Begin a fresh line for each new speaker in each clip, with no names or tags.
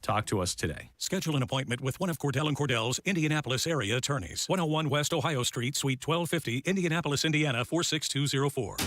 Talk to us today.
Schedule an appointment with one of Cordell & Cordell's Indianapolis area attorneys. 101 West Ohio Street, Suite 1250, Indianapolis, Indiana, 46204.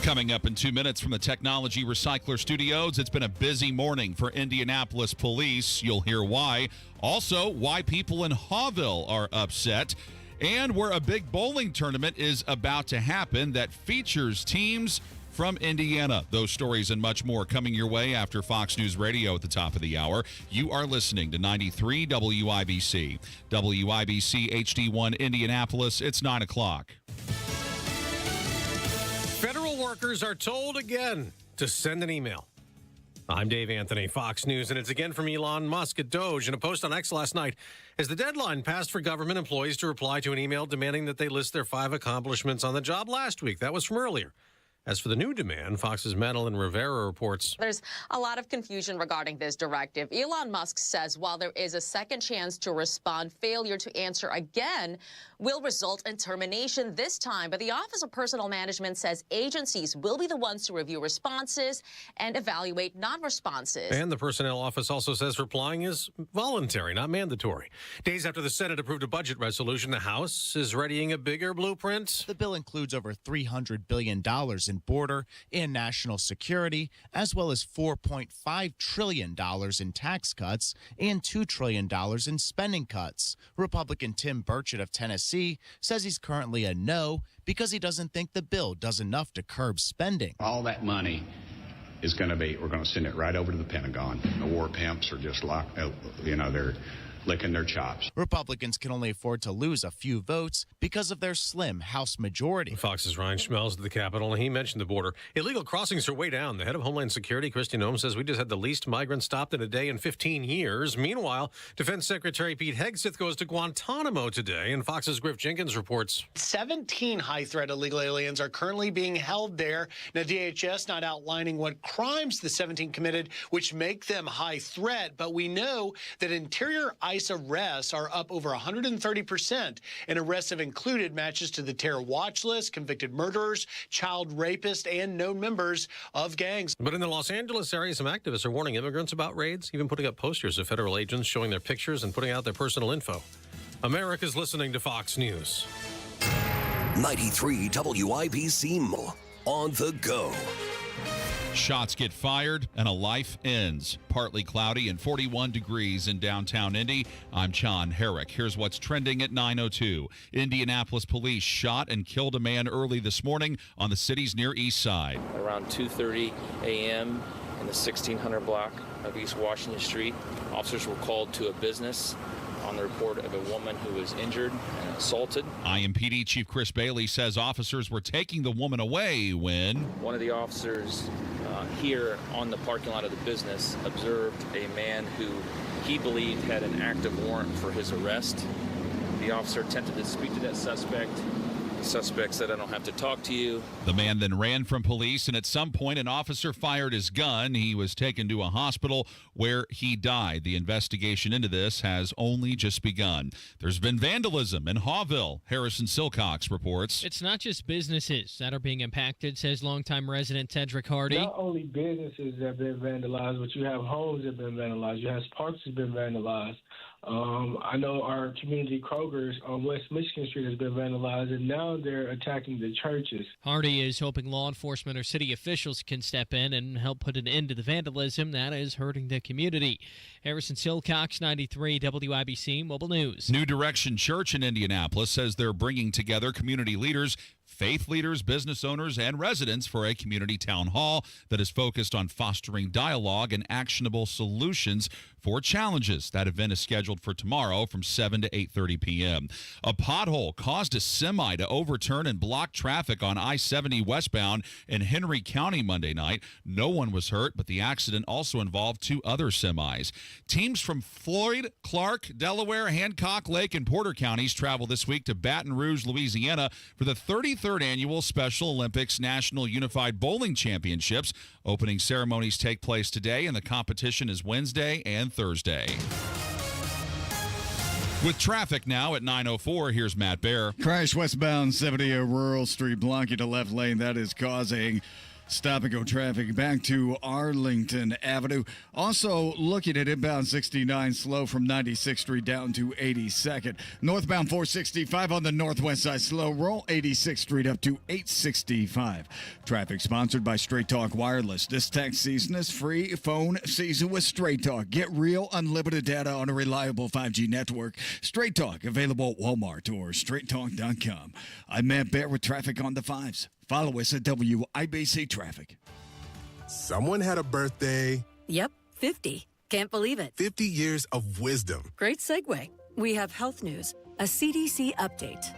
Coming up in 2 minutes from the Technology Recycler Studios, it's been a busy morning for Indianapolis police. You'll hear why. Also, why people in Hawville are upset. And where a big bowling tournament is about to happen that features teams from Indiana. Those stories and much more coming your way after Fox News Radio at the top of the hour. You are listening to 93 WIBC. WIBC HD1 Indianapolis. It's 9 o'clock.
Federal workers are told again to send an email. I'm Dave Anthony, Fox News, and it's again from Elon Musk at Doge. In a post on X last night, as the deadline passed for government employees to reply to an email demanding that they list their 5 accomplishments on the job last week. That was from earlier. As for the new demand, Fox's Madeline Rivera reports.
There's a lot of confusion regarding this directive. Elon Musk says while there is a second chance to respond, failure to answer again will result in termination this time. But the Office of Personnel Management says agencies will be the ones to review responses and evaluate non-responses.
And the Personnel Office also says replying is voluntary, not mandatory. Days after the Senate approved a budget resolution, the House is readying a bigger blueprint.
The bill includes over $300 billion in border and national security, as well as $4.5 trillion in tax cuts and $2 trillion in spending cuts. Republican Tim Burchett of Tennessee says he's currently a no because he doesn't think the bill does enough to curb spending.
All that money is going to be, we're going to send it right over to the Pentagon. The war pimps are just locked out, they're licking their chops.
Republicans can only afford to lose a few votes because of their slim House majority.
Fox's Ryan Schmelz at the Capitol, and he mentioned the border. Illegal crossings are way down. The head of Homeland Security, Kristi Noem, says we just had the least migrants stopped in a day in 15 years. Meanwhile, Defense Secretary Pete Hegseth goes to Guantanamo today, and Fox's Griff Jenkins reports.
17 high-threat illegal aliens are currently being held there. Now, DHS not outlining what crimes the 17 committed, which make them high threat, but we know that interior ICE arrests are up over 130%, and arrests have included matches to the terror watch list, convicted murderers, child rapists, and known members of gangs.
But in the Los Angeles area, some activists are warning immigrants about raids, even putting up posters of federal agents showing their pictures and putting out their personal info. America's listening to Fox News.
93 WIBC on the go.
Shots get fired and a life ends. Partly cloudy and 41 degrees in downtown Indy. I'm John Herrick. Here's what's trending at 9:02. Indianapolis police shot and killed a man early this morning on the city's Near East Side.
Around 2:30 a.m. in the 1600 block of East Washington Street, officers were called to a business on the report of a woman who was injured and assaulted.
IMPD Chief Chris Bailey says officers were taking the woman away when
one of the officers here on the parking lot of the business observed a man who he believed had an active warrant for his arrest. The officer attempted to speak to that suspect. The suspect said, "I don't have to talk to you."
The man then ran from police, and at some point an officer fired his gun. He was taken to a hospital where he died. The investigation into this has only just begun. There's been vandalism in Hawville. Harrison Silcox reports.
It's not just businesses that are being impacted, says longtime resident Tedrick Hardy.
Not only businesses that have been vandalized, but you have homes that have been vandalized. You have parks that have been vandalized. I know our community Kroger's on West Michigan Street has been vandalized, and now they're attacking the churches.
Hardy is hoping law enforcement or city officials can step in and help put an end to the vandalism that is hurting the community. Harrison Silcox, 93 WIBC Mobile News.
New Direction Church in Indianapolis says they're bringing together community leaders, faith leaders, business owners, and residents for a community town hall that is focused on fostering dialogue and actionable solutions for challenges. That event is scheduled for tomorrow from 7 to 8:30 p.m. A pothole caused a semi to overturn and block traffic on I-70 westbound in Henry County Monday night. No one was hurt, but the accident also involved 2 other semis. Teams from Floyd, Clark, Delaware, Hancock, Lake, and Porter counties travel this week to Baton Rouge, Louisiana for the 33rd Annual Special Olympics National Unified Bowling Championships. Opening ceremonies take place today, and the competition is Wednesday and Thursday. With traffic now at 9:04, here's Matt Bear.
Crash westbound 70 Rural Street, blocking to left lane. That is causing
Stop and go traffic back to Arlington Avenue. Also looking at inbound 69 slow from 96th Street down to 82nd. Northbound 465 on the northwest side slow. Roll 86th Street up to 865. Traffic sponsored by Straight Talk Wireless. This tax season is free phone season with Straight Talk. Get real unlimited data on a reliable 5G network. Straight Talk available at Walmart or straighttalk.com. I'm Matt Bear with traffic on the 5s. Follow us at WIBC Traffic.
Someone had a birthday.
Yep, 50. Can't believe it.
50 years of wisdom.
Great segue. We have health news, a CDC update.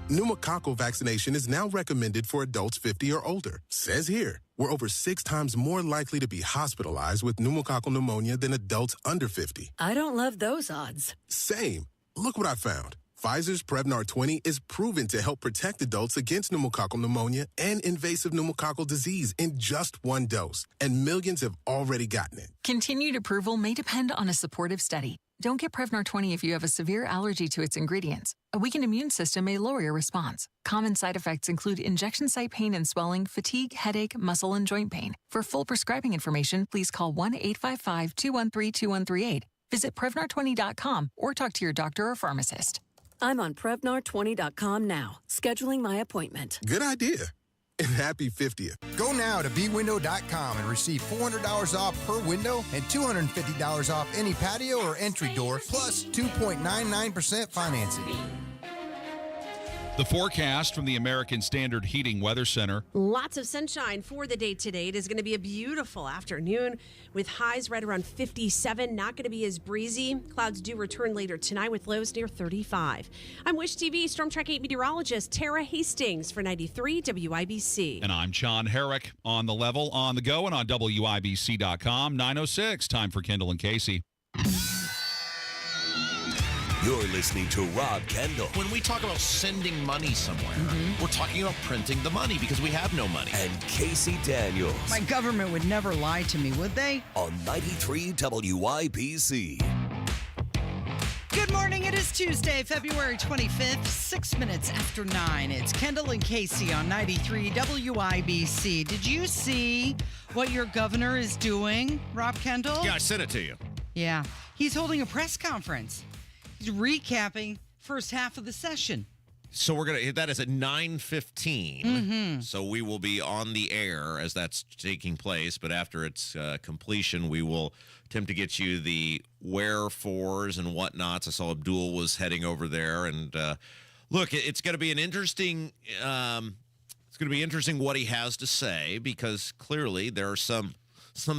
Pneumococcal vaccination is now recommended for adults 50 or older. Says here, we're over 6 times more likely to be hospitalized with pneumococcal pneumonia than adults under 50.
I don't love those odds.
Same. Look what I found. Pfizer's Prevnar 20 is proven to help protect adults against pneumococcal pneumonia and invasive pneumococcal disease in just 1 dose. And millions have already gotten it.
Continued approval may depend on a supportive study. Don't get Prevnar 20 if you have a severe allergy to its ingredients. A weakened immune system may lower your response. Common side effects include injection site pain and swelling, fatigue, headache, muscle, and joint pain. For full prescribing information, please call 1-855-213-2138. Visit Prevnar20.com or talk to your doctor or pharmacist.
I'm on Prevnar20.com now, scheduling my appointment.
Good idea. And happy 50th.
Go now to bwindow.com and receive $400 off per window and $250 off any patio or entry door, plus 2.99% financing.
The forecast from the American Standard Heating Weather Center.
Lots of sunshine for the day today. It is going to be a beautiful afternoon with highs right around 57. Not going to be as breezy. Clouds do return later tonight with lows near 35. I'm Wish TV Storm Track 8 meteorologist Tara Hastings for 93 WIBC.
And I'm John Herrick on the level, on the go, and on WIBC.com. 9:06, time for Kendall and Casey.
You're listening to Rob Kendall.
When we talk about sending money somewhere, we're talking about printing the money because we have no money.
And Casey Daniels.
My government would never lie to me, would they?
On 93 WIBC.
Good morning. It is Tuesday, February 25th, 6 minutes after 9. It's Kendall and Casey on 93 WIBC. Did you see what your governor is doing, Rob Kendall?
Yeah, I sent it to you.
Yeah. He's holding a press conference. He's recapping first half of the session.
So that is at 9:15. So we will be on the air as that's taking place. But after its completion, we will attempt to get you the wherefores and whatnots. I saw Abdul was heading over there, and look, it's going to be an interesting. It's going to be interesting what he has to say, because clearly there are some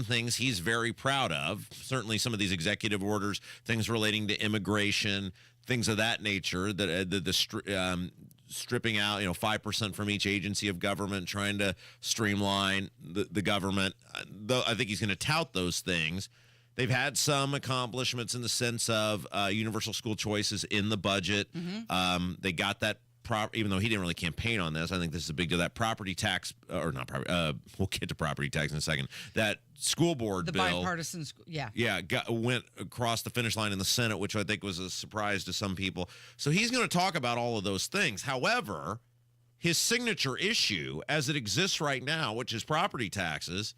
things he's very proud of. Certainly some of these executive orders, things relating to immigration, things of that nature, that stripping out 5% from each agency of government, trying to streamline the government. Though I think he's going to tout those things. They've had some accomplishments in the sense of universal school choices in the budget. They got that. Even though he didn't really campaign on this, I think this is a big deal. That property tax, or not property, we'll get to property tax in a second. That school board
bill. The bipartisan,
went across the finish line in the Senate, which I think was a surprise to some people. So he's going to talk about all of those things. However, his signature issue, as it exists right now, which is property taxes,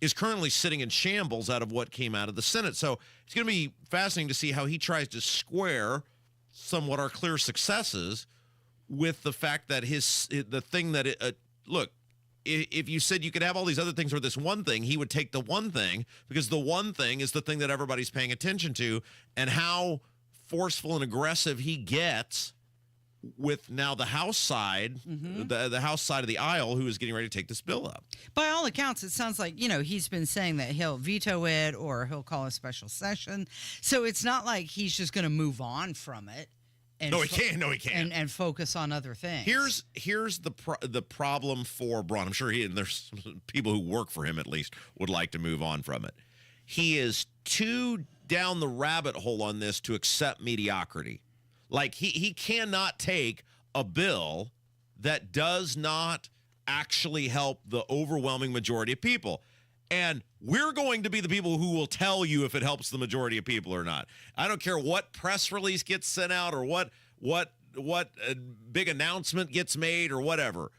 is currently sitting in shambles out of what came out of the Senate. So it's going to be fascinating to see how he tries to square somewhat our clear successes with the fact that the thing that look, if you said you could have all these other things or this one thing, he would take the one thing, because the one thing is the thing that everybody's paying attention to, and how forceful and aggressive he gets with now the House side, the House side of the aisle, who is getting ready to take this bill up.
By all accounts, it sounds like, he's been saying that he'll veto it or he'll call a special session. So it's not like he's just going to move on from it.
No, he can't.
And focus on other things.
Here's the problem for Braun. I'm sure and there's people who work for him at least would like to move on from it. He is too down the rabbit hole on this to accept mediocrity. Like he cannot take a bill that does not actually help the overwhelming majority of people. And we're going to be the people who will tell you if it helps the majority of people or not. I don't care what press release gets sent out or what big announcement gets made or whatever.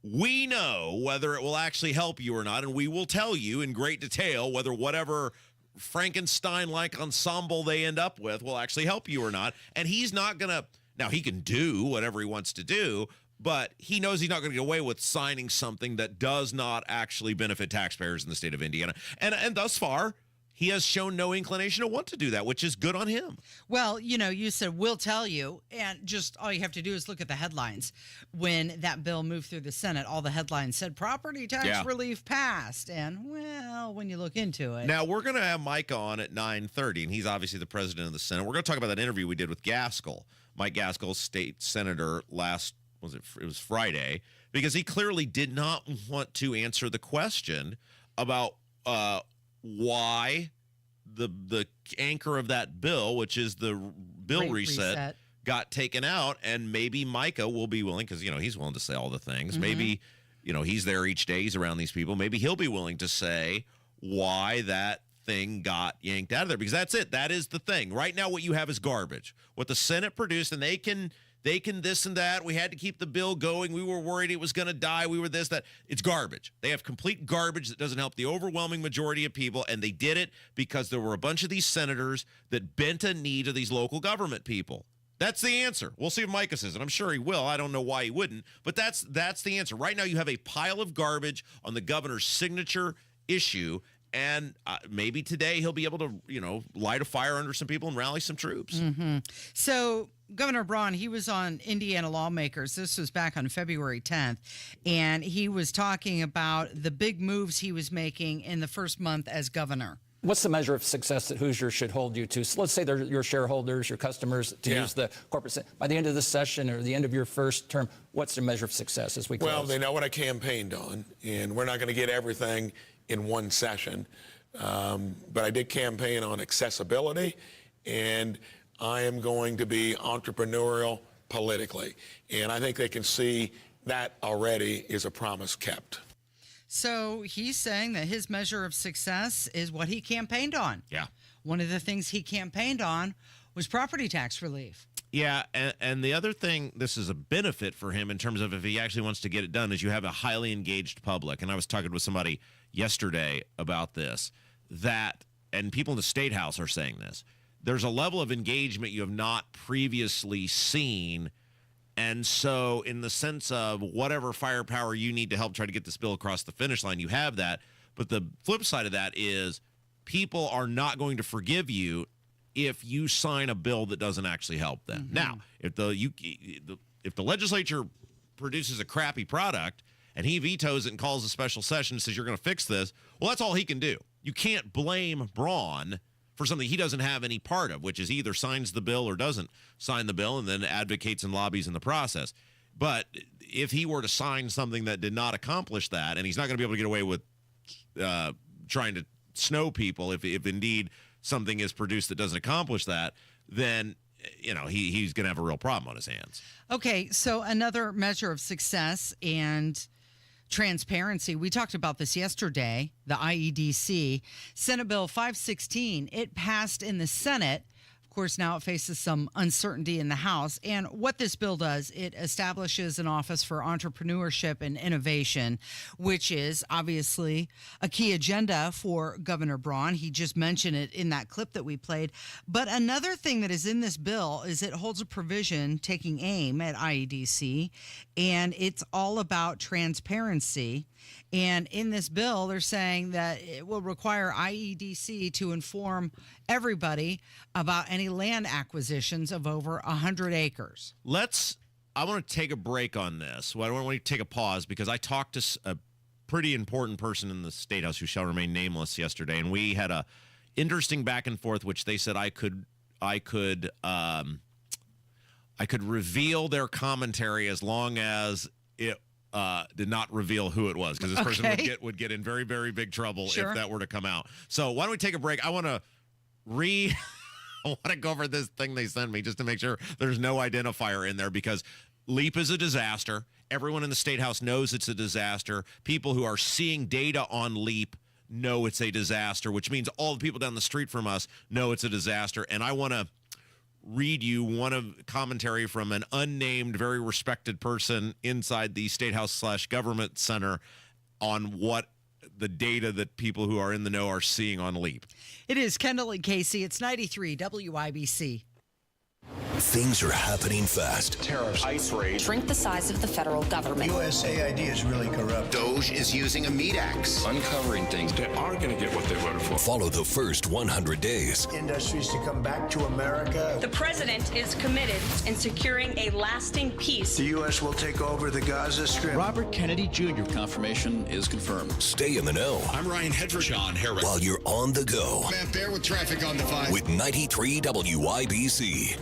we know whether it will actually help you or not, and we will tell you in great detail whether whatever Frankenstein-like ensemble they end up with will actually help you or not. And he's not going to – now, he can do whatever he wants to do, but he knows he's not going to get away with signing something that does not actually benefit taxpayers in the state of Indiana. And thus far, he has shown no inclination to want to do that, which is good on him.
Well, you said we'll tell you, and just all you have to do is look at the headlines. When that bill moved through the Senate, all the headlines said property tax relief passed. And, well, when you look into it. Now,
we're going to have Mike on at 9:30, and he's obviously the president of the Senate. We're going to talk about that interview we did with Gaskell, Mike Gaskell, state senator, it was Friday, because he clearly did not want to answer the question about why the anchor of that bill, which is the bill reset, got taken out. And maybe Micah will be willing, because he's willing to say all the things. Maybe he's there each day, he's around these people. Maybe he'll be willing to say why that thing got yanked out of there, because that's it. That is the thing. Right now, what you have is garbage. What the Senate produced, and they can this and that. We had to keep the bill going. We were worried it was going to die. We were this, that. It's garbage. They have complete garbage that doesn't help the overwhelming majority of people, and they did it because there were a bunch of these senators that bent a knee to these local government people. That's the answer. We'll see if Micah says it. I'm sure he will. I don't know why he wouldn't, but that's the answer. Right now, you have a pile of garbage on the governor's signature issue, and maybe today he'll be able to, light a fire under some people and rally some troops.
So Governor Braun, he was on Indiana Lawmakers. This was back on February 10th, and he was talking about the big moves he was making in the first month as governor.
What's the measure of success that Hoosier should hold you to? So let's say they're your shareholders, your customers, to use the corporate. By the end of the session or the end of your first term, what's the measure of success as we close?
Well, they know what I campaigned on, and we're not going to get everything in one session. But I did campaign on accessibility, and I am going to be entrepreneurial politically. And I think they can see that already is a promise kept.
So he's saying that his measure of success is what he campaigned on.
Yeah.
One of the things he campaigned on was property tax relief.
Yeah, and the other thing, this is a benefit for him in terms of if he actually wants to get it done, is you have a highly engaged public. And I was talking with somebody yesterday about this, and people in the State House are saying this, there's a level of engagement you have not previously seen. And so in the sense of whatever firepower you need to help try to get this bill across the finish line, you have that. But the flip side of that is people are not going to forgive you if you sign a bill that doesn't actually help them. Now, if the legislature produces a crappy product and he vetoes it and calls a special session and says you're going to fix this, well, that's all he can do. You can't blame Braun for something he doesn't have any part of, which is either signs the bill or doesn't sign the bill and then advocates and lobbies in the process. But if he were to sign something that did not accomplish that, and he's not going to be able to get away with trying to snow people if indeed something is produced that doesn't accomplish that, then he's going to have a real problem on his hands.
Okay, so another measure of success and transparency. We talked about this yesterday, the IEDC. Senate Bill 516, it passed in the Senate. Of course, now it faces some uncertainty in the House. And what this bill does, it establishes an office for entrepreneurship and innovation, which is obviously a key agenda for Governor Braun. He just mentioned it in that clip that we played. But another thing that is in this bill is it holds a provision taking aim at IEDC, and it's all about transparency. And in this bill, they're saying that it will require IEDC to inform everybody about any land acquisitions of over 100 acres.
I want to take a break on this. Well, I want to take a pause because I talked to a pretty important person in the State House who shall remain nameless yesterday, and we had a interesting back and forth, which they said I could reveal their commentary as long as it did not reveal who it was, because this person would get in very, very big trouble if that were to come out. So why don't we take a break? I want to go over this thing they sent me just to make sure there's no identifier in there, because LEAP is a disaster. Everyone in the State House knows it's a disaster. People who are seeing data on LEAP know it's a disaster, which means all the people down the street from us know it's a disaster. And I want to read you commentary from an unnamed, very respected person inside the State House / Government Center on what the data that people who are in the know are seeing on LEAP.
It is Kendall and Casey. It's 93 WIBC.
Things are happening fast.
Tariffs, ICE rate.
Shrink the size of the federal government.
USAID is really corrupt.
Doge is using a meat axe.
Uncovering things that are going to get what they voted for.
Follow the first 100 days.
Industries to come back to America.
The president is committed in securing a lasting peace.
The U.S. will take over the Gaza Strip.
Robert Kennedy Jr. confirmation is confirmed.
Stay in the know.
I'm Ryan Hedrick.
John Harris. While you're on the go.
Man, bear with traffic on the 5.
With 93 WIBC.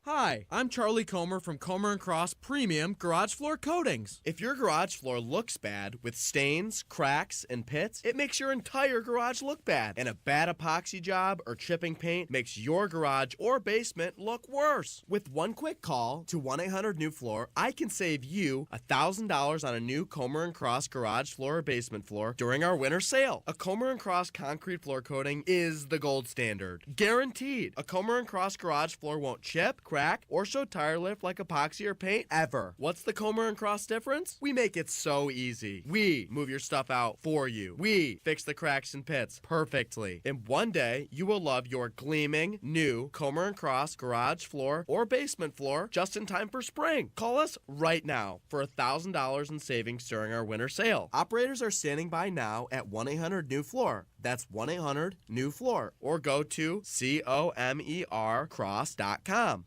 Hi, I'm Charlie Comer from Comer & Cross Premium Garage Floor Coatings. If your garage floor looks bad with stains, cracks, and pits, it makes your entire garage look bad. And a bad epoxy job or chipping paint makes your garage or basement look worse. With one quick call to 1-800-NEW-FLOOR, I can save you $1,000 on a new Comer & Cross garage floor or basement floor during our winter sale. A Comer & Cross concrete floor coating is the gold standard. Guaranteed. A Comer & Cross garage floor won't chip, crack, or show tire lift like epoxy or paint ever. What's the Comer & Cross difference? We make it so easy. We move your stuff out for you. We fix the cracks and pits perfectly. And one day, you will love your gleaming new Comer & Cross garage floor or basement floor just in time for spring. Call us right now for $1,000 in savings during our winter sale. Operators are standing by now at 1-800-NEW-FLOOR. That's 1-800-NEW-FLOOR. Or go to COMERcross.com.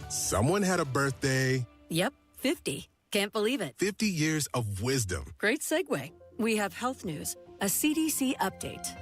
Someone had a birthday.
Yep, 50. Can't believe it.
50 years of wisdom.
Great segue. We have health news, a CDC update.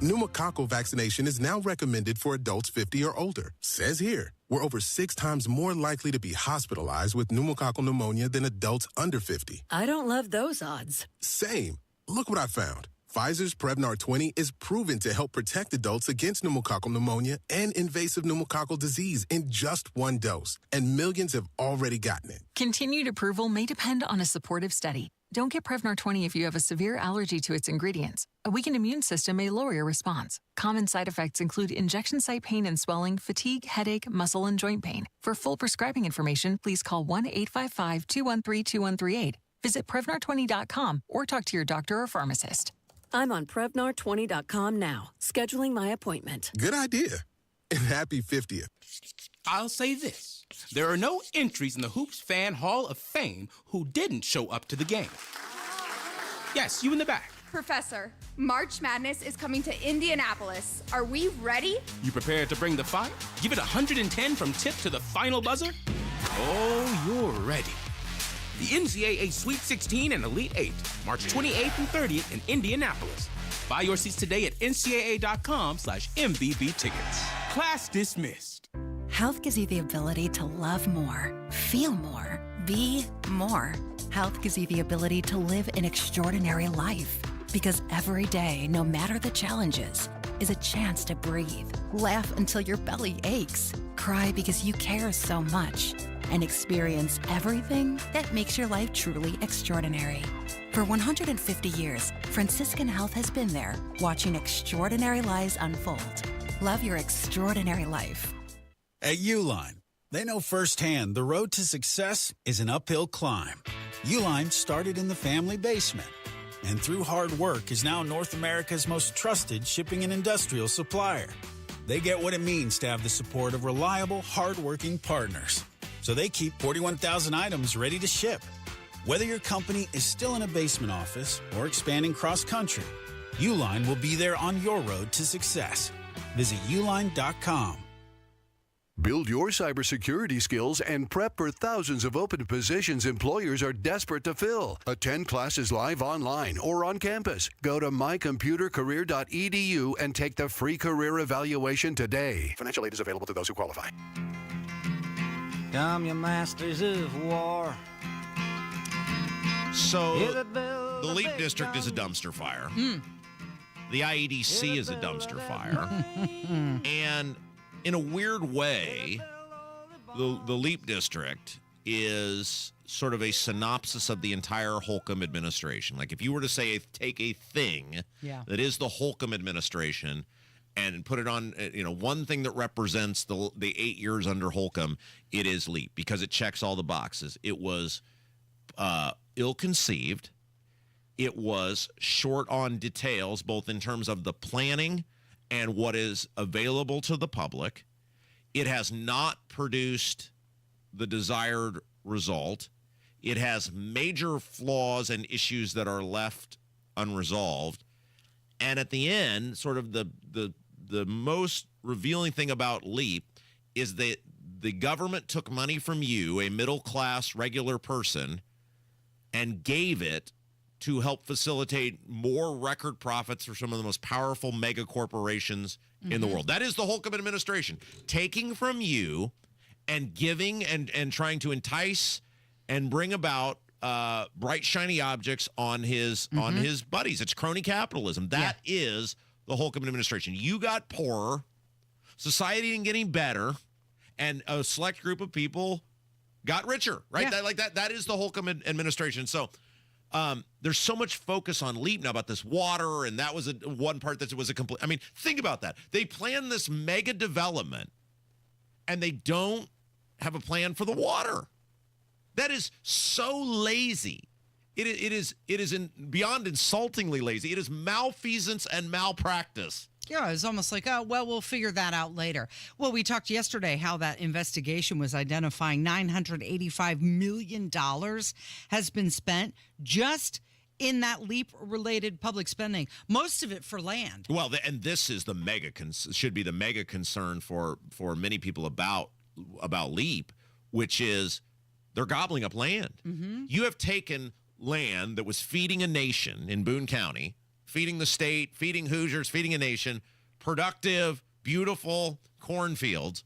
Pneumococcal vaccination is now recommended for adults 50 or older. Says here, we're over 6 times more likely to be hospitalized with pneumococcal pneumonia than adults under 50.
I don't love those odds.
Same. Look what I found. Pfizer's Prevnar 20 is proven to help protect adults against pneumococcal pneumonia and invasive pneumococcal disease in just 1 dose. And millions have already gotten it.
Continued approval may depend on a supportive study. Don't get Prevnar 20 if you have a severe allergy to its ingredients. A weakened immune system may lower your response. Common side effects include injection site pain and swelling, fatigue, headache, muscle, and joint pain. For full prescribing information, please call 1-855-213-2138. Visit Prevnar20.com or talk to your doctor or pharmacist.
I'm on Prevnar20.com now, scheduling my appointment.
Good idea. And happy 50th.
I'll say this. There are no entries in the Hoops Fan Hall of Fame who didn't show up to the game. Yes, you in the back.
Professor, March Madness is coming to Indianapolis. Are we ready?
You prepared to bring the fire? Give it 110 from tip to the final buzzer? Oh, you're ready. The NCAA Sweet 16 and Elite 8, March 28th and 30th in Indianapolis. Buy your seats today at ncaa.com/MVB tickets. Class dismissed.
Health gives you the ability to love more, feel more, be more. Health gives you the ability to live an extraordinary life. Because every day, no matter the challenges, is a chance to breathe. Laugh until your belly aches. Cry because you care so much. And experience everything that makes your life truly extraordinary. For 150 years, Franciscan Health has been there, watching extraordinary lives unfold. Love your extraordinary life.
At Uline, they know firsthand the road to success is an uphill climb. Uline started in the family basement, and through hard work is now North America's most trusted shipping and industrial supplier. They get what it means to have the support of reliable, hardworking partners. So they keep 41,000 items ready to ship. Whether your company is still in a basement office or expanding cross-country, Uline will be there on your road to success. Visit uline.com.
Build your cybersecurity skills and prep for thousands of open positions employers are desperate to fill. Attend classes live online or on campus. Go to mycomputercareer.edu and take the free career evaluation today. Financial aid is available to those who qualify.
Come, you masters of war.
So, the LEAP district is a dumpster fire. The IEDC is a dumpster fire. And in a weird way, the LEAP district is sort of a synopsis of the entire Holcomb administration. Like if you were to say, take a thing that is the Holcomb administration and put it on, one thing that represents the 8 years under Holcomb, it is LEAP because it checks all the boxes. It was ill-conceived. It was short on details, both in terms of the planning and what is available to the public. It has not produced the desired result. It has major flaws and issues that are left unresolved. And at the end, sort of the most revealing thing about LEAP is that the government took money from you, a middle-class regular person, and gave it to help facilitate more record profits for some of the most powerful mega corporations in the world. That is the Holcomb administration, taking from you and giving and trying to entice and bring about bright, shiny objects on his buddies. It's crony capitalism. That is the Holcomb administration. You got poorer, society didn't get any better, and a select group of people got richer, right?
Yeah.
That is the Holcomb administration. So there's so much focus on LEAP now about this water, and that was one part that was a complete. I mean, think about that. They planned this mega development, and they don't have a plan for the water. That is so lazy. It is beyond insultingly lazy. It is malfeasance and malpractice.
Yeah, it's almost like, oh, well, we'll figure that out later. Well, we talked yesterday how that investigation was identifying $985 million has been spent just in that LEAP-related public spending, most of it for land.
Well, and this is should be the mega concern for many people about LEAP, which is they're gobbling up land.
Mm-hmm.
You have taken land that was feeding a nation in Boone County, feeding the state, feeding Hoosiers, feeding a nation, productive, beautiful cornfields.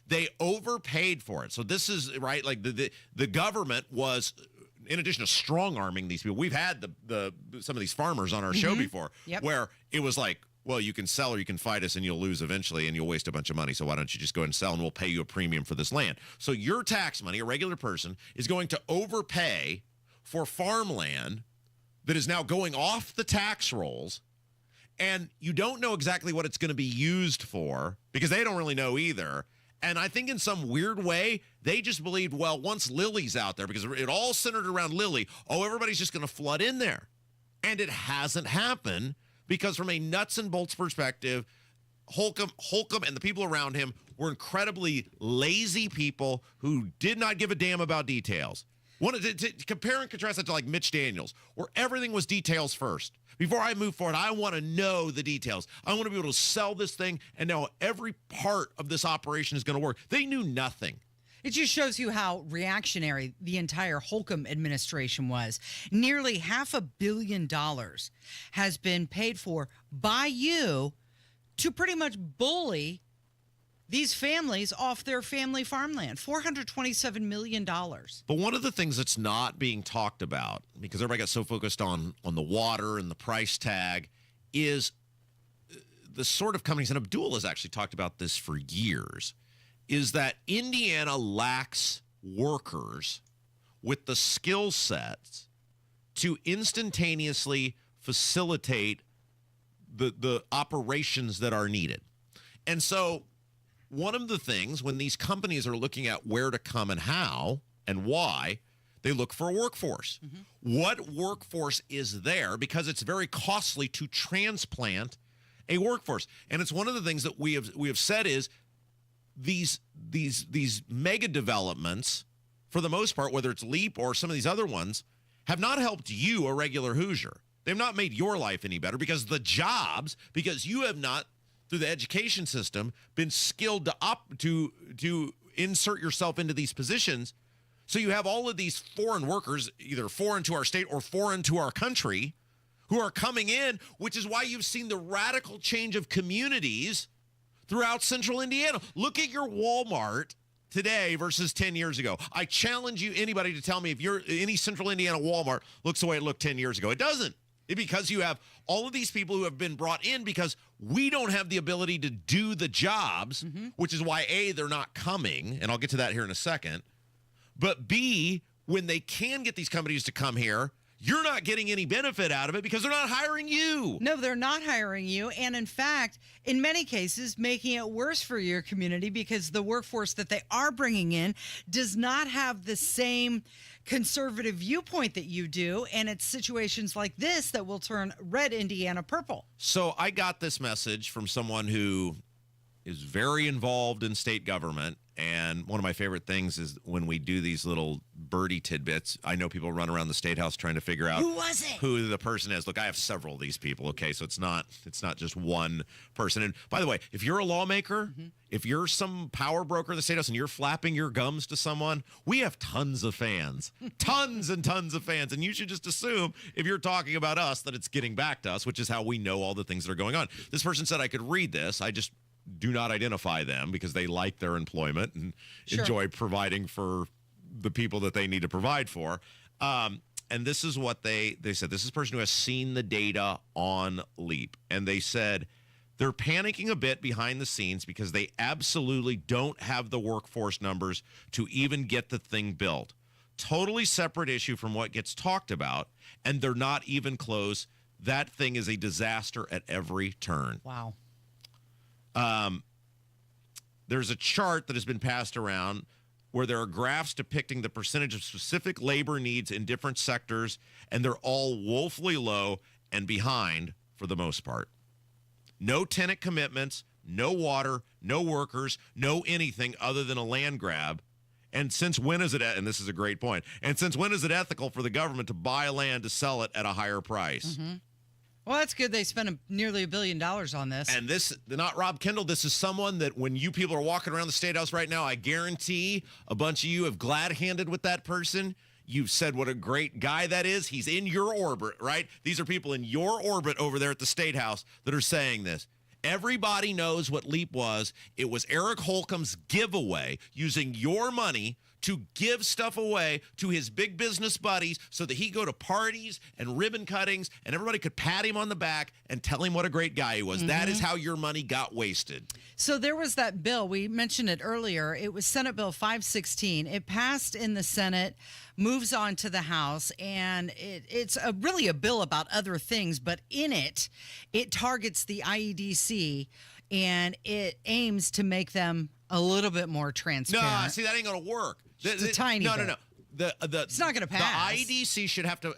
They overpaid for it. So this is, right, like the government was, in addition to strong-arming these people, we've had some of these farmers on our show before, where it was like, well, you can sell or you can fight us and you'll lose eventually and you'll waste a bunch of money. So why don't you just go ahead and sell and we'll pay you a premium for this land. So your tax money, a regular person, is going to overpay for farmland that is now going off the tax rolls, and you don't know exactly what it's going to be used for because they don't really know either. And I think in some weird way, they just believed, well, once Lily's out there, because it all centered around Lily, everybody's just going to flood in there. And it hasn't happened because from a nuts and bolts perspective, Holcomb and the people around him were incredibly lazy people who did not give a damn about details. To compare and contrast that to like Mitch Daniels, where everything was details first. Before I move forward, I want to know the details. I want to be able to sell this thing and know every part of this operation is going to work. They knew nothing.
It just shows you how reactionary the entire Holcomb administration was. Nearly $500 million has been paid for by you to pretty much bully these families off their family farmland. $427 million.
But one of the things that's not being talked about, because everybody got so focused on the water and the price tag, is the sort of companies, and Abdul has actually talked about this for years, is that Indiana lacks workers with the skill sets to instantaneously facilitate the operations that are needed. And so one of the things when these companies are looking at where to come and how and why, they look for a workforce. What workforce is there? Because it's very costly to transplant a workforce. And it's one of the things that we have said is these mega developments, for the most part, whether it's LEAP or some of these other ones, have not helped you, a regular Hoosier. They've not made your life any better because you have not, through the education system, been skilled to insert yourself into these positions. So you have all of these foreign workers, either foreign to our state or foreign to our country, who are coming in, which is why you've seen the radical change of communities throughout central Indiana. Look at your Walmart today versus 10 years ago. I challenge anybody to tell me if any central Indiana Walmart looks the way it looked 10 years ago. It doesn't. Because you have all of these people who have been brought in because we don't have the ability to do the jobs, which is why, A, they're not coming, and I'll get to that here in a second. But B, when they can get these companies to come here, you're not getting any benefit out of it because they're not hiring you.
No, they're not hiring you. And in fact, in many cases, making it worse for your community because the workforce that they are bringing in does not have the same conservative viewpoint that you do. And it's situations like this that will turn red Indiana purple.
So I got this message from someone who is very involved in state government. And one of my favorite things is when we do these little birdie tidbits. I know people run around the State House trying to figure out who the person is. Look, I have several of these people, okay? So it's not just one person. And by the way, if you're a lawmaker, if you're some power broker in the State House and you're flapping your gums to someone, we have tons of fans. Tons and tons of fans. And you should just assume if you're talking about us that it's getting back to us, which is how we know all the things that are going on. This person said I could read this. I just do not identify them because they like their employment and enjoy providing for the people that they need to provide for. And this is what they said. This is a person who has seen the data on LEAP. And they said they're panicking a bit behind the scenes because they absolutely don't have the workforce numbers to even get the thing built. Totally separate issue from what gets talked about. And they're not even close. That thing is a disaster at every turn.
Wow.
There's a chart that has been passed around where there are graphs depicting the percentage of specific labor needs in different sectors, and they're all woefully low and behind for the most part. No tenant commitments, no water, no workers, no anything other than a land grab. And since when is it, and this is a great point, and since when is it ethical for the government to buy land to sell it at a higher price?
Well, that's good. They spent nearly $1 billion on this.
And this, not Rob Kendall, this is someone that when you people are walking around the State House right now, I guarantee a bunch of you have glad-handed with that person. You've said what a great guy that is. He's in your orbit, right? These are people in your orbit over there at the State House that are saying this. Everybody knows what LEAP was. It was Eric Holcomb's giveaway using your money to give stuff away to his big business buddies so that he go to parties and ribbon cuttings and everybody could pat him on the back and tell him what a great guy he was. That is how your money got wasted.
So there was that bill. We mentioned it earlier. It was Senate Bill 516. It passed in the Senate, moves on to the House, and it's really a bill about other things, but in it, it targets the IEDC and it aims to make them a little bit more transparent.
No, see, that ain't going to work.
It's a tiny bit.
No.
It's not going to pass.
The IEDC should have to...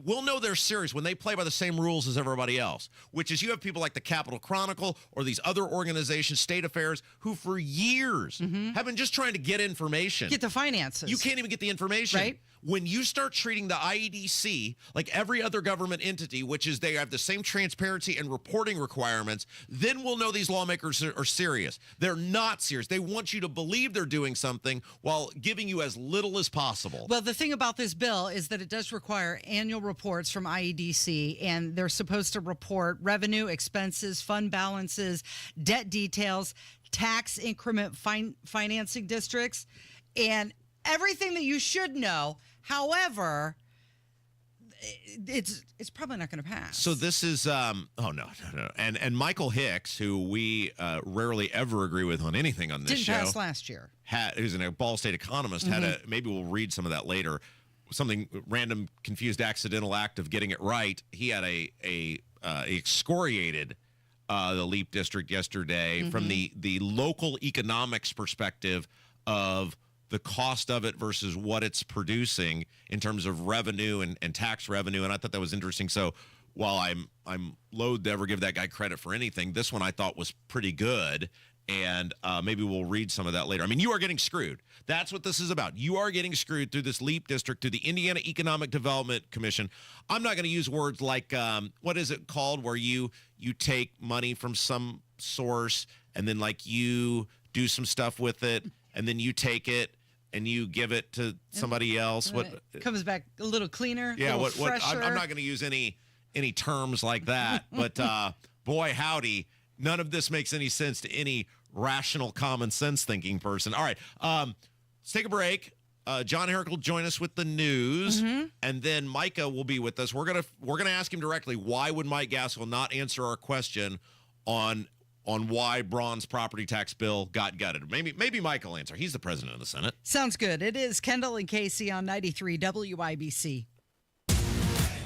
we'll know they're serious when they play by the same rules as everybody else, which is you have people like the Capitol Chronicle or these other organizations, State Affairs, who for years have been just trying to get information.
Get the finances.
You can't even get the information.
Right.
When you start treating the IEDC like every other government entity, which is they have the same transparency and reporting requirements, then we'll know these lawmakers are serious. They're not serious. They want you to believe they're doing something while giving you as little as possible.
Well, the thing about this bill is that it does require annual reports from IEDC, and they're supposed to report revenue, expenses, fund balances, debt details, tax increment financing districts, and everything that you should know. However, it's probably not going to pass.
So this is no. And Michael Hicks, who we rarely ever agree with on anything on this show,
didn't pass last year.
Who's a Ball State economist, had a, maybe we'll read some of that later. Something random, confused, accidental act of getting it right. He had excoriated the LEAP district yesterday from the local economics perspective of the cost of it versus what it's producing in terms of revenue and tax revenue. And I thought that was interesting. So while I'm loath to ever give that guy credit for anything, this one I thought was pretty good. And maybe we'll read some of that later. I mean, you are getting screwed. That's what this is about. You are getting screwed through this LEAP district, through the Indiana Economic Development Commission. I'm not going to use words like, what is it called, where you take money from some source and then like you do some stuff with it and then you take it and you give it to somebody else.
What comes back a little cleaner?
Yeah.
A little fresher.
I'm not going to use any terms like that. But boy, howdy, none of this makes any sense to any rational, common sense thinking person. All right, let's take a break. John Herrick will join us with the news, and then Micah will be with us. We're gonna ask him directly, why would Mike Gaskell not answer our question on why Braun's property tax bill got gutted? Maybe Mike will answer. He's the president of the Senate.
Sounds good. It is Kendall and Casey on 93 WIBC.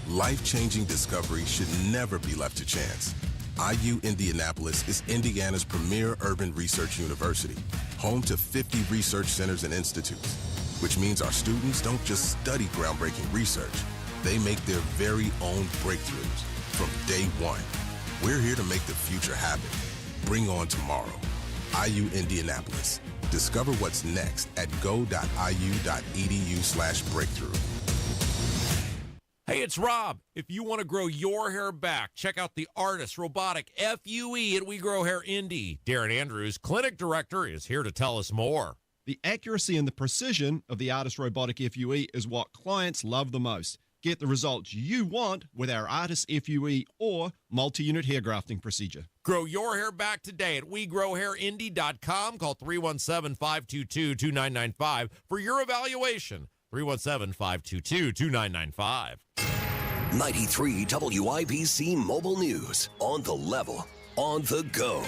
Life-changing discovery should never be left to chance. IU Indianapolis is Indiana's premier urban research university, home to 50 research centers and institutes, which means our students don't just study groundbreaking research, they make their very own breakthroughs from day one. We're here to make the future happen. Bring on tomorrow. IU Indianapolis. Discover what's next at go.iu.edu/breakthrough.
Hey, it's Rob. If you want to grow your hair back, check out the Artist Robotic FUE at We Grow Hair Indy. Darren Andrews, clinic director, is here to tell us more.
The accuracy and the precision of the Artist Robotic FUE is what clients love the most. Get the results you want with our Artist FUE or multi-unit hair grafting procedure.
Grow your hair back today at WeGrowHairIndy.com. Call 317-522-2995 for your evaluation. 317-522-2995.
93 WIBC Mobile News. On the level, on the go.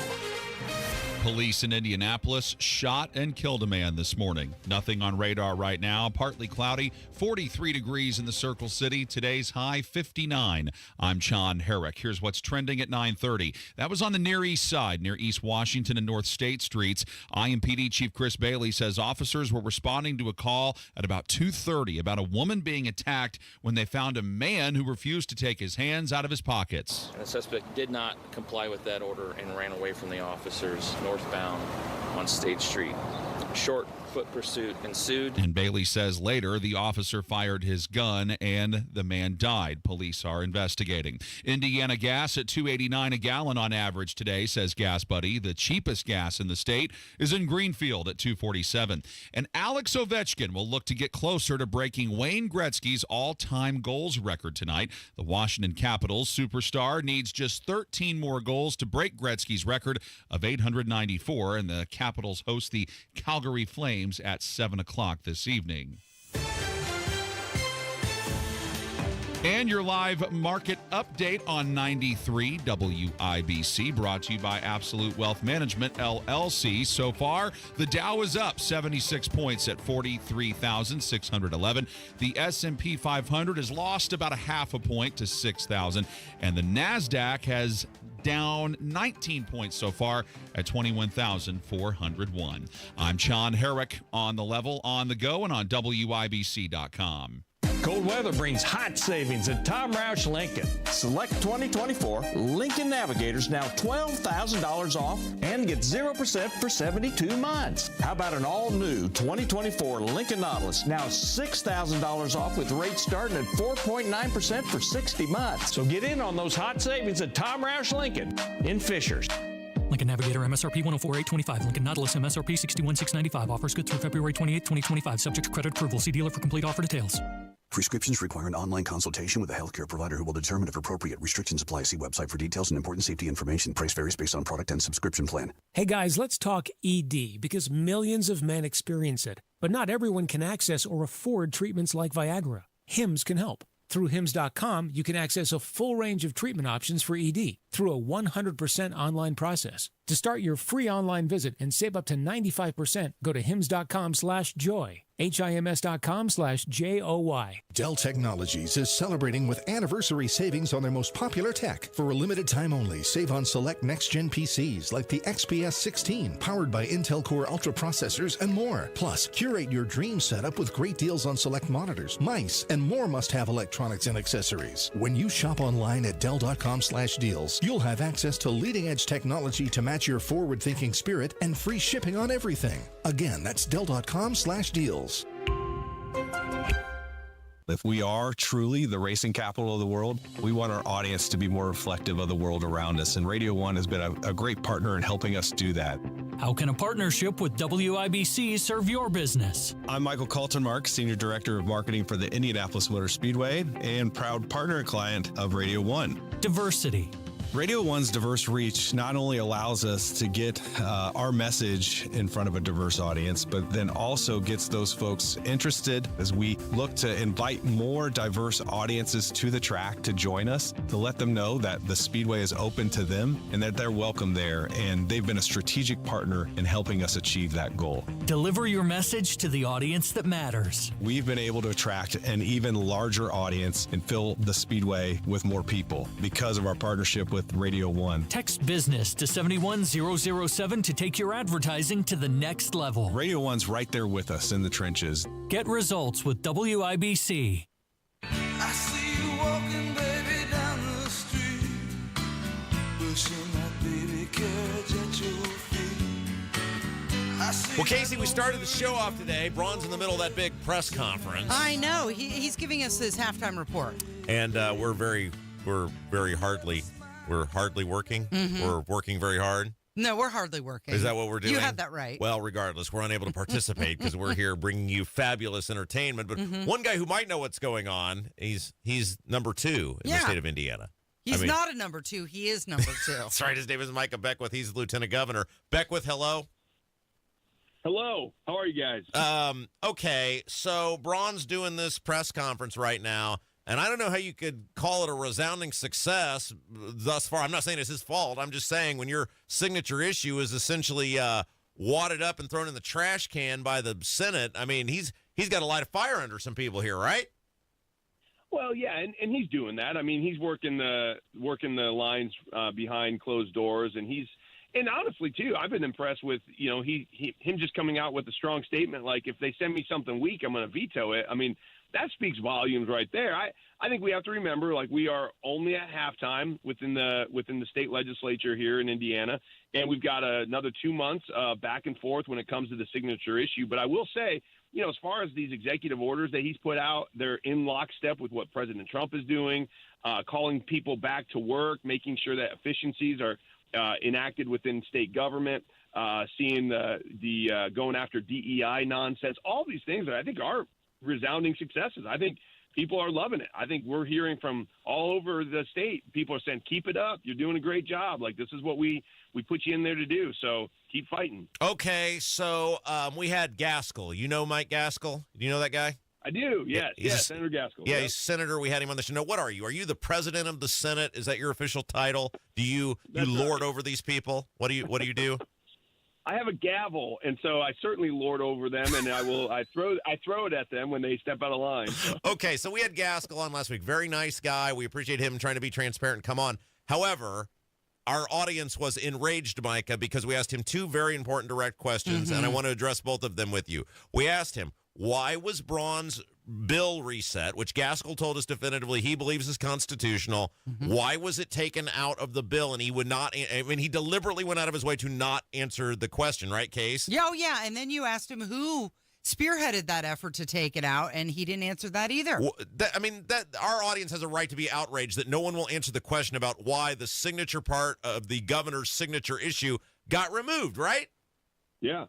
Police in Indianapolis shot and killed a man this morning. Nothing on radar right now. Partly cloudy, 43 degrees in the Circle City. Today's high, 59. I'm John Herrick. Here's what's trending at 9:30. That was on the Near East Side, near East Washington and North State Streets. IMPD Chief Chris Bailey says officers were responding to a call at about 2:30 about a woman being attacked when they found a man who refused to take his hands out of his pockets.
And the suspect did not comply with that order and ran away from the officers northbound on State Street. Short foot pursuit ensued.
And Bailey says later the officer fired his gun and the man died. Police are investigating. Indiana gas at $2.89 a gallon on average today, says Gas Buddy. The cheapest gas in the state is in Greenfield at $2.47. And Alex Ovechkin will look to get closer to breaking Wayne Gretzky's all-time goals record tonight. The Washington Capitals superstar needs just 13 more goals to break Gretzky's record of 894, and the Capitals host the Calgary Flames at 7 o'clock this evening. And your live market update on 93 WIBC, brought to you by Absolute Wealth Management, LLC. So far, the Dow is up 76 points at 43,611. The S&P 500 has lost about a half a point to 6,000. And the NASDAQ has down 19 points so far at 21,401. I'm John Herrick, on the level, on the go, and on WIBC.com.
Cold weather brings hot savings at Tom Roush Lincoln. Select 2024 Lincoln Navigators now $12,000 off and get 0% for 72 months. How about an all-new 2024 Lincoln Nautilus now $6,000 off with rates starting at 4.9% for 60 months. So get in on those hot savings at Tom Roush Lincoln in Fishers.
Lincoln Navigator MSRP 104,825. Lincoln Nautilus MSRP 61,695. Offers good through February 28, 2025. Subject to credit approval. See dealer for complete offer details.
Prescriptions require an online consultation with a healthcare provider who will determine if appropriate. Restrictions apply. See website for details and important safety information. Price varies based on product and subscription plan.
Hey guys, let's talk ED, because millions of men experience it. But not everyone can access or afford treatments like Viagra. Hims can help. Through Hims.com, you can access a full range of treatment options for ED through a 100% online process. To start your free online visit and save up to 95%, go to hims.com/joy. HIMS.com/JOY.
Dell Technologies is celebrating with anniversary savings on their most popular tech. For a limited time only, save on select next-gen PCs like the XPS 16, powered by Intel Core Ultra processors and more. Plus, curate your dream setup with great deals on select monitors, mice, and more must-have electronics and accessories. When you shop online at Dell.com/deals, you'll have access to leading-edge technology to match your forward-thinking spirit and free shipping on everything. Again, that's Dell.com/deals.
If we are truly the racing capital of the world, we want our audience to be more reflective of the world around us. And Radio 1 has been a great partner in helping us do that.
How can a partnership with WIBC serve your business?
I'm Michael Kaltenmark, Senior Director of Marketing for the Indianapolis Motor Speedway and proud partner and client of Radio 1.
Diversity,
Radio 1's diverse reach not only allows us to get our message in front of a diverse audience, but then also gets those folks interested as we look to invite more diverse audiences to the track to join us, to let them know that the Speedway is open to them and that they're welcome there. And they've been a strategic partner in helping us achieve that goal.
Deliver your message to the audience that matters.
We've been able to attract an even larger audience and fill the Speedway with more people because of our partnership with Radio 1.
Text business to 71007 to take your advertising to the next level.
Radio 1's right there with us in the trenches.
Get results with WIBC.
I see you walking, baby, down the street, pushing that baby carriage at your feet.
Well, Casey, we started the show off today. Braun's in the middle of that big press conference.
I know. He's giving us his halftime report.
And we're hardly working.
Mhm.
We're working very hard.
No, we're hardly working.
Is that what we're doing?
You have that right.
Well, regardless, we're unable to participate because we're here bringing you fabulous entertainment. But one guy who might know what's going on, he's number 2 in the state of Indiana.
He's not a number 2. He is number 2.
That's right. His name is Micah Beckwith. He's the lieutenant governor. Beckwith, hello.
Hello. How are you guys?
Okay, so Braun's doing this press conference right now, and I don't know how you could call it a resounding success thus far. I'm not saying it's his fault. I'm just saying when your signature issue is essentially wadded up and thrown in the trash can by the Senate, I mean, he's got to light a fire under some people here, right?
Well, yeah, and he's doing that. I mean, he's working the lines behind closed doors, and honestly, too, I've been impressed with, him just coming out with a strong statement like, if they send me something weak, I'm going to veto it. I mean, that speaks volumes right there. I think we have to remember, like, we are only at halftime within the state legislature here in Indiana, and we've got another 2 months back and forth when it comes to the signature issue. But I will say, as far as these executive orders that he's put out, they're in lockstep with what President Trump is doing, calling people back to work, making sure that efficiencies are enacted within state government, seeing the going after DEI nonsense, all these things that I think are resounding successes. I think people are loving it. I think we're hearing from all over the state. People are saying, keep it up. You're doing a great job. Like, this is what we put you in there to do. So keep fighting.
Okay, so we had Gaskell. You know Mike Gaskell? Do you know that guy?
I do, yes. Senator Gaskell.
Yeah, he's senator. We had him on the show. Now, what are you? Are you the president of the Senate? Is that your official title? Do you lord over these people? What do you do?
I have a gavel, and so I certainly lord over them, and I throw it at them when they step out of line. So.
Okay, so we had Gaskell on last week. Very nice guy. We appreciate him trying to be transparent and come on. However, our audience was enraged, Micah, because we asked him 2 very important direct questions, and I want to address both of them with you. We asked him, why was Braun's bill reset, which Gaskell told us definitively he believes is constitutional? Why was it taken out of the bill? And he would not, he deliberately went out of his way to not answer the question, right, Case?
Yeah, and then you asked him who spearheaded that effort to take it out, and he didn't answer that either.
Well, our audience has a right to be outraged that no one will answer the question about why the signature part of the governor's signature issue got removed, right?
Yeah.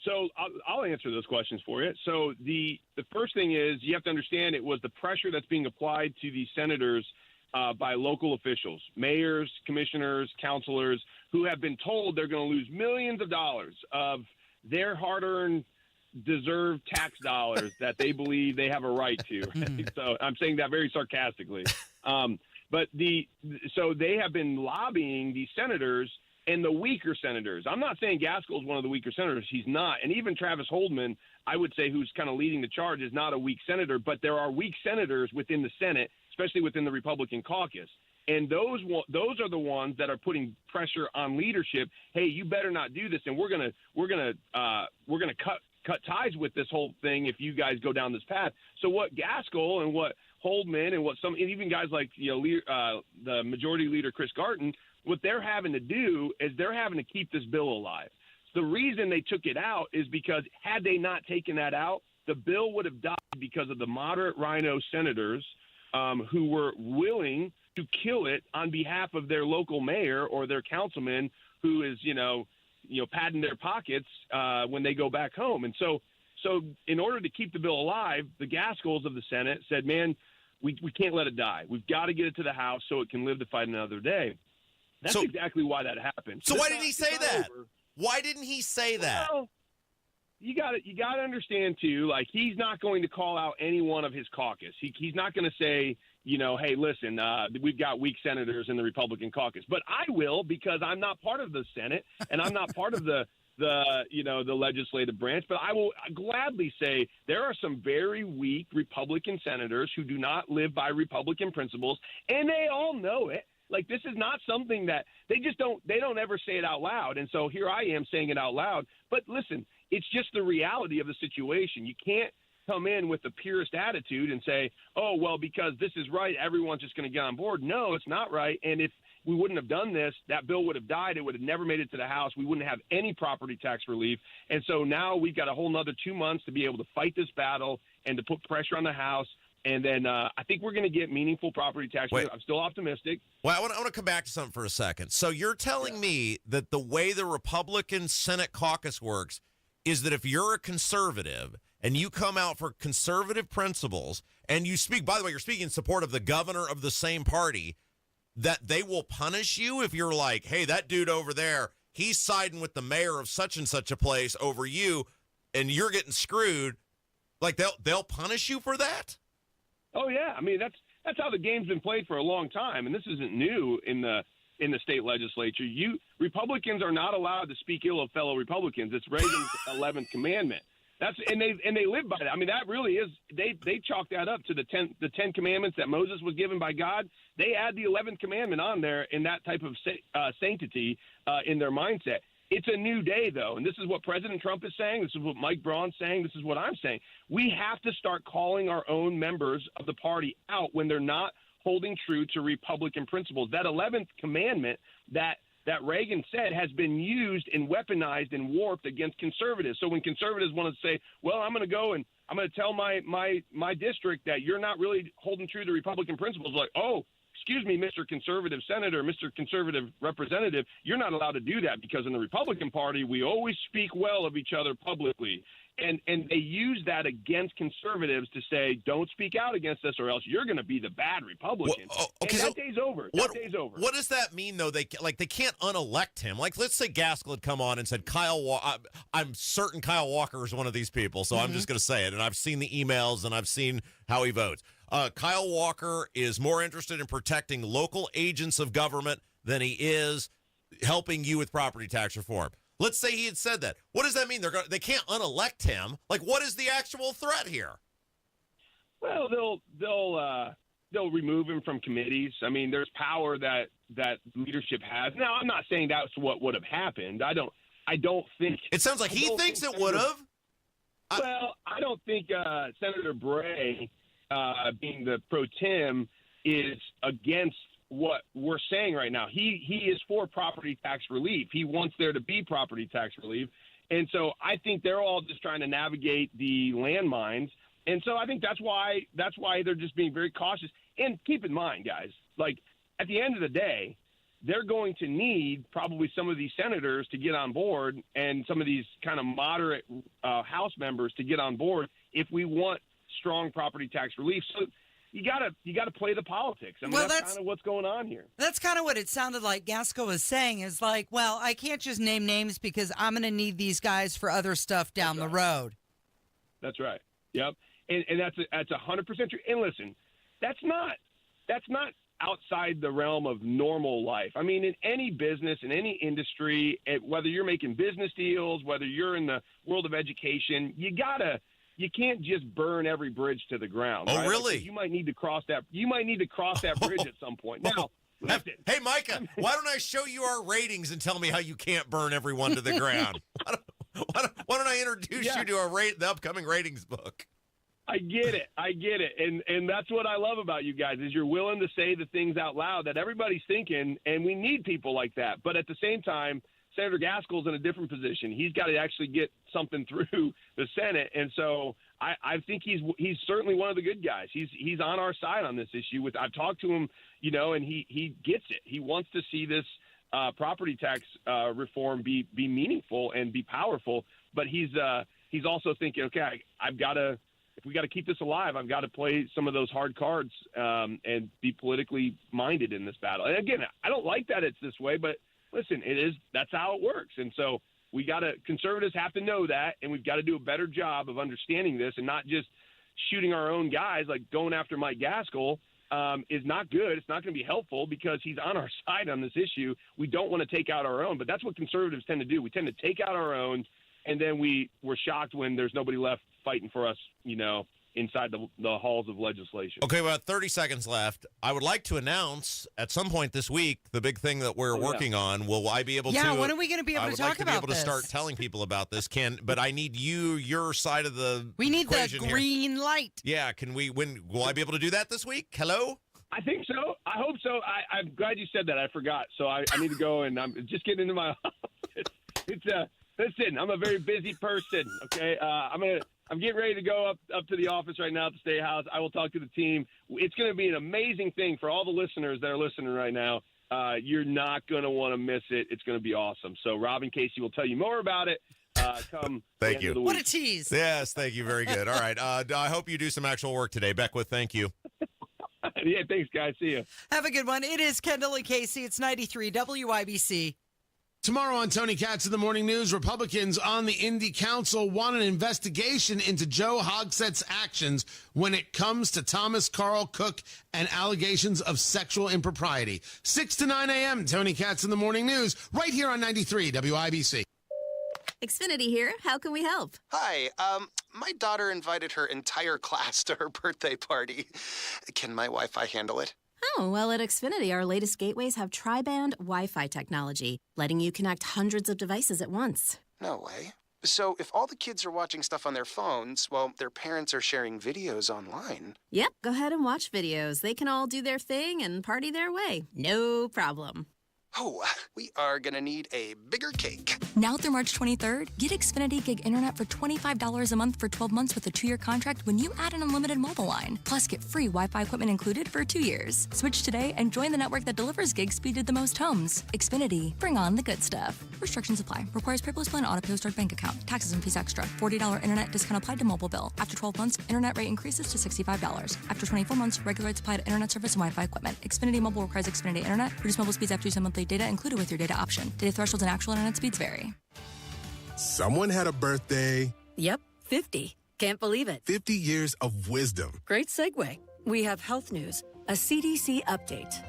So I'll answer those questions for you. So the first thing is you have to understand it was the pressure that's being applied to the senators by local officials, mayors, commissioners, counselors, who have been told they're going to lose millions of dollars of their hard-earned, deserved tax dollars that they believe they have a right to. So I'm saying that very sarcastically. So they have been lobbying these senators and the weaker senators. I'm not saying Gaskell is one of the weaker senators. He's not. And even Travis Holdman, I would say, who's kind of leading the charge, is not a weak senator. But there are weak senators within the Senate, especially within the Republican caucus. And those are the ones that are putting pressure on leadership. Hey, you better not do this, and we're gonna cut ties with this whole thing if you guys go down this path. So what Gaskell and what Holdman and what even guys like the Majority Leader Chris Garton, what they're having to do is they're having to keep this bill alive. The reason they took it out is because had they not taken that out, the bill would have died because of the moderate rhino senators who were willing to kill it on behalf of their local mayor or their councilman who is, padding their pockets when they go back home. And so in order to keep the bill alive, the Gaskells of the Senate said, man, we can't let it die. We've got to get it to the House so it can live to fight another day. That's exactly why that happened.
So why didn't he say that? Why didn't he say that?
Well, you got to understand too. Like, he's not going to call out any one of his caucus. He's not going to say, hey, listen, we've got weak senators in the Republican caucus. But I will, because I'm not part of the Senate and I'm not part of the legislative branch. But I will gladly say there are some very weak Republican senators who do not live by Republican principles, and they all know it. Like, this is not something that they don't ever say it out loud. And so here I am saying it out loud. But listen, it's just the reality of the situation. You can't come in with the purest attitude and say, oh, well, because this is right, everyone's just going to get on board. No, it's not right. And if we wouldn't have done this, that bill would have died. It would have never made it to the House. We wouldn't have any property tax relief. And so now we've got a whole nother 2 months to be able to fight this battle and to put pressure on the House. And then I think we're going to get meaningful property tax relief. I'm still optimistic.
Well, I want to come back to something for a second. So you're telling me that the way the Republican Senate caucus works is that if you're a conservative and you come out for conservative principles and you speak, by the way, you're speaking in support of the governor of the same party, that they will punish you if you're like, hey, that dude over there, he's siding with the mayor of such and such a place over you, and you're getting screwed. Like, they'll punish you for that?
Oh, yeah. I mean, that's how the game's been played for a long time, and this isn't new in the state legislature. Republicans are not allowed to speak ill of fellow Republicans. It's Reagan's 11th commandment. And they live by that. I mean, that really is, they chalk that up to the 10 commandments that Moses was given by God. They add the 11th commandment on there in that type of sanctity in their mindset. It's a new day, though, and this is what President Trump is saying. This is what Mike Braun's saying. This is what I'm saying. We have to start calling our own members of the party out when they're not holding true to Republican principles. That 11th commandment that Reagan said has been used and weaponized and warped against conservatives. So when conservatives want to say, well, I'm going to go and I'm going to tell my district that you're not really holding true to Republican principles, like, oh, excuse me, Mr. Conservative Senator, Mr. Conservative Representative, you're not allowed to do that because in the Republican Party, we always speak well of each other publicly. And they use that against conservatives to say, don't speak out against us or else you're going to be the bad Republican.
Well, okay,
and that day's over. That day's over.
What does that mean, though? They can't unelect him. Like, let's say Gaskell had come on and said, I'm certain Kyle Walker is one of these people, so I'm just going to say it. And I've seen the emails and I've seen how he votes. Kyle Walker is more interested in protecting local agents of government than he is helping you with property tax reform. Let's say he had said that. What does that mean? They can't unelect him. Like, what is the actual threat here?
Well, they'll remove him from committees. I mean, there's power that leadership has. Now, I'm not saying that's what would have happened. I don't think.
It sounds like he thinks it would have.
Well, I don't think Senator Bray, being the pro tem, is against what we're saying right now. He is for property tax relief. He wants there to be property tax relief. And so I think they're all just trying to navigate the landmines. And so I think that's why they're just being very cautious. And keep in mind, guys, like, at the end of the day, they're going to need probably some of these senators to get on board and some of these kind of moderate House members to get on board if we want strong property tax relief. So you gotta play the politics. I mean, that's kind of what's going on here.
That's kind of what it sounded like Gaskell was saying, is like, well, I can't just name names because I'm going to need these guys for other stuff down the road.
That's right. Yep. And that's 100% true. And listen, that's not outside the realm of normal life. I mean, in any business, in any industry, whether you're making business deals, whether you're in the world of education, you can't just burn every bridge to the ground.
Oh,
right?
really?
Like, you might need to cross that. You might need to cross that bridge at some point. Now, listen.
Hey, Micah, why don't I show you our ratings and tell me how you can't burn everyone to the ground? Why don't I introduce you to the upcoming ratings book?
I get it. And that's what I love about you guys is you're willing to say the things out loud that everybody's thinking, and we need people like that. But at the same time, Senator Gaskell's in a different position. He's got to actually get something through the Senate, and so I think he's certainly one of the good guys. He's on our side on this issue. I've talked to him, and he gets it. He wants to see this property tax reform be meaningful and be powerful. But he's also thinking, okay, I've got to if we got to keep this alive, I've got to play some of those hard cards and be politically minded in this battle. And again, I don't like that it's this way, but listen, that's how it works. And so conservatives have to know that, and we've got to do a better job of understanding this and not just shooting our own guys, like going after Mike Gaskell. Is not good. It's not going to be helpful because he's on our side on this issue. We don't want to take out our own, but that's what conservatives tend to do. We tend to take out our own, and then we're shocked when there's nobody left fighting for us, inside the halls of legislation.
Okay, about 30 seconds left. I would like to announce at some point this week the big thing that we're working on. Will I be able to?
Yeah, when are we going to be able to talk about this?
I would like to be able to start telling people about this, Ken, but I need your side of the
We need the
equation
green light.
Yeah, will I be able to do that this week? Hello?
I think so. I hope so. I'm glad you said that. I forgot. So I need to go, and I'm just getting into my office. Listen, I'm a very busy person, okay? I'm getting ready to go up to the office right now at the State House. I will talk to the team. It's going to be an amazing thing for all the listeners that are listening right now. You're not going to want to miss it. It's going to be awesome. So Rob and Casey will tell you more about it. Come
Thank you.
What a tease.
Yes, thank you. Very good. All right. I hope you do some actual work today. Beckwith, thank you.
Yeah, thanks, guys. See you.
Have a good one. It is Kendall and Casey. It's 93 WIBC.
Tomorrow on Tony Katz in the Morning News, Republicans on the Indy Council want an investigation into Joe Hogsett's actions when it comes to Thomas Carl Cook and allegations of sexual impropriety. 6 to 9 a.m., Tony Katz in the Morning News, right here on 93 WIBC.
Xfinity here. How can we help?
Hi. My daughter invited her entire class to her birthday party. Can my Wi-Fi handle it?
Oh, well, at Xfinity, our latest gateways have tri-band Wi-Fi technology, letting you connect hundreds of devices at once.
No way. So if all the kids are watching stuff on their phones, while their parents are sharing videos online.
Yep, go ahead and watch videos. They can all do their thing and party their way. No problem.
Oh, we are going to need a bigger cake.
Now through March 23rd, get Xfinity Gig Internet for $25 a month for 12 months with a 2-year contract when you add an unlimited mobile line. Plus, get free Wi-Fi equipment included for 2 years. Switch today and join the network that delivers gig speed to the most homes. Xfinity. Bring on the good stuff. Restrictions apply. Requires paperless plan auto-pay start bank account. Taxes and fees extra. $40 internet discount applied to mobile bill. After 12 months, internet rate increases to $65. After 24 months, regular rates apply to internet service and Wi-Fi equipment. Xfinity Mobile requires Xfinity Internet. Reduced mobile speeds after use of monthly data included with your data option. Data thresholds and actual internet speeds vary.
Someone had a birthday.
Yep, 50. Can't believe it.
50 years of wisdom.
Great segue. We have health news, a CDC update.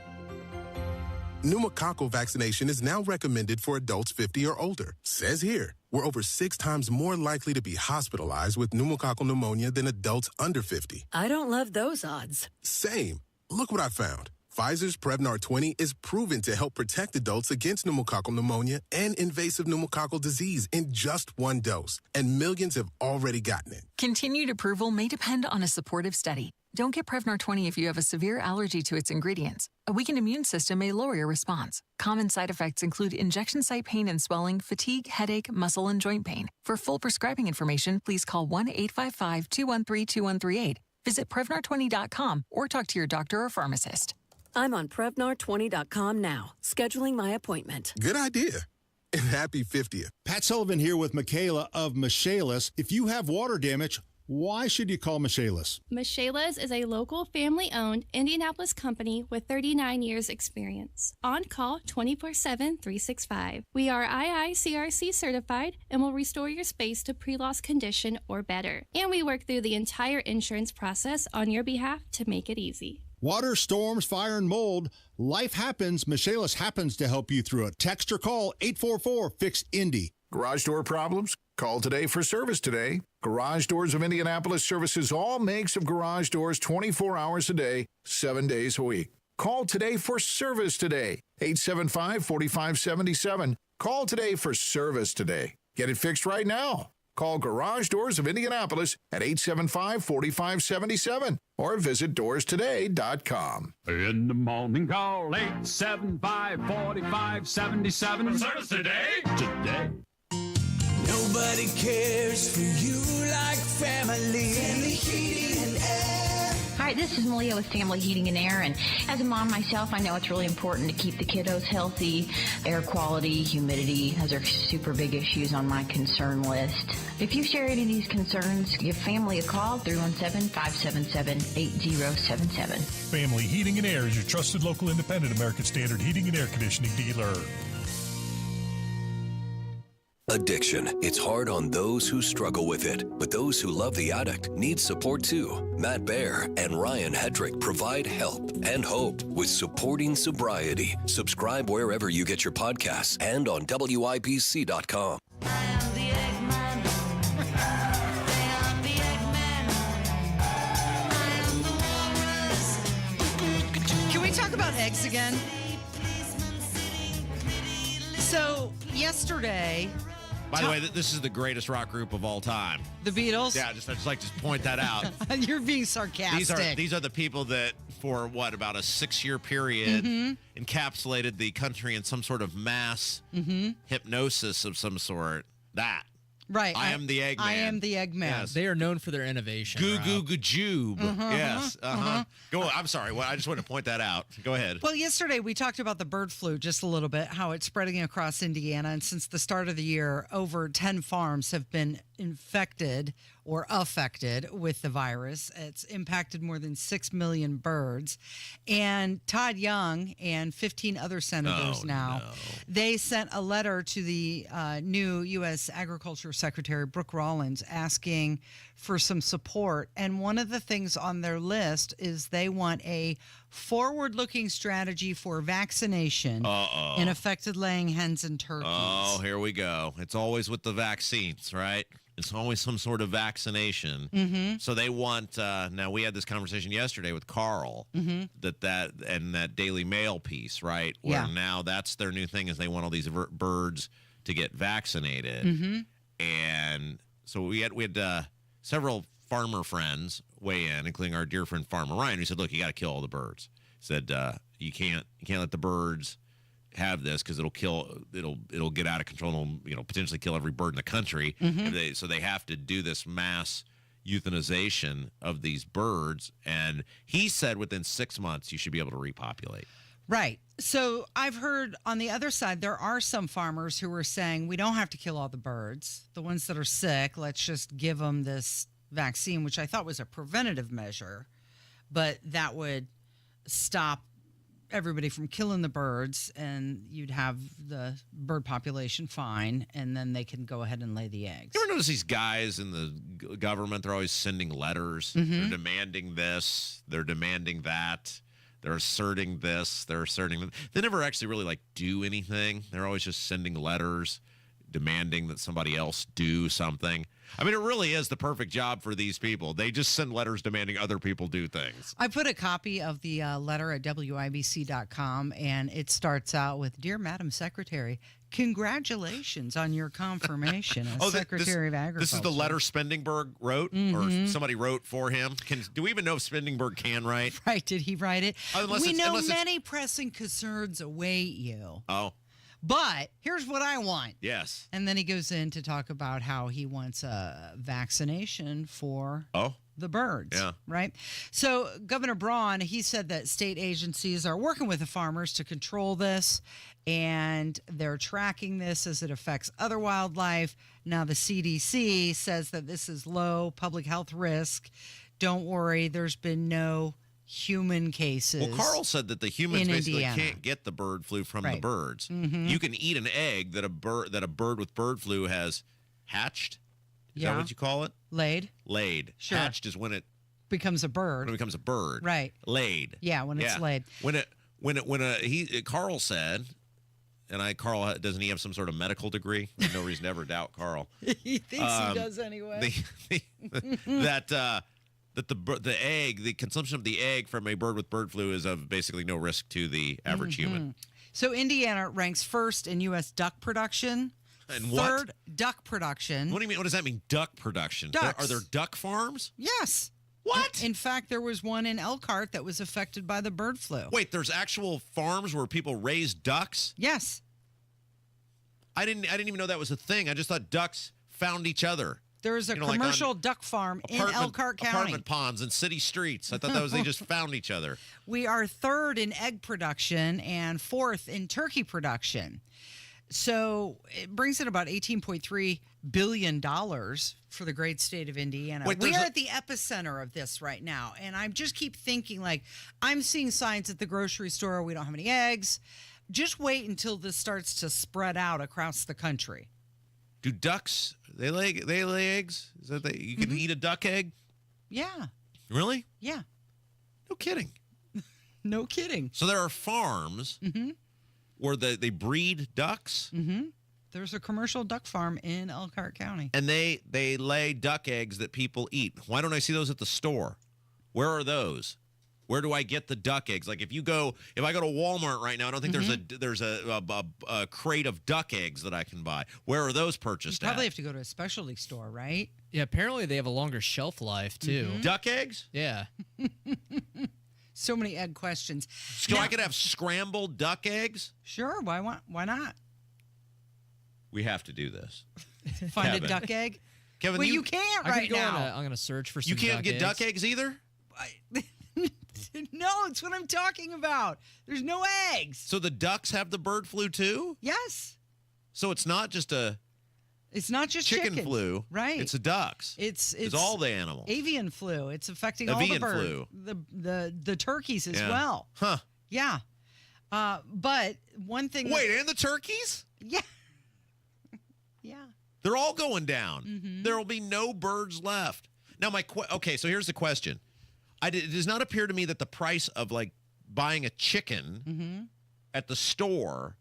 Pneumococcal vaccination is now recommended for adults 50 or older. Says here, we're over 6 times more likely to be hospitalized with pneumococcal pneumonia than adults under 50.
I don't love those odds.
Same. Look what I found. Pfizer's Prevnar 20 is proven to help protect adults against pneumococcal pneumonia and invasive pneumococcal disease in just 1 dose, and millions have already gotten it.
Continued approval may depend on a supportive study. Don't get Prevnar 20 if you have a severe allergy to its ingredients. A weakened immune system may lower your response. Common side effects include injection site pain and swelling, fatigue, headache, muscle, and joint pain. For full prescribing information, please call 1-855-213-2138. Visit Prevnar20.com or talk to your doctor or pharmacist.
I'm on Prevnar20.com now, scheduling my appointment.
Good idea. And happy 50th.
Pat Sullivan here with Michaela of Michaelis. If you have water damage, why should you call Michaelis?
Michaelis is a local family-owned Indianapolis company with 39 years experience. On call 24/7, 365. We are IICRC certified and will restore your space to pre-loss condition or better. And we work through the entire insurance process on your behalf to make it easy.
Water, storms, fire, and mold. Life happens. Michaelis happens to help you through it. Text or call 844-FIX-INDY.
Garage door problems? Call today for service today. Garage Doors of Indianapolis services all makes of garage doors 24 hours a day, 7 days a week. Call today for service today. 875-4577. Call today for service today. Get it fixed right now. Call Garage Doors of Indianapolis at 875-4577 or visit doorstoday.com.
In the morning, call 875-4577. Service today.
Nobody cares for you like family. Family Heating and Air.
Hi, this is Malia with Family Heating and Air, and as a mom myself, I know it's really important to keep the kiddos healthy. Air quality, humidity, those are super big issues on my concern list. If you share any of these concerns, give Family a call, 317-577-8077.
Family Heating and Air is your trusted local independent American Standard heating and air conditioning dealer.
Addiction. It's hard on those who struggle with it, but those who love the addict need support too. Matt Baer and Ryan Hedrick provide help and hope with Supporting Sobriety. Subscribe wherever you get your podcasts and on WIBC.com.
Can we talk about eggs again? So, yesterday...
By the way, this is the greatest rock group of all time.
The Beatles?
Yeah, I just like to point that out.
You're being sarcastic.
These are the people that, for about a 6-year period, encapsulated the country in some sort of mass hypnosis of some sort. That.
Right.
I am the Eggman.
I am the Eggman.
Yes.
They are known for their innovation.
Goo goo gajoob. Yes. Go. I'm sorry. Well, I just wanted to point that out. Go ahead.
Well, yesterday we talked about the bird flu just a little bit, how it's spreading across Indiana. And since the start of the year, over 10 farms have been infected or affected with the virus. It's impacted more than 6 million birds. And Todd Young and 15 other senators they sent a letter to the new U.S. Agriculture Secretary, Brooke Rollins, asking for some support. And one of the things on their list is they want a forward-looking strategy for vaccination in affected laying hens and turkeys.
Oh, here we go. It's always with the vaccines, right? It's always some sort of vaccination. So they want, now we had this conversation yesterday with Carl, that Daily Mail piece, right? Where now that's their new thing is they want all these birds to get vaccinated. And so we had several farmer friends weigh in, including our dear friend Farmer Ryan, who said, look, you got to kill all the birds. He said, you can't let the birds have this because it'll get out of control and potentially kill every bird in the country. So they have to do this mass euthanization of these birds. And he said within 6 months you should be able to repopulate.
Right. So I've heard on the other side, there are some farmers who are saying we don't have to kill all the birds. The ones that are sick, let's just give them this vaccine, which I thought was a preventative measure, but that would stop everybody from killing the birds, and you'd have the bird population fine, and then they can go ahead and lay the eggs.
You ever notice these guys in the government, they're always sending letters. They're demanding this, they're demanding that, they're asserting this, they're asserting that. They never actually really do anything. They're always just sending letters demanding that somebody else do something. I mean, it really is the perfect job for these people. They just send letters demanding other people do things.
I put a copy of the letter at WIBC.com, and it starts out with, Dear Madam Secretary, congratulations on your confirmation as Secretary of Agriculture.
This is the letter Spendenberg wrote, or somebody wrote for him. Do we even know if Spendenberg can write?
Right, did he write it?
Unless
many pressing concerns await you.
Oh.
But here's what I want.
Yes.
And then he goes in to talk about how he wants a vaccination for the birds.
Yeah.
Right? So Governor Braun, he said that state agencies are working with the farmers to control this, and they're tracking this as it affects other wildlife. Now the CDC says that this is low public health risk. Don't worry, there's been no human cases.
Well, Carl said that the humans basically
Indiana
can't get the bird flu from the birds. You can eat an egg that a bird with bird flu has hatched. Is that what you call it?
Laid.
Sure. Hatched is when it
becomes a bird.
When it becomes a bird.
Right.
Laid.
Yeah, when it's laid.
Carl said, and Carl, doesn't he have some sort of medical degree? There's no reason to ever doubt Carl.
He thinks he does anyway.
That the consumption of the egg from a bird with bird flu is of basically no risk to the average human.
So Indiana ranks first in U.S. duck production.
And
third, duck production.
What do you mean? What does that mean, duck production?
Ducks.
Are there duck farms?
Yes.
What?
In fact, there was one in Elkhart that was affected by the bird flu.
Wait, there's actual farms where people raise ducks?
Yes.
I didn't even know that was a thing. I just thought ducks found each other.
There's a
like on
commercial duck farm in Elkhart County.
Apartment ponds and city streets. I thought that was they just found each other.
We are third in egg production and fourth in turkey production. So it brings in about $18.3 billion for the great state of Indiana.
Wait,
we are at the epicenter of this right now. And I just keep thinking, like, I'm seeing signs at the grocery store, we don't have any eggs. Just wait until this starts to spread out across the country.
Do ducks, they lay eggs? Is that you can eat a duck egg?
Yeah.
Really?
Yeah.
No kidding.
No kidding.
So there are farms where they breed ducks?
Mm-hmm. There's a commercial duck farm in Elkhart County.
And they lay duck eggs that people eat. Why don't I see those at the store? Where are those? Where do I get the duck eggs? Like if I go to Walmart right now, I don't think there's a crate of duck eggs that I can buy. Where are those purchased
You probably
at?
have to go to a specialty store, right?
Yeah, apparently they have a longer shelf life, too.
Duck eggs?
Yeah.
So many egg questions.
So I could have scrambled duck eggs?
Sure, why not?
We have to do this.
Find
Kevin.
a duck egg?
Kevin,
well, you can't right now.
I'm going to search for some
You can't
duck
get
eggs.
duck eggs either?
No, it's what I'm talking about. There's no eggs.
So the ducks have the bird flu too?
Yes.
So it's not just
chicken
chicken flu,
right?
It's the ducks.
It's
all the animals.
Avian flu. It's affecting all the
Avian
birds,
flu.
the turkeys as
Yeah.
well.
Huh.
Yeah. But one thing.
Wait, and the turkeys?
Yeah. Yeah.
They're all going down. There will be no birds left. Now, okay, so here's the question. It does not appear to me that the price of like buying a chicken at the store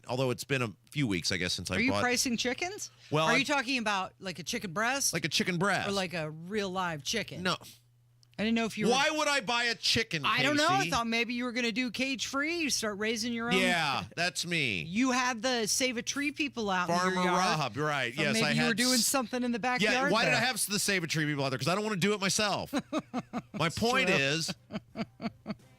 although it's been a few weeks, I guess, since I bought.
Are you pricing chickens?
Well,
are you talking about like a chicken breast?
Like a chicken breast.
Or like a real live chicken?
No.
I didn't know if you were.
Why would I buy a chicken,
I don't know. I
Casey?
thought maybe you were going to do cage free. You start raising your own.
Yeah, that's me.
You had the Save a Tree people out in
Farmer
your yard.
Rob, right.
So
yes,
maybe
I
you
had
were doing something in the backyard.
Yeah, why did I
there.
have the Save a Tree people out there? Because I don't want to do it myself. My point
true.
is,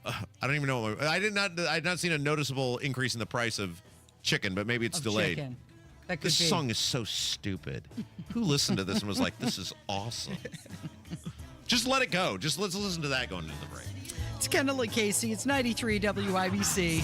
I don't even know. I had not seen a noticeable increase in the price of chicken, but maybe it's
Of
delayed.
chicken. That could
This
be.
song is so stupid. Who listened to this and was like, "This is awesome"? Just let it go. Just let's listen to that going into the break.
It's Kendall and Casey. It's 93 WIBC.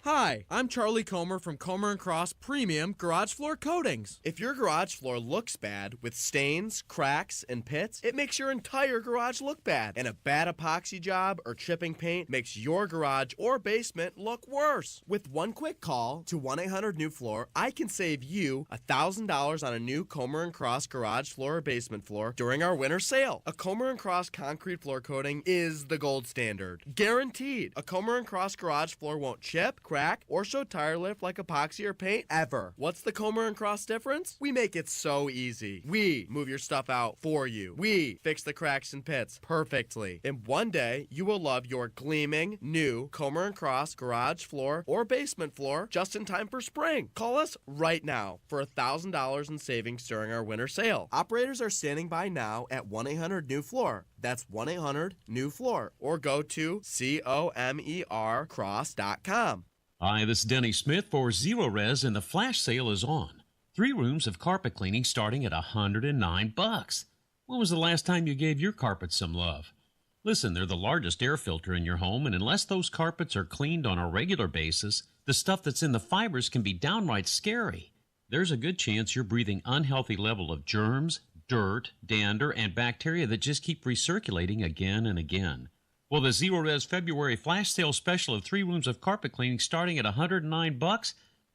Hi, I'm Charlie Comer from Comer & Cross Premium Garage Floor Coatings. If your garage floor looks bad with stains, cracks, and pits, it makes your entire garage look bad. And a bad epoxy job or chipping paint makes your garage or basement look worse. With one quick call to 1-800-NEW-FLOOR, I can save you $1,000 on a new Comer & Cross garage floor or basement floor during our winter sale. A Comer & Cross concrete floor coating is the gold standard. Guaranteed. A Comer & Cross garage floor won't chip, crack, or show tire lift like epoxy or paint ever. What's the Comer & Cross difference? We make it so easy. We move your stuff out for you. We fix the cracks and pits perfectly. In one day, you will love your gleaming new Comer & Cross garage floor or basement floor just in time for spring. Call us right now for $1,000 in savings during our winter sale. Operators are standing by now at 1-800-NEW-FLOOR. That's 1-800-NEW-FLOOR. Or go to COMERcross.com.
Hi, this is Denny Smith for Zero Res, and the flash sale is on. 3 rooms of carpet cleaning starting at $109. When was the last time you gave your carpet some love? Listen, they're the largest air filter in your home, and unless those carpets are cleaned on a regular basis, the stuff that's in the fibers can be downright scary. There's a good chance you're breathing unhealthy level of germs, dirt, dander, and bacteria that just keep recirculating again and again. Well, the Zero Res February flash sale special of 3 rooms of carpet cleaning starting at $109.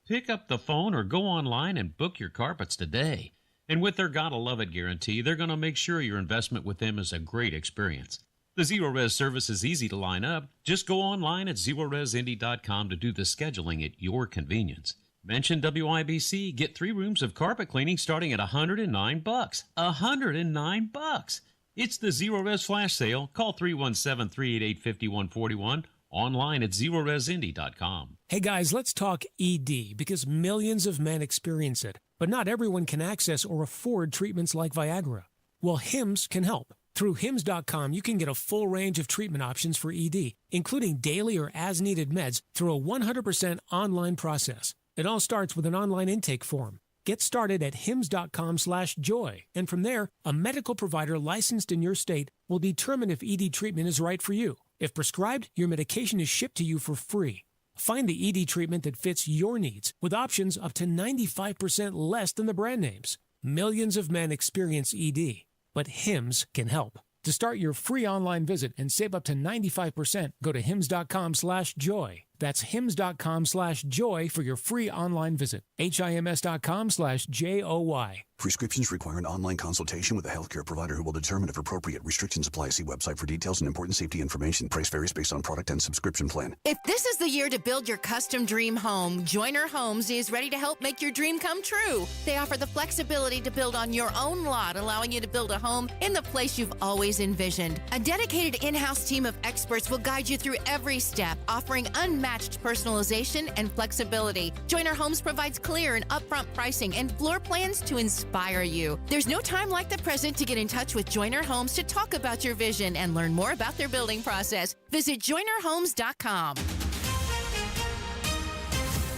Pick up the phone or go online and book your carpets today. And with their Gotta Love It guarantee, they're going to make sure your investment with them is a great experience. The Zero Res service is easy to line up. Just go online at zeroresindy.com to do the scheduling at your convenience. Mention WIBC, get 3 rooms of carpet cleaning starting at $109. $109. It's the Zero Res Flash Sale. Call 317-388-5141. Online at zeroresindy.com.
Hey guys, let's talk ED because millions of men experience it, but not everyone can access or afford treatments like Viagra. Well, HIMS can help. Through HIMS.com, you can get a full range of treatment options for ED, including daily or as-needed meds through a 100% online process. It all starts with an online intake form. Get started at HIMS.com/joy, and from there, a medical provider licensed in your state will determine if ED treatment is right for you. If prescribed, your medication is shipped to you for free. Find the ED treatment that fits your needs with options up to 95% less than the brand names. Millions of men experience ED, but HIMS can help. To start your free online visit and save up to 95%, go to HIMS.com/joy. That's HIMS.com/joy for your free online visit. HIMS.com/JOY.
Prescriptions require an online consultation with a healthcare provider who will determine if appropriate. Restrictions apply. See website for details and important safety information. Price varies based on product and subscription plan.
If this is the year to build your custom dream home, Joiner Homes is ready to help make your dream come true. They offer the flexibility to build on your own lot, allowing you to build a home in the place you've always envisioned. A dedicated in-house team of experts will guide you through every step, offering unmatched personalization and flexibility. Joiner Homes provides clear and upfront pricing and floor plans to inspire you. There's no time like the present to get in touch with Joiner Homes to talk about your vision and learn more about their building process. Visit joinerhomes.com.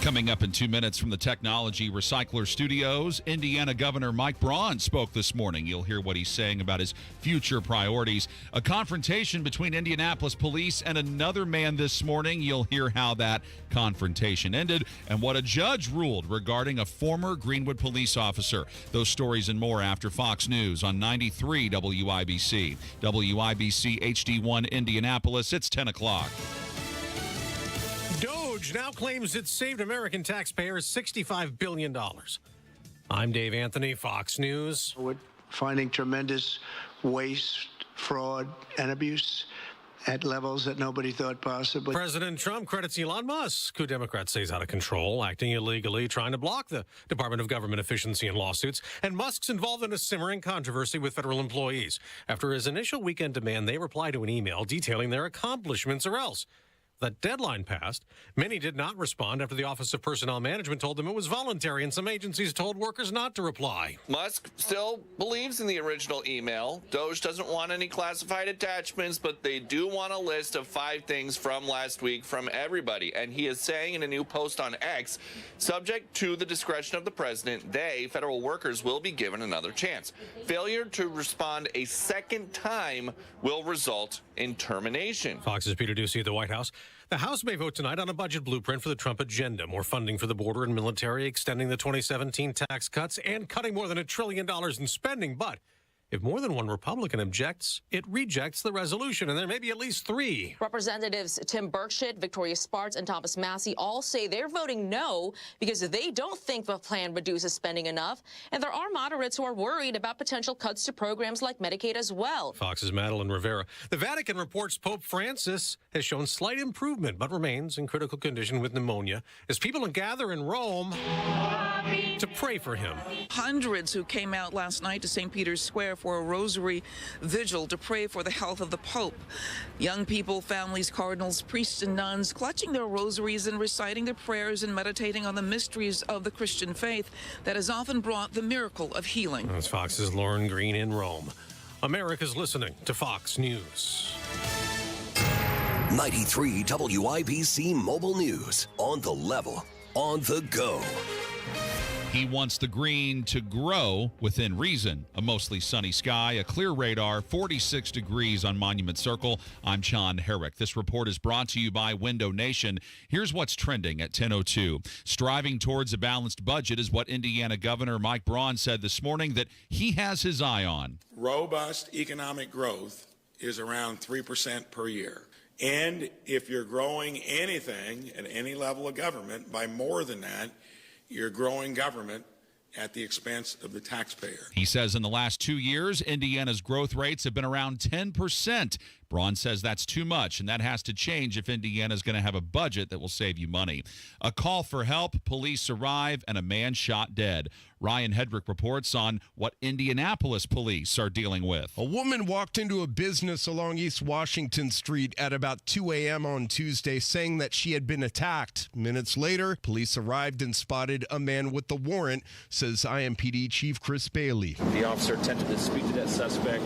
Coming up in 2 minutes from the Technology Recycler Studios, Indiana Governor Mike Braun spoke this morning. You'll hear what he's saying about his future priorities. A confrontation between Indianapolis police and another man this morning. You'll hear how that confrontation ended and what a judge ruled regarding a former Greenwood police officer. Those stories and more after Fox News on 93 WIBC. WIBC HD1 Indianapolis. It's 10 o'clock.
DOGE now claims it saved American taxpayers $65 billion. I'm Dave Anthony, Fox News.
We're finding tremendous waste, fraud, and abuse at levels that nobody thought possible.
President Trump credits Elon Musk, who Democrats say is out of control, acting illegally, trying to block the Department of Government Efficiency in lawsuits. And Musk's involved in a simmering controversy with federal employees. After his initial weekend demand, they reply to an email detailing their accomplishments or else. The deadline passed. Many did not respond after the Office of Personnel Management told them it was voluntary, and some agencies told workers not to reply.
Musk still believes in the original email. DOGE doesn't want any classified attachments, but they do want a list of 5 things from last week from everybody. And he is saying in a new post on X, subject to the discretion of the president, they, federal workers, will be given another chance. Failure to respond a second time will result in termination.
Fox's Peter Ducey at the White House. The House may vote tonight on a budget blueprint for the Trump agenda. More funding for the border and military, extending the 2017 tax cuts, and cutting more than $1 trillion in spending. But if more than one Republican objects, it rejects the resolution, and there may be at least 3.
Representatives Tim Burchett, Victoria Spartz, and Thomas Massey all say they're voting no because they don't think the plan reduces spending enough. And there are moderates who are worried about potential cuts to programs like Medicaid as well.
Fox's Madeline Rivera. The Vatican reports Pope Francis has shown slight improvement, but remains in critical condition with pneumonia as people gather in Rome to pray for him.
Hundreds who came out last night to St. Peter's Square for a rosary vigil to pray for the health of the Pope. Young people, families, cardinals, priests, and nuns clutching their rosaries and reciting their prayers and meditating on the mysteries of the Christian faith that has often brought the miracle of healing.
That's Fox's Lauren Green in Rome. America's listening to Fox News.
93 WIBC Mobile News. On the level, on the go.
He wants the green to grow within reason. A mostly sunny sky, a clear radar, 46 degrees on Monument Circle. I'm John Herrick. This report is brought to you by Window Nation. Here's what's trending at 10:02. Striving towards a balanced budget is what Indiana Governor Mike Braun said this morning that he has his eye on.
Robust economic growth is around 3% per year. And if you're growing anything at any level of government by more than that, you're growing government at the expense of the taxpayer.
He says in the last 2 years, Indiana's growth rates have been around 10%. Braun says that's too much, and that has to change if Indiana's going to have a budget that will save you money. A call for help, police arrive, and a man shot dead. Ryan Hedrick reports on what Indianapolis police are dealing with.
A woman walked into a business along East Washington Street at about 2 a.m. on Tuesday, saying that she had been attacked. Minutes later, police arrived and spotted a man with the warrant, says IMPD Chief Chris Bailey.
The officer attempted to speak to that suspect,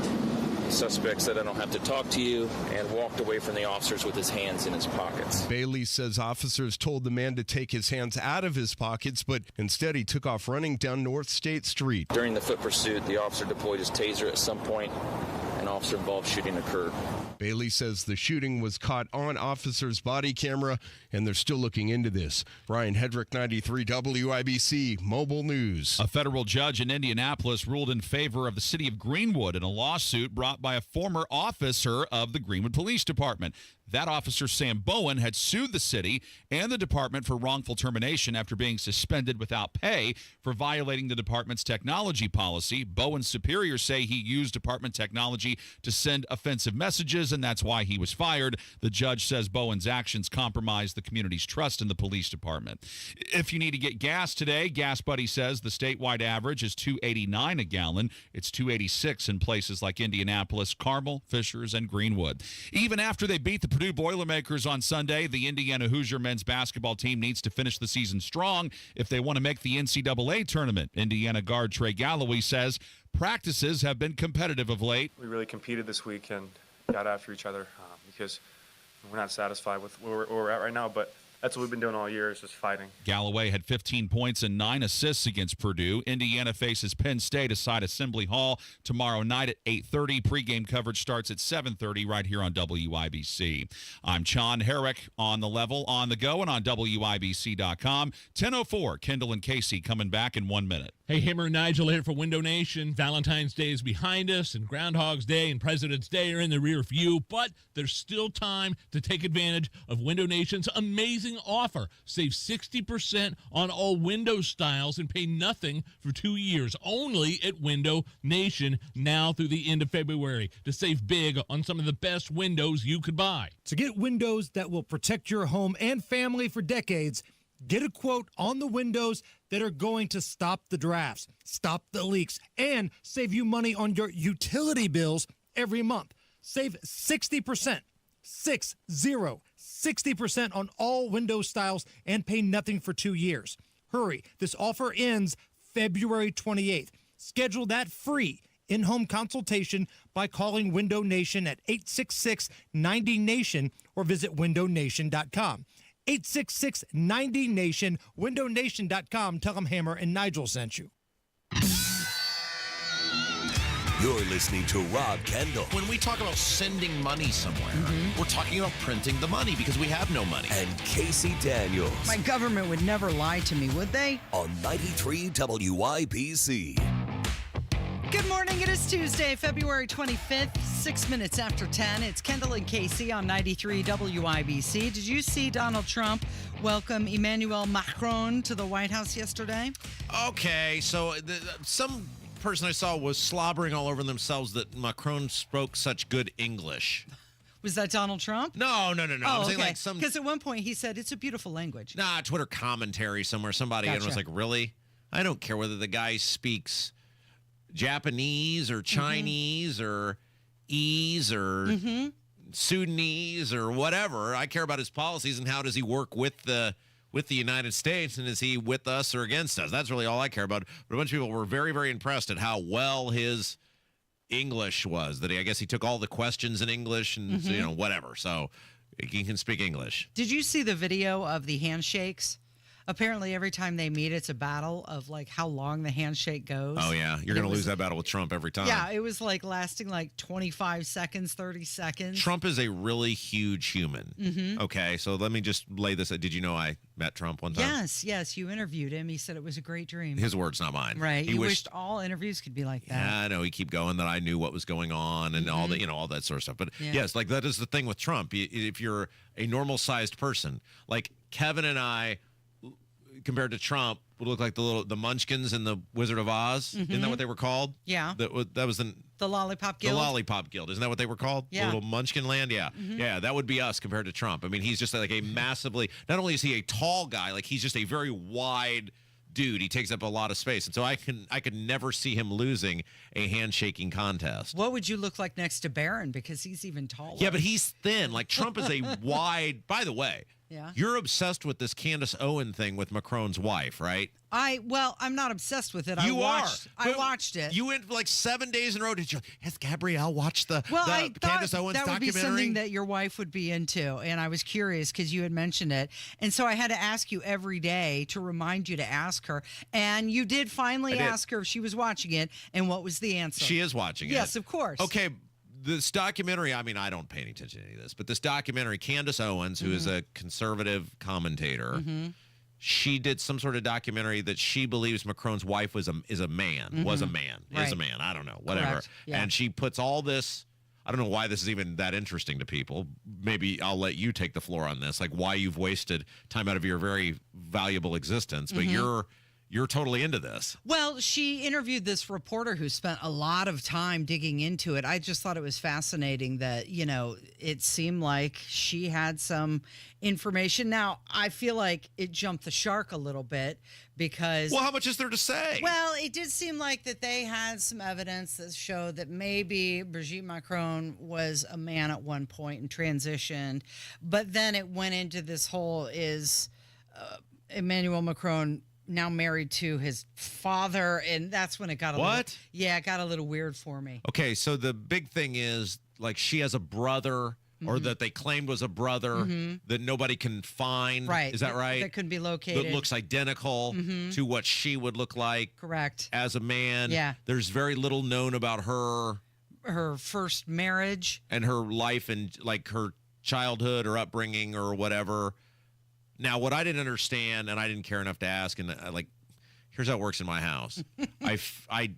suspect said, "I don't have to talk to you," and walked away from the officers with his hands in his pockets.
Bailey says officers told the man to take his hands out of his pockets, but instead he took off running down North State Street.
During the foot pursuit, the officer deployed his taser. At some point, an officer-involved shooting occurred.
Bailey says the shooting was caught on officer's body camera, and they're still looking into this. Ryan Hedrick, 93 WIBC Mobile News.
A federal judge in Indianapolis ruled in favor of the city of Greenwood in a lawsuit brought by a former officer of the Greenwood Police Department. That officer, Sam Bowen, had sued the city and the department for wrongful termination after being suspended without pay for violating the department's technology policy. Bowen's superiors say he used department technology to send offensive messages, and that's why he was fired. The judge says Bowen's actions compromised the community's trust in the police department. If you need to get gas today, Gas Buddy says the statewide average is $2.89 a gallon. It's $2.86 in places like Indianapolis, Carmel, Fishers, and Greenwood. Even after they beat the Purdue Boilermakers on Sunday, the Indiana Hoosier men's basketball team needs to finish the season strong if they want to make the NCAA tournament. Indiana guard Trey Galloway says practices have been competitive of late.
We really competed this week and got after each other because we're not satisfied with where we're at right now, but that's what we've been doing all year, is just fighting.
Galloway had 15 points and 9 assists against Purdue. Indiana faces Penn State aside Assembly Hall tomorrow night at 8:30. Pregame coverage starts at 7:30 right here on WIBC. I'm John Herrick on the level, on the go, and on WIBC.com. 10:04, Kendall and Casey coming back in 1 minute.
Hey, Hammer and Nigel here for Window Nation. Valentine's Day is behind us, and Groundhog's Day and President's Day are in the rear view, but there's still time to take advantage of Window Nation's amazing offer. Save 60% on all window styles and pay nothing for 2 years, only at Window Nation now through the end of February, to save big on some of the best windows you could buy.
To get windows that will protect your home and family for decades, get a quote on the windows that are going to stop the drafts, stop the leaks, and save you money on your utility bills every month. Save 60%, 60% on all window styles and pay nothing for 2 years. Hurry, this offer ends February 28th. Schedule that free in-home consultation by calling Window Nation at 866-90-NATION or visit windownation.com. 866-90-NATION, windownation.com. Tell them Hammer and Nigel sent you.
You're listening to Rob Kendall.
When we talk about sending money somewhere, we're talking about printing the money because we have no money.
And Casey Daniels.
My government would never lie to me, would they?
On 93 WIBC.
Good morning. It is Tuesday, February 25th, 6 minutes after 10. It's Kendall and Casey on 93 WIBC. Did you see Donald Trump welcome Emmanuel Macron to the White House yesterday?
Okay, so some person I saw was slobbering all over themselves that Macron spoke such good English.
Was that Donald Trump?
No.
Oh,
I'm saying like some...
Because at one point he said it's a beautiful language.
Nah, Twitter commentary somewhere. Somebody
Gotcha.
was like, really? I don't care whether the guy speaks Japanese or Chinese or or Sudanese or whatever. I care about his policies and how does he work with the United States, and is he with us or against us? That's really all I care about. But a bunch of people were very, very impressed at how well his English was. That I guess he took all the questions in English and whatever. So he can speak English.
Did you see the video of the handshakes? Apparently, every time they meet, it's a battle of like how long the handshake goes.
Oh, yeah. You're going to lose that battle with Trump every time.
Yeah, it was like lasting like 25 seconds, 30 seconds.
Trump is a really huge human. Okay, so let me just lay this. Did you know I met Trump one time?
Yes. You interviewed him. He said it was a great dream.
His words, not mine.
Right. He wished all interviews could be like that.
Yeah, I know. He keep going that I knew what was going on and all that, all that sort of stuff. But yes, like that is the thing with Trump. If you're a normal-sized person, like Kevin and I, compared to Trump, would look like the Munchkins in the Wizard of Oz. Isn't that what they were called?
Yeah.
That was the
Lollipop Guild.
The Lollipop Guild. Isn't that what they were called?
Yeah.
The little Munchkin land? Yeah. Yeah, that would be us compared to Trump. I mean, he's just like a massively, not only is he a tall guy, like he's just a very wide dude. He takes up a lot of space. And so I could never see him losing a handshaking contest.
What would you look like next to Barron? Because he's even taller.
Yeah, but he's thin. Like Trump is a wide, by the way,
Yeah.
You're obsessed with this Candace Owen thing with Macron's wife, right?
I'm not obsessed with it.
You
I
are.
watched it.
You went like 7 days in a row. Did you? Has Gabrielle watched the
I
Candace
thought
Owens
that would
documentary?
be something that your wife would be into, and I was curious because you had mentioned it, and so I had to ask you every day to remind you to ask her, and you did finally ask her if she was watching it, and what was the answer?
She is watching it.
Yes, of course.
Okay. This documentary, I mean, I don't pay any attention to any of this, but this documentary, Candace Owens, who is a conservative commentator, she did some sort of documentary that she believes Macron's wife is a man, was a man, is a man. I don't know, whatever.
Correct. Yeah.
And she puts all this. I don't know why this is even that interesting to people. Maybe I'll let you take the floor on this, like why you've wasted time out of your very valuable existence, but you're totally into this.
Well, she interviewed this reporter who spent a lot of time digging into it. I just thought it was fascinating that, it seemed like she had some information. Now, I feel like it jumped the shark a little bit because...
Well, how much is there to say?
Well, it did seem like that they had some evidence that showed that maybe Brigitte Macron was a man at one point and transitioned. But then it went into this whole Emmanuel Macron now married to his father, and that's when it got it got a little weird for me.
Okay, so the big thing is like she has a brother or that they claimed was a brother that nobody can find.
Right.
Is that right?
That could be located.
That looks identical to what she would look like.
Correct.
As a man.
Yeah.
There's very little known about
her first marriage
and her life and like her childhood or upbringing or whatever. Now, what I didn't understand, and I didn't care enough to ask, and here's how it works in my house. I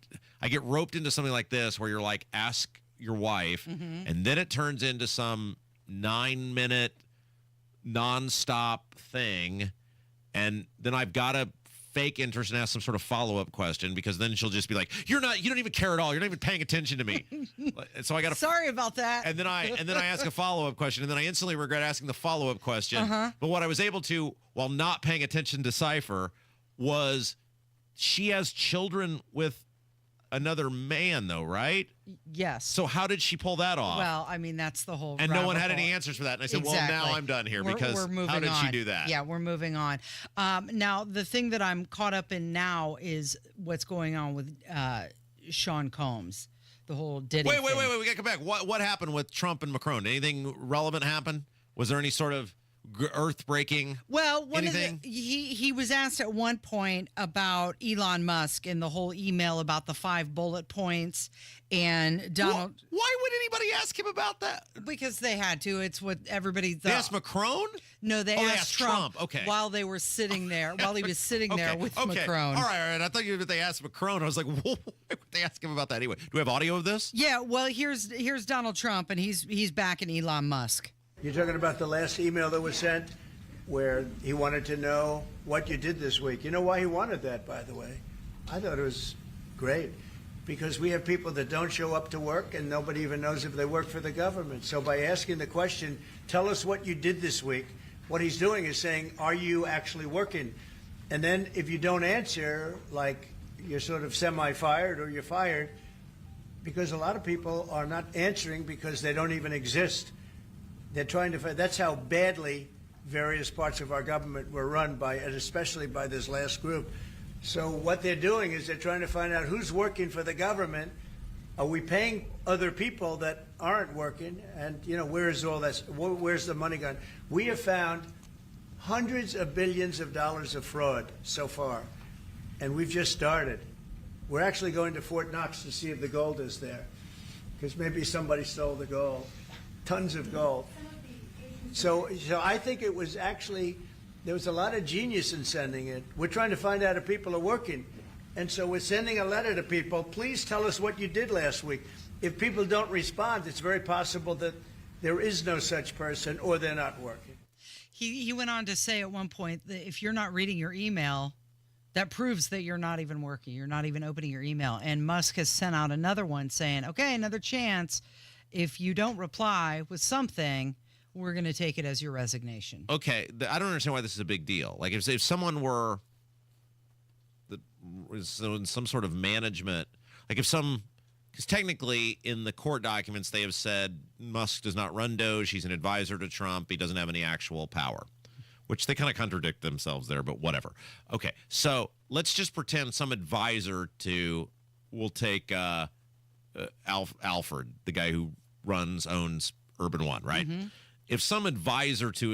get roped into something like this where you're like, ask your wife, and then it turns into some 9-minute nonstop thing, and then I've got to fake interest and ask some sort of follow-up question because then she'll just be like, you don't even care at all. You're not even paying attention to me. So I got to.
Sorry about that.
And then I ask a follow-up question, and then I instantly regret asking the follow-up question. But what I was able to, while not paying attention, decipher was she has children with another man, though, right?
Yes.
So how did she pull that off?
Well, I mean, that's the whole.
And no one had any answers for that. And I said,
exactly.
well, now I'm done here because
we're moving
how did
on.
she do that?
Yeah, we're moving on. Now, the thing that I'm caught up in now is what's going on with Sean Combs, the whole Diddy
Wait.
thing.
We got to come back. What happened with Trump and Macron? Anything relevant happen? Was there any sort of earth-breaking
Well,
anything?
He was asked at one point about Elon Musk and the whole email about the 5 bullet points and Donald.
Why would anybody ask him about that?
Because they had to. It's what everybody thought.
They asked Macron?
No, they asked Trump.
Okay.
While they were sitting there, while he was sitting there with Macron.
All right. I thought they asked Macron. I was like, why would they ask him about that anyway? Do we have audio of this?
Yeah. Well, here's Donald Trump, and he's backing Elon Musk.
You're talking about the last email that was sent where he wanted to know what you did this week. You know why he wanted that, by the way? I thought it was great because we have people that don't show up to work and nobody even knows if they work for the government. So by asking the question, tell us what you did this week, what he's doing is saying, are you actually working? And then if you don't answer, like you're sort of semi-fired or you're fired, because a lot of people are not answering because they don't even exist. They're trying to find. That's how badly various parts of our government were run by, and especially by this last group. So what they're doing is they're trying to find out who's working for the government. Are we paying other people that aren't working? And, where is all that? Where's the money gone? We have found hundreds of billions of dollars of fraud so far, and we've just started. We're actually going to Fort Knox to see if the gold is there, because maybe somebody stole the gold. Tons of gold. So I think it was actually, there was a lot of genius in sending it. We're trying to find out if people are working. And so we're sending a letter to people, please tell us what you did last week. If people don't respond, it's very possible that there is no such person or they're not working.
He went on to say at one point that if you're not reading your email, that proves that you're not even working. You're not even opening your email. And Musk has sent out another one saying, okay, another chance. If you don't reply with something, we're going to take it as your resignation.
Okay, I don't understand why this is a big deal. Like if someone were in some sort of management, like because technically in the court documents they have said Musk does not run Doge. He's an advisor to Trump. He doesn't have any actual power. which they kind of contradict themselves there, but whatever. Okay, so let's just pretend some advisor we'll take Alfred, the guy who owns Urban One, right?
Mm-hmm.
If some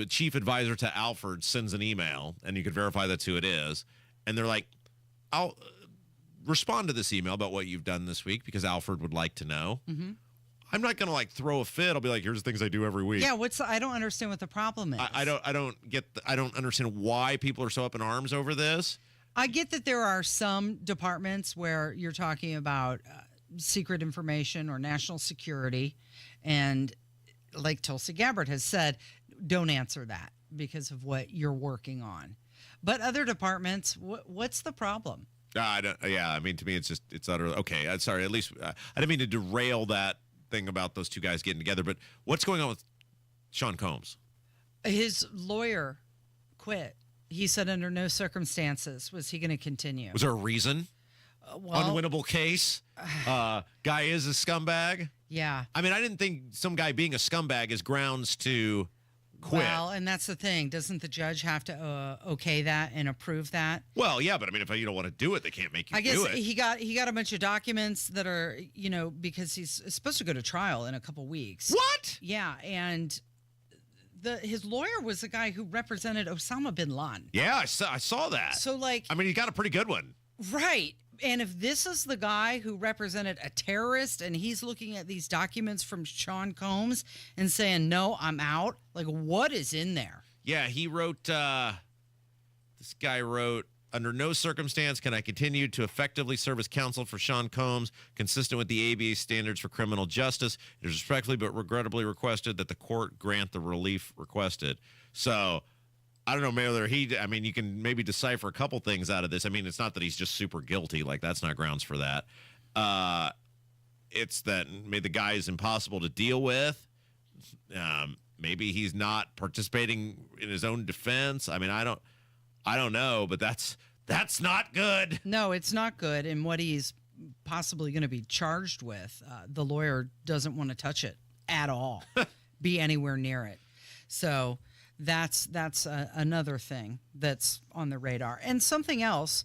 chief advisor to Alfred sends an email, and you could verify that's who it is, and they're like, I'll respond to this email about what you've done this week because Alfred would like to know.
Mm-hmm.
I'm not going to like throw a fit. I'll be like, here's the things I do every week.
Yeah, I don't understand what the problem is.
I don't understand why people are so up in arms over this.
I get that there are some departments where you're talking about secret information or national security, and like Tulsi Gabbard has said, don't answer that because of what you're working on. But other departments, what's the problem?
I mean, to me, it's utterly okay. I'm sorry. At least I didn't mean to derail that thing about those two guys getting together. But what's going on with Sean Combs?
His lawyer quit. He said under no circumstances was he going to continue.
Was there a reason? Unwinnable case? Guy is a scumbag?
Yeah.
I mean, I didn't think some guy being a scumbag is grounds to quit.
Well, and that's the thing. Doesn't the judge have to okay that and approve that?
Well, yeah, but I mean, if you don't want to do it, they can't make you do it.
He got a bunch of documents that are, because he's supposed to go to trial in a couple weeks.
What?
Yeah, and his lawyer was the guy who represented Osama bin Laden.
Yeah, I saw that.
So,
I mean, he got a pretty good one.
Right. And if this is the guy who represented a terrorist and he's looking at these documents from Sean Combs and saying, no, I'm out, like, what is in there?
Yeah, he wrote, this guy wrote, under no circumstance can I continue to effectively serve as counsel for Sean Combs, consistent with the ABA standards for criminal justice. It is respectfully but regrettably requested that the court grant the relief requested. So, I don't know, maybe you can maybe decipher a couple things out of this. I mean, it's not that he's just super guilty. Like, that's not grounds for that. It's that maybe the guy is impossible to deal with. Maybe he's not participating in his own defense. I mean, I don't know, but that's not good.
No, it's not good. And what he's possibly going to be charged with, the lawyer doesn't want to touch it at all, be anywhere near it. So that's another thing that's on the radar. And something else,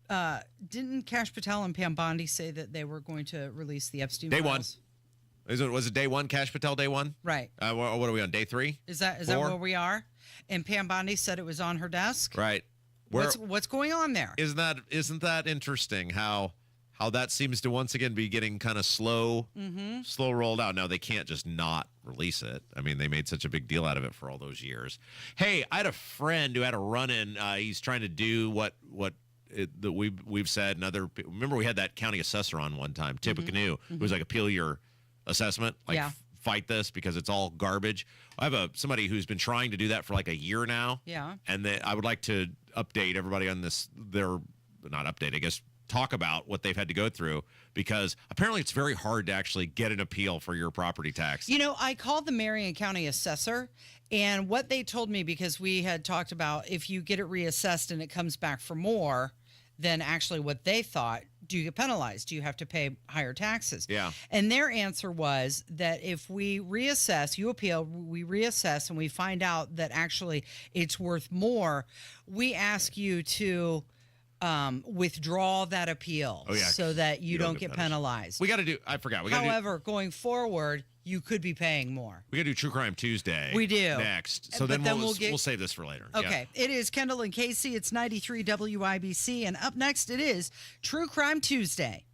didn't Kash Patel and Pam Bondi say that they were going to release the Epstein files?
Day one. Was it day one, Kash Patel, day one?
Right.
What are we on, day 3?
Is that where we are? And Pam Bondi said it was on her desk?
Right.
What's going on there?
Isn't that interesting how that seems to once again be getting kind of slow rolled out. Now, they can't just not release it. I mean, they made such a big deal out of it for all those years. Hey, I had a friend who had a run-in. He's trying to do what we've said. Remember we had that county assessor on one time, Tippecanoe, who was like, appeal your assessment, fight this because it's all garbage. I have somebody who's been trying to do that for like a year now.
Yeah.
And I would like to update everybody on this. Talk about what they've had to go through, because apparently it's very hard to actually get an appeal for your property tax.
I called the Marion County assessor, and what they told me, because we had talked about if you get it reassessed and it comes back for more than actually what they thought, do you get penalized? Do you have to pay higher taxes?
Yeah.
And their answer was that if we reassess, you appeal, we reassess, and we find out that actually it's worth more, we ask you to withdraw that appeal so that you don't get penalized.
We got to do, I forgot.
However, going forward, you could be paying more.
We got to do True Crime Tuesday.
We do.
Next. So then we'll save this for later.
Okay. Yeah. It is Kendall and Casey. It's 93 WIBC. And up next, it is True Crime Tuesday.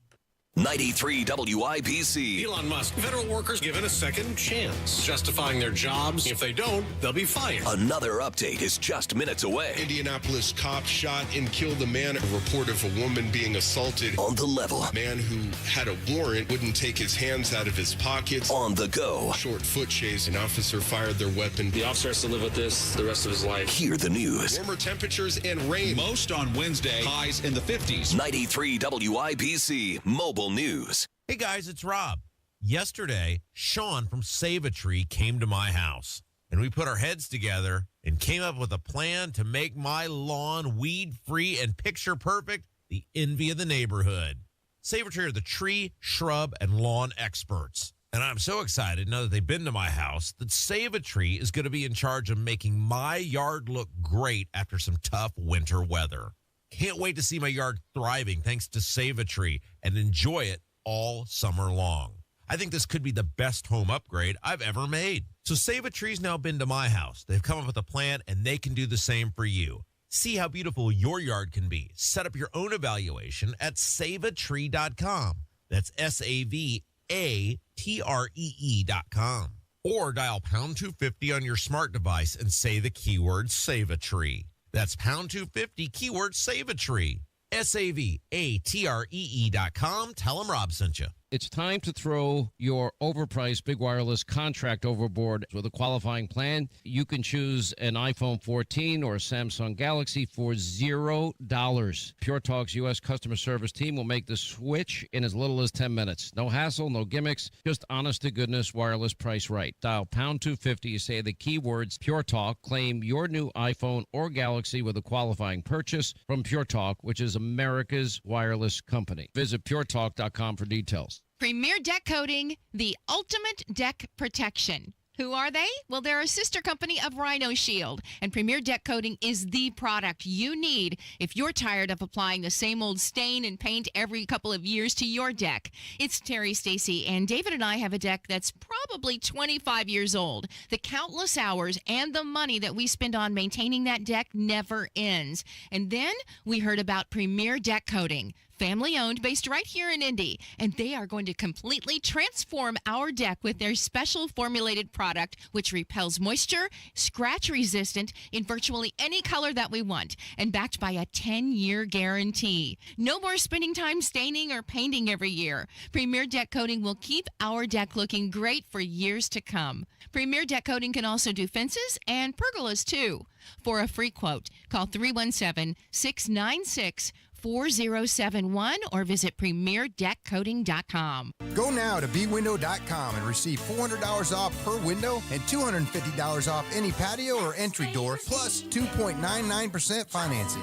93 WIBC.
Elon Musk, federal workers given a second chance, justifying their jobs. If they don't, they'll be fired.
Another update is just minutes away.
Indianapolis cop shot and killed a man. A report of a woman being assaulted.
On the level.
A man who had a warrant wouldn't take his hands out of his pockets.
On the go.
Short foot chase. An officer fired their weapon.
The officer has to live with this the rest of his life.
Hear the news.
Warmer temperatures and rain.
Most on Wednesday. Highs in the 50s.
93 WIBC Mobile News.
Hey guys, it's Rob. Yesterday, Sean from Save a Tree came to my house, and we put our heads together and came up with a plan to make my lawn weed-free and picture-perfect, the envy of the neighborhood. Save a Tree are the tree, shrub, and lawn experts. And I'm so excited now that they've been to my house that Save a Tree is going to be in charge of making my yard look great after some tough winter weather. Can't wait to see my yard thriving thanks to Save a Tree and enjoy it all summer long. I think this could be the best home upgrade I've ever made. So Save a Tree's now been to my house. They've come up with a plan, and they can do the same for you. See how beautiful your yard can be. Set up your own evaluation at saveatree.com. That's SAVATREE.com. Or dial pound 250 on your smart device and say the keyword Save a Tree. That's pound 250 keyword Save a Tree. SAVATREE.com. Tell them Rob sent you.
It's time to throw your overpriced big wireless contract overboard with a qualifying plan. You can choose an iPhone 14 or a Samsung Galaxy for $0. Pure Talk's U.S. customer service team will make the switch in as little as 10 minutes. No hassle, no gimmicks, just honest-to-goodness wireless price right. Dial pound 250, say the keywords Pure Talk, claim your new iPhone or Galaxy with a qualifying purchase from Pure Talk, which is America's wireless company. Visit puretalk.com for details.
Premier Deck Coating, the ultimate deck protection. Who are they? Well, they're a sister company of Rhino Shield, and Premier Deck Coating is the product you need if you're tired of applying the same old stain and paint every couple of years to your deck. It's Terry, Stacy, and David and I have a deck that's probably 25 years old. The countless hours and the money that we spend on maintaining that deck never ends. And then we heard about Premier Deck Coating. Family owned, based right here in Indy, and they are going to completely transform our deck with their special formulated product, which repels moisture, scratch resistant in virtually any color that we want, and backed by a 10-year guarantee. No more spending time staining or painting every year. Premier Deck Coating will keep our deck looking great for years to come. Premier Deck Coating can also do fences and pergolas too. For a free quote, call 317-696-4071 or visit premierdeckcoating.com.
Go now to bwindow.com and receive $400 off per window and $250 off any patio or entry door, plus 2.99% financing.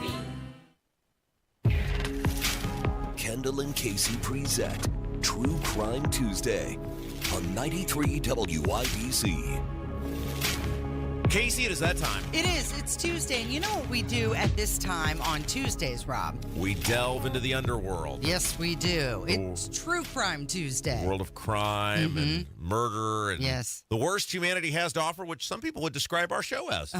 Kendall and Casey present True Crime Tuesday on 93 WIBC.
Casey, it is that time.
It is. It's Tuesday. And you know what we do at this time on Tuesdays, Rob?
We delve into the underworld.
Yes, we do. It's True Crime Tuesday.
World of crime and murder and
yes,
the worst humanity has to offer, which some people would describe our show as.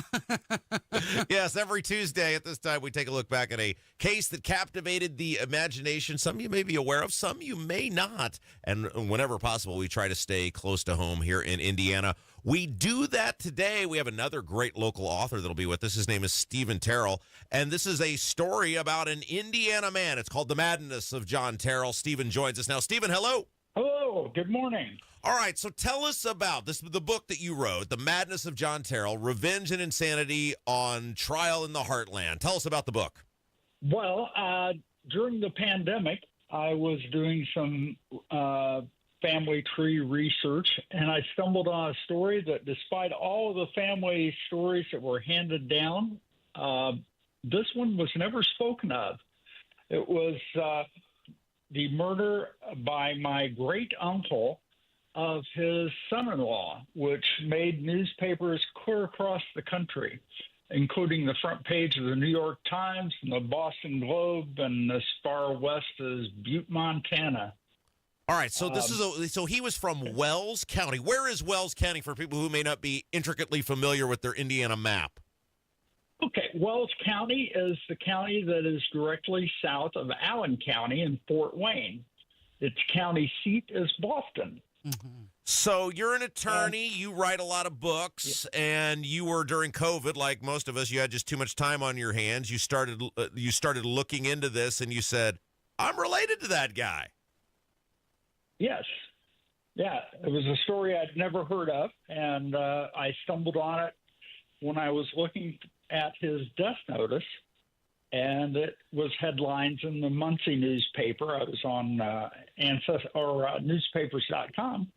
Yes, every Tuesday at this time, we take a look back at a case that captivated the imagination. Some you may be aware of, some you may not. And whenever possible, we try to stay close to home here in Indiana. We do that today. We have another great local author that'll be with us. His name is Stephen Terrell, and this is a story about an Indiana man. It's called The Madness of John Terrell. Stephen joins us now. Stephen, hello.
Hello. Good morning.
All right, so tell us about the book that you wrote, The Madness of John Terrell, Revenge and Insanity on Trial in the Heartland. Tell us about the book.
Well, during the pandemic, I was doing some family tree research, and I stumbled on a story that despite all of the family stories that were handed down, this one was never spoken of. It was the murder by my great uncle of his son-in-law, which made newspapers clear across the country, including the front page of the New York Times and the Boston Globe and as far west as Butte, Montana.
All right, so so he was from Wells County. Where is Wells County for people who may not be intricately familiar with their Indiana map?
Okay, Wells County is the county that is directly south of Allen County in Fort Wayne. Its county seat is Boston.
Mm-hmm.
So you're an attorney, you write a lot of books, and you were during COVID, like most of us, you had just too much time on your hands. You started looking into this, and you said, I'm related to that guy.
Yes. Yeah, it was a story I'd never heard of, and I stumbled on it when I was looking at his death notice, and it was headlines in the Muncie newspaper. I was on newspapers.com,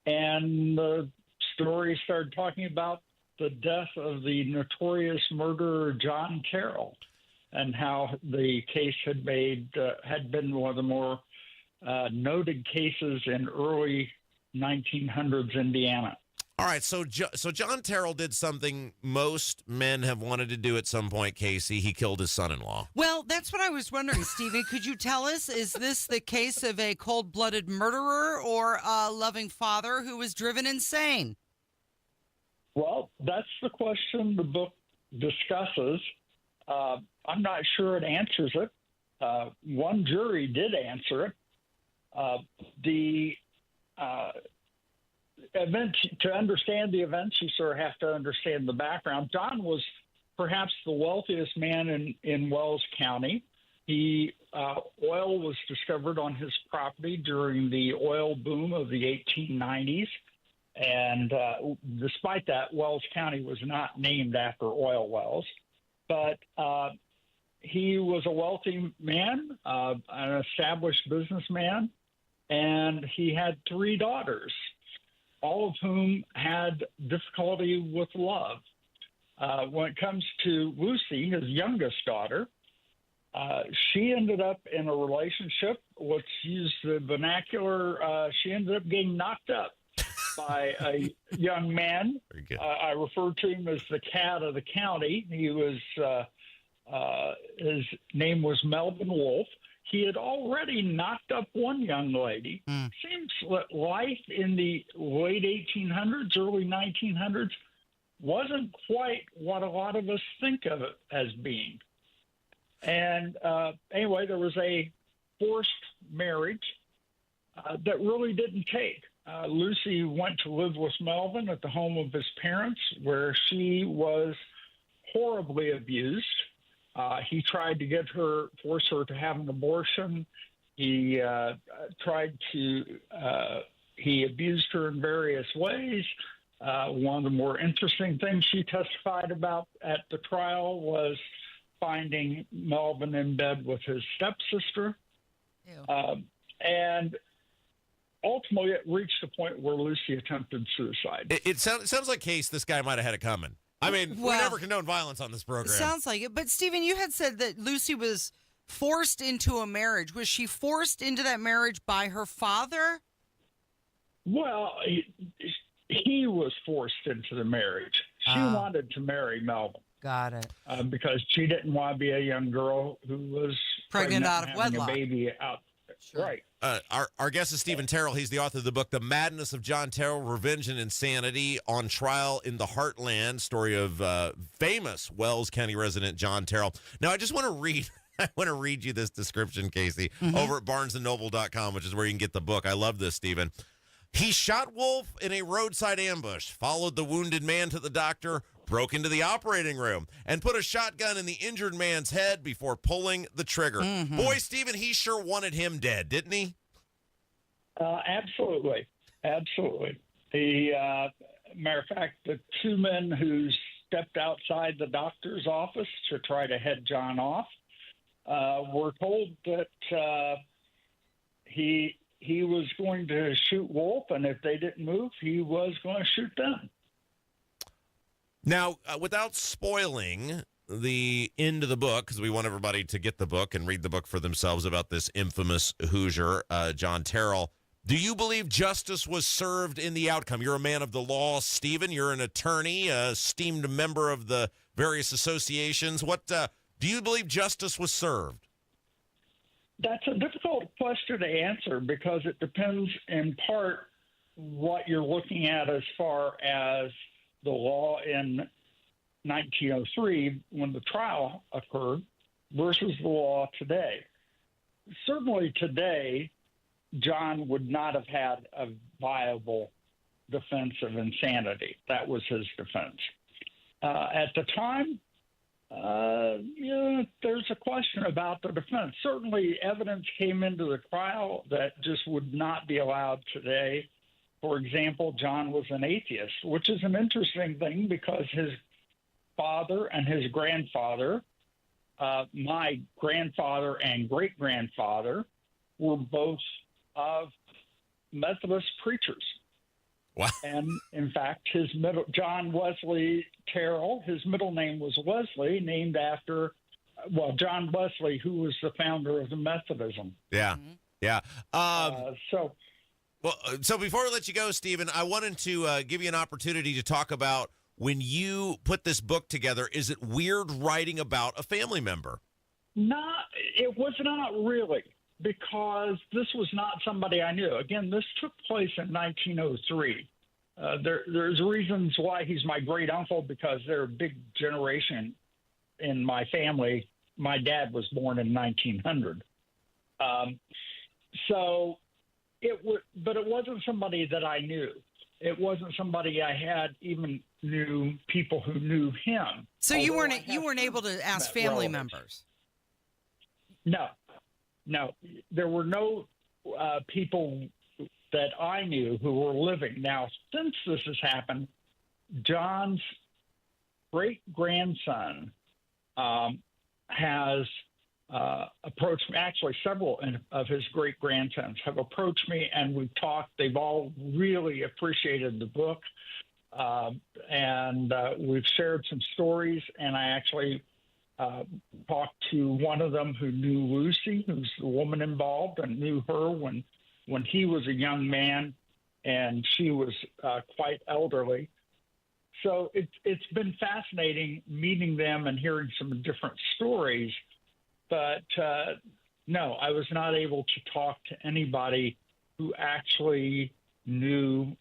and the story started talking about the death of the notorious murderer John Terrell, and how the case had been one of the more noted cases in early 1900s Indiana.
All right, so John Terrell did something most men have wanted to do at some point, Casey. He killed his son-in-law.
Well, that's what I was wondering, Stephen. Could you tell us, is this the case of a cold-blooded murderer or a loving father who was driven insane?
Well, that's the question the book discusses. I'm not sure it answers it. One jury did answer it. The event, to understand the events, you sort of have to understand the background. John was perhaps the wealthiest man in Wells County. Oil was discovered on his property during the oil boom of the 1890s. And despite that, Wells County was not named after oil wells. But he was a wealthy man, an established businessman, and he had 3 daughters, all of whom had difficulty with love. When it comes to Lucy, his youngest daughter, she ended up in a relationship, let's use the vernacular, she ended up getting knocked up by a young man. I refer to him as the cat of the county. He was, his name was Melvin Wolfe. He had already knocked up one young lady. Seems that life in the late 1800s, early 1900s wasn't quite what a lot of us think of it as being. And anyway, there was a forced marriage that really didn't take. Lucy went to live with Melvin at the home of his parents, where she was horribly abused. He tried to force her to have an abortion. He he abused her in various ways. One of the more interesting things she testified about at the trial was finding Melvin in bed with his stepsister. And ultimately, it reached the point where Lucy attempted suicide.
It sounds like this guy might have had it coming. I mean, we never condone violence on this program.
Sounds like it. But, Stephen, you had said that Lucy was forced into a marriage. Was she forced into that marriage by her father?
Well, he was forced into the marriage. She wanted to marry Melvin.
Got it.
Because she didn't want to be a young girl who was
pregnant out of
having
wedlock.
A baby out. Sure. Right.
Our guest is Stephen Terrell. He's the author of the book, The Madness of John Terrell, Revenge and Insanity, on trial in the Heartland, story of famous Wells County resident John Terrell. Now, I just want to read you this description, Casey, over at barnesandnoble.com, which is where you can get the book. I love this, Stephen. He shot Wolfe in a roadside ambush, followed the wounded man to the doctor, broke into the operating room, and put a shotgun in the injured man's head before pulling the trigger. Boy, Stephen, he sure wanted him dead, didn't he?
Absolutely. Absolutely. Matter of fact, the 2 men who stepped outside the doctor's office to try to head John off were told that he was going to shoot Wolfe, and if they didn't move, he was going to shoot them.
Now, without spoiling the end of the book, because we want everybody to get the book and read the book for themselves about this infamous Hoosier, John Terrell, do you believe justice was served in the outcome? You're a man of the law, Stephen. You're an attorney, a esteemed member of the various associations. What do you believe justice was served?
That's a difficult question to answer because it depends in part what you're looking at as far as the law in 1903 when the trial occurred versus the law today. Certainly today, John would not have had a viable defense of insanity. That was his defense. At the time, there's a question about the defense. Certainly evidence came into the trial that just would not be allowed today. For example, John was an atheist, which is an interesting thing because his father and his grandfather, my grandfather and great-grandfather, were both of Methodist preachers.
Wow.
And in fact, John Wesley Terrell, his middle name was Wesley, named after, John Wesley, who was the founder of the Methodism.
Yeah. Yeah. Well, so before we let you go, Stephen, I wanted to give you an opportunity to talk about when you put this book together. Is it weird writing about a family member?
It was not really, because this was not somebody I knew. Again, this took place in 1903. There's reasons why he's my great uncle, because they're a big generation in my family. My dad was born in 1900. But it wasn't somebody that I knew. It wasn't somebody I had even knew people who knew him.
So you weren't able to ask family members?
No. There were no people that I knew who were living. Now, since this has happened, John's great-grandson has approached me. Actually, several of his great-grandsons have approached me, and we've talked. They've all really appreciated the book, and we've shared some stories, and I actually talked to one of them who knew Lucy, who's the woman involved, and knew her when he was a young man, and she was quite elderly. So it's been fascinating meeting them and hearing some different stories. But no, I was not able to talk to anybody who actually knew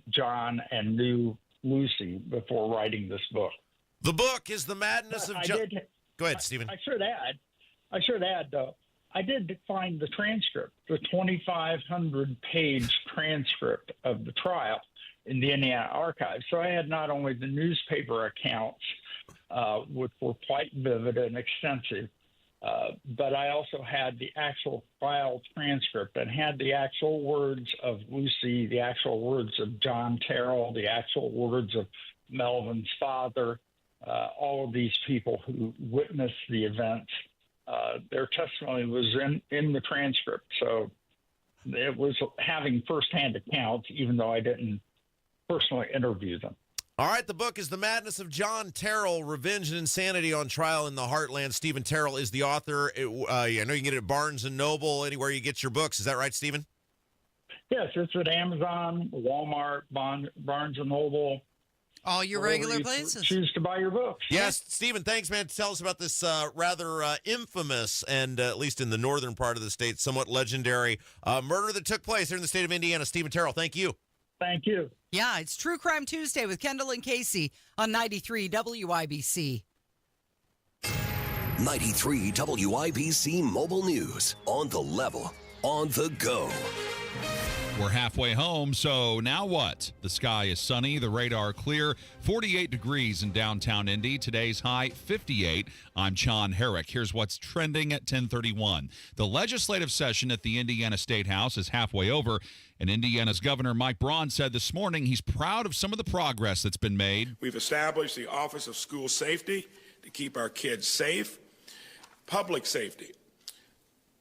John and knew Lucy before writing this book.
The book is The Madness of John. Go ahead, Stephen.
I should add, though, I did find the transcript, the 2,500-page transcript of the trial in the Indiana Archives. So I had not only the newspaper accounts, which were quite vivid and extensive, but I also had the actual trial transcript and had the actual words of Lucy, the actual words of John Terrell, the actual words of Melvin's father, all of these people who witnessed the events. Their testimony was in the transcript. So it was having firsthand accounts, even though I didn't personally interview them.
All right, the book is The Madness of John Terrell, Revenge and Insanity on Trial in the Heartland. Stephen Terrell is the author. I know you can get it at Barnes & Noble, anywhere you get your books. Is that right, Stephen?
Yes, it's at Amazon, Walmart, Barnes & Noble.
All your regular places.
Choose to buy your books.
Yes, Stephen, thanks, man. Tell us about this rather infamous and, at least in the northern part of the state, somewhat legendary murder that took place here in the state of Indiana. Stephen Terrell, thank you.
Thank you.
Yeah, it's True Crime Tuesday with Kendall and Casey on 93 WIBC.
93 WIBC Mobile News. On the level, on the go.
We're halfway home, so now what? The sky is sunny, the radar clear, 48 degrees in downtown Indy. Today's high, 58. I'm John Herrick. Here's what's trending at 10:31. The legislative session at the Indiana State House is halfway over, and Indiana's Governor Mike Braun said this morning he's proud of some of the progress that's been made.
We've established the Office of School Safety to keep our kids safe. Public safety,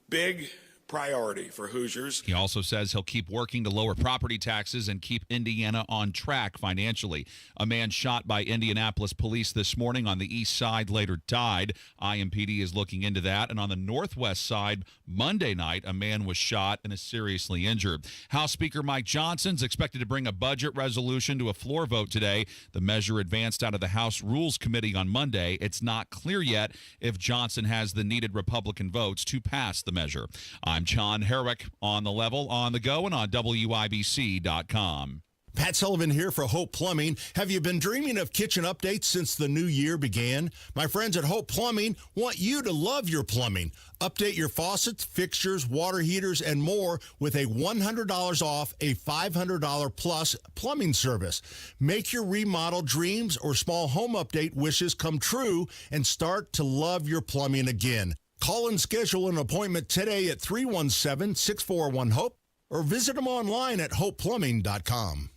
big priority for Hoosiers.
He also says he'll keep working to lower property taxes and keep Indiana on track financially. A man shot by Indianapolis police this morning on the east side later died. IMPD is looking into that. And on the northwest side, Monday night, a man was shot and is seriously injured. House Speaker Mike Johnson's expected to bring a budget resolution to a floor vote today. The measure advanced out of the House Rules Committee on Monday. It's not clear yet if Johnson has the needed Republican votes to pass the measure. I'm John Herrick on the level, on the go, and on WIBC.com.
Pat Sullivan here for Hope Plumbing. Have you been dreaming of kitchen updates since the new year began? My friends at Hope Plumbing want you to love your plumbing. Update your faucets, fixtures, water heaters, and more with a $100 off a $500 plus plumbing service. Make your remodel dreams or small home update wishes come true and start to love your plumbing again. Call and schedule an appointment today at 317-641-HOPE or visit them online at hopeplumbing.com.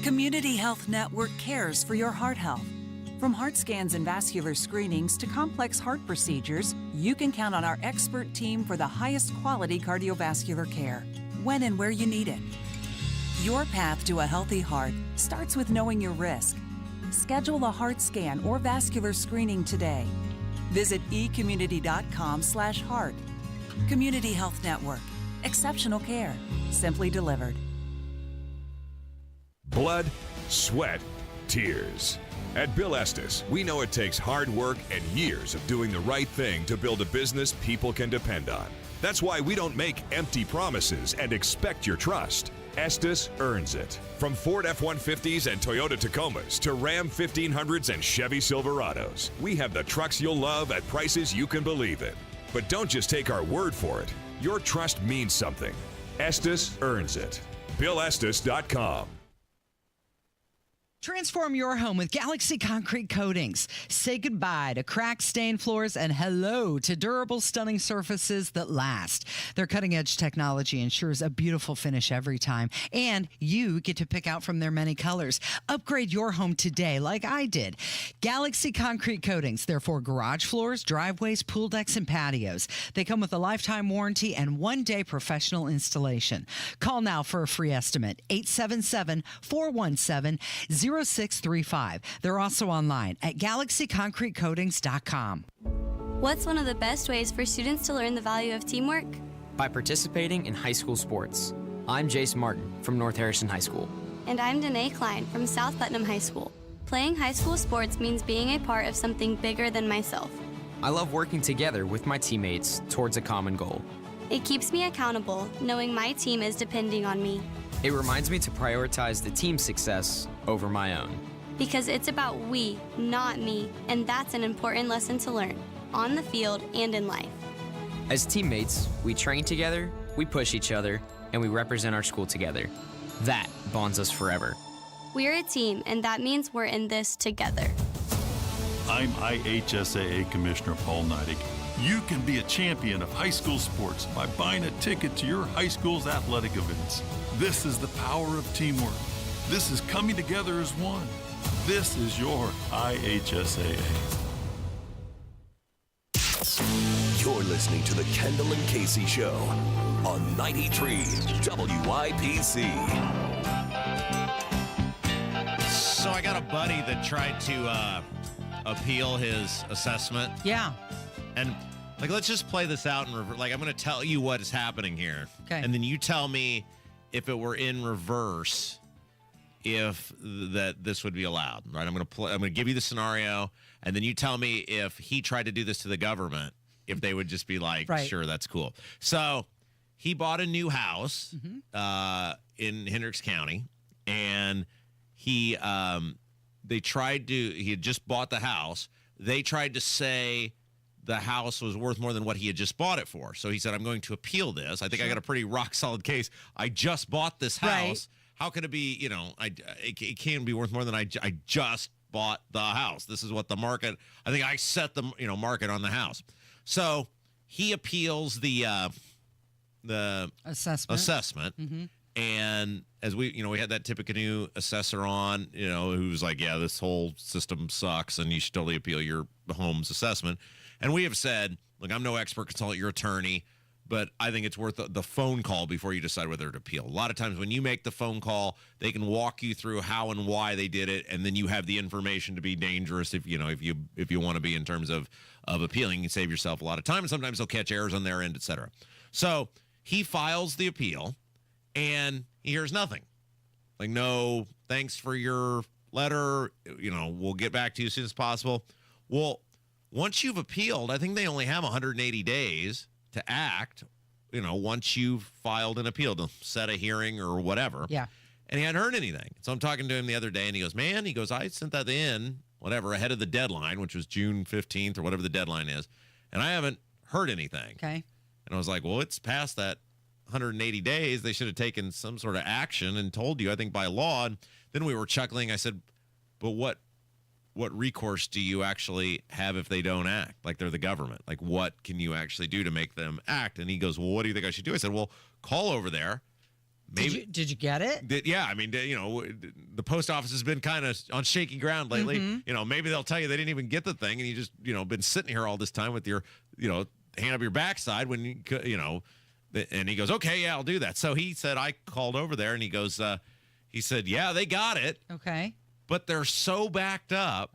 Community Health Network cares for your heart health. From heart scans and vascular screenings to complex heart procedures, you can count on our expert team for the highest quality cardiovascular care, when and where you need it. Your path to a healthy heart starts with knowing your risk. Schedule a heart scan or vascular screening today. Visit ecommunity.com/heart. Community Health Network. Exceptional care. Simply delivered.
Blood, sweat, tears. At Bill Estes, we know it takes hard work and years of doing the right thing to build a business people can depend on. That's why we don't make empty promises and expect your trust. Estes earns it. From Ford F-150s and Toyota Tacomas to Ram 1500s and Chevy Silverados, we have the trucks you'll love at prices you can believe in. But don't just take our word for it. Your trust means something. Estes earns it. BillEstes.com.
Transform your home with Galaxy Concrete Coatings. Say goodbye to cracked, stained floors and hello to durable, stunning surfaces that last. Their cutting-edge technology ensures a beautiful finish every time, and you get to pick out from their many colors. Upgrade your home today like I did. Galaxy Concrete Coatings. They're for garage floors, driveways, pool decks, and patios. They come with a lifetime warranty and one-day professional installation. Call now for a free estimate. 877-417-0635. They're also online at galaxyconcretecoatings.com.
What's one of the best ways for students to learn the value of teamwork?
By participating in high school sports. I'm Jace Martin from North Harrison High School.
And I'm Danae Klein from South Putnam High School. Playing high school sports means being a part of something bigger than myself.
I love working together with my teammates towards a common goal.
It keeps me accountable, knowing my team is depending on me.
It reminds me to prioritize the team's success over my own.
Because it's about we, not me, and that's an important lesson to learn, on the field and in life.
As teammates, we train together, we push each other, and we represent our school together. That bonds us forever.
We're a team, and that means we're in this together.
I'm IHSAA Commissioner Paul Neidig. You can be a champion of high school sports by buying a ticket to your high school's athletic events. This is the power of teamwork. This is coming together as one. This is your IHSAA.
You're listening to the Kendall and Casey Show on 93 WIPC.
So I got a buddy that tried to appeal his assessment.
Yeah.
And like, let's just play this out in reverse. Like, I'm going to tell you what is happening here.
Okay.
And then you tell me if it were in reverse, if this would be allowed, right? I'm going to give you the scenario, and then you tell me if he tried to do this to the government, if they would just be like,
right.
Sure, that's cool. So he bought a new house in Hendricks County, and he had just bought the house. They tried to say the house was worth more than what he had just bought it for. So he said, I'm going to appeal this. I think I got a pretty rock solid case. I just bought this house. Right. How could it be, it can't be worth more than I just bought the house. This is what the market, I think I set the, market on the house. So he appeals the assessment.
Mm-hmm.
And as we had that Tippecanoe assessor on, who's like, yeah, this whole system sucks and you should totally appeal your home's assessment. And we have said, look, I'm no expert, consult your attorney, but I think it's worth the phone call before you decide whether to appeal. A lot of times when you make the phone call, they can walk you through how and why they did it, and then you have the information to be dangerous if you want to be in terms of appealing. You can save yourself a lot of time, and sometimes they'll catch errors on their end, et cetera. So he files the appeal, and he hears nothing. Like, no, thanks for your letter. We'll get back to you as soon as possible. Well, once you've appealed, I think they only have 180 days to act, once you've filed an appeal, to set a hearing or whatever.
Yeah.
And he hadn't heard anything. So I'm talking to him the other day, and he goes, I sent that in, ahead of the deadline, which was June 15th or whatever the deadline is, and I haven't heard anything.
Okay.
And I was like, well, it's past that 180 days. They should have taken some sort of action and told you, I think, by law. And then we were chuckling. I said, but what recourse do you actually have if they don't act? Like, they're the government. Like, what can you actually do to make them act? And he goes, well, what do you think I should do? I said, well, call over there. Maybe,
did you get it?
Yeah. I mean, the post office has been kind of on shaky ground lately.
Mm-hmm.
Maybe they'll tell you they didn't even get the thing, and you just, been sitting here all this time with your, hand up your backside when and he goes, okay, yeah, I'll do that. So he said, I called over there, and he goes, he said, yeah, they got it.
Okay.
But they're so backed up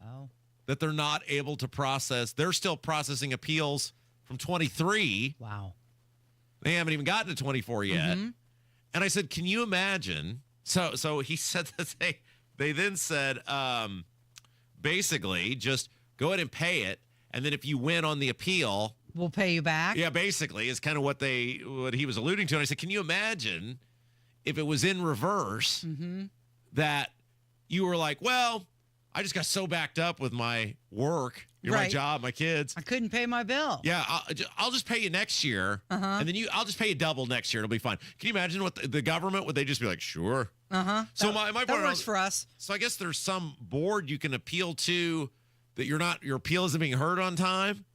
that they're not able to process. They're still processing appeals from 23.
Wow.
They haven't even gotten to 24 yet.
Mm-hmm.
And I said, can you imagine So he said that they then said, basically, just go ahead and pay it, and then if you win on the appeal,
we'll pay you back.
Yeah, basically, is kind of what he was alluding to. And I said, can you imagine if it was in reverse that you were like, well, I just got so backed up with my work, my job, my kids.
I couldn't pay my bill.
Yeah, I'll just pay you next year, and then I'll just pay you double next year. It'll be fine. Can you imagine what the government, would they just be like, sure? So my point
that works for us.
So I guess there's some board you can appeal to that your appeal isn't being heard on time.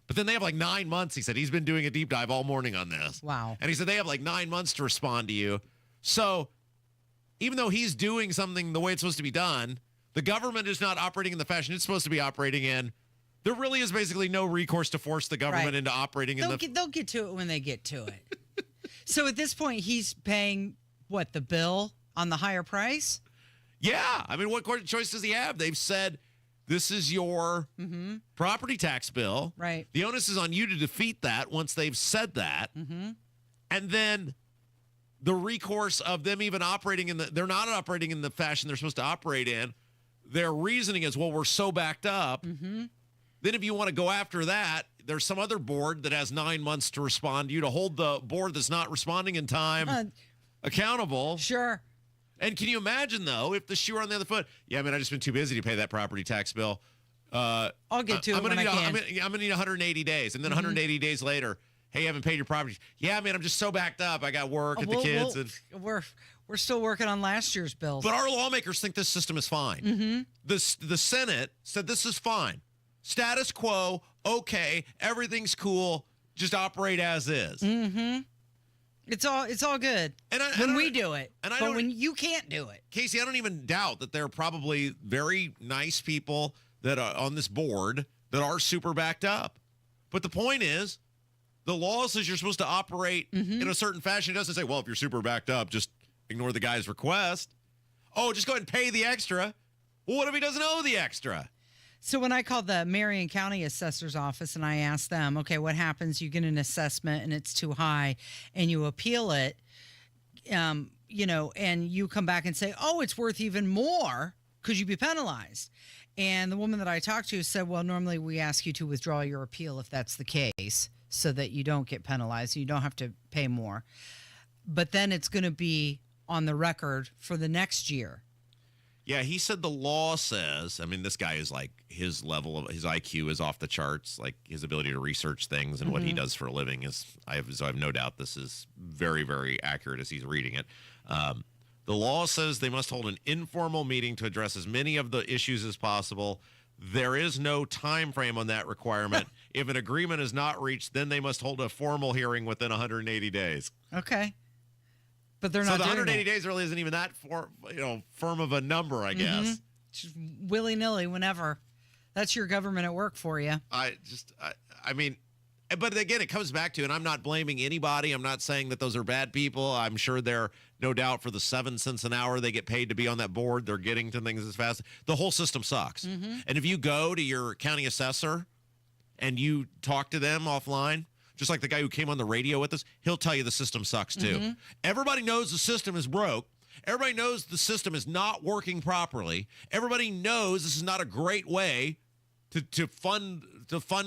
But then they have like 9 months. He said he's been doing a deep dive all morning on this.
Wow.
And he said they have like 9 months to respond to you. So even though he's doing something the way it's supposed to be done, the government is not operating in the fashion it's supposed to be operating in. There really is basically no recourse to force the government into operating in
They'll get to it when they get to it. So at this point, he's paying, the bill on the higher price?
Yeah. I mean, what choice does he have? They've said, this is your property tax bill.
Right.
The onus is on you to defeat that once they've said that. And then the recourse of them even operating they're not operating in the fashion they're supposed to operate in. Their reasoning is, well, we're so backed up. Then if you want to go after that, there's some other board that has 9 months to respond to you, to hold the board that's not responding in time accountable.
Sure.
And can you imagine, though, if the shoe were on the other foot? Yeah, I mean, I've just been too busy to pay that property tax bill.
I'll get to it when I can.
I'm going to need 180 days. And then 180 days later, hey, you haven't paid your property. Yeah, man, I'm just so backed up. I got work at the kids.
We're still working on last year's bills.
But our lawmakers think this system is fine. The Senate said this is fine. Status quo, okay, everything's cool. Just operate as is.
It's all good when we do it, but when you can't do it.
Casey, I don't even doubt that there are probably very nice people that are on this board that are super backed up. But the point is, the law says you're supposed to operate in a certain fashion. It doesn't say, well, if you're super backed up, just ignore the guy's request. Oh, just go ahead and pay the extra. Well, what if he doesn't owe the extra?
So when I called the Marion County Assessor's Office and I asked them, okay, what happens? You get an assessment and it's too high and you appeal it, and you come back and say, oh, it's worth even more. Could you be penalized? And the woman that I talked to said, well, normally we ask you to withdraw your appeal if that's the case so that you don't get penalized. You don't have to pay more. But then it's going to be on the record for the next year.
Yeah, he said the law says, I mean, this guy is like, his level of, his IQ is off the charts. Like, his ability to research things and what he does for a living is, I have no doubt this is very, very accurate as he's reading it. The law says they must hold an informal meeting to address as many of the issues as possible. There is no time frame on that requirement. If an agreement is not reached, then they must hold a formal hearing within 180 days.
Okay. But they're not
so the
doing
180
it.
days really isn't even that firm of a number, I guess.
Just willy-nilly whenever. That's your government at work for you.
I mean, but again, it comes back to, and I'm not blaming anybody. I'm not saying that those are bad people. I'm sure they're, no doubt, for the 7 cents an hour they get paid to be on that board, they're getting to things as fast. The whole system sucks. And if you go to your county assessor and you talk to them offline, just like the guy who came on the radio with us, he'll tell you the system sucks too. Everybody knows the system is broke. Everybody knows the system is not working properly. Everybody knows this is not a great way to fund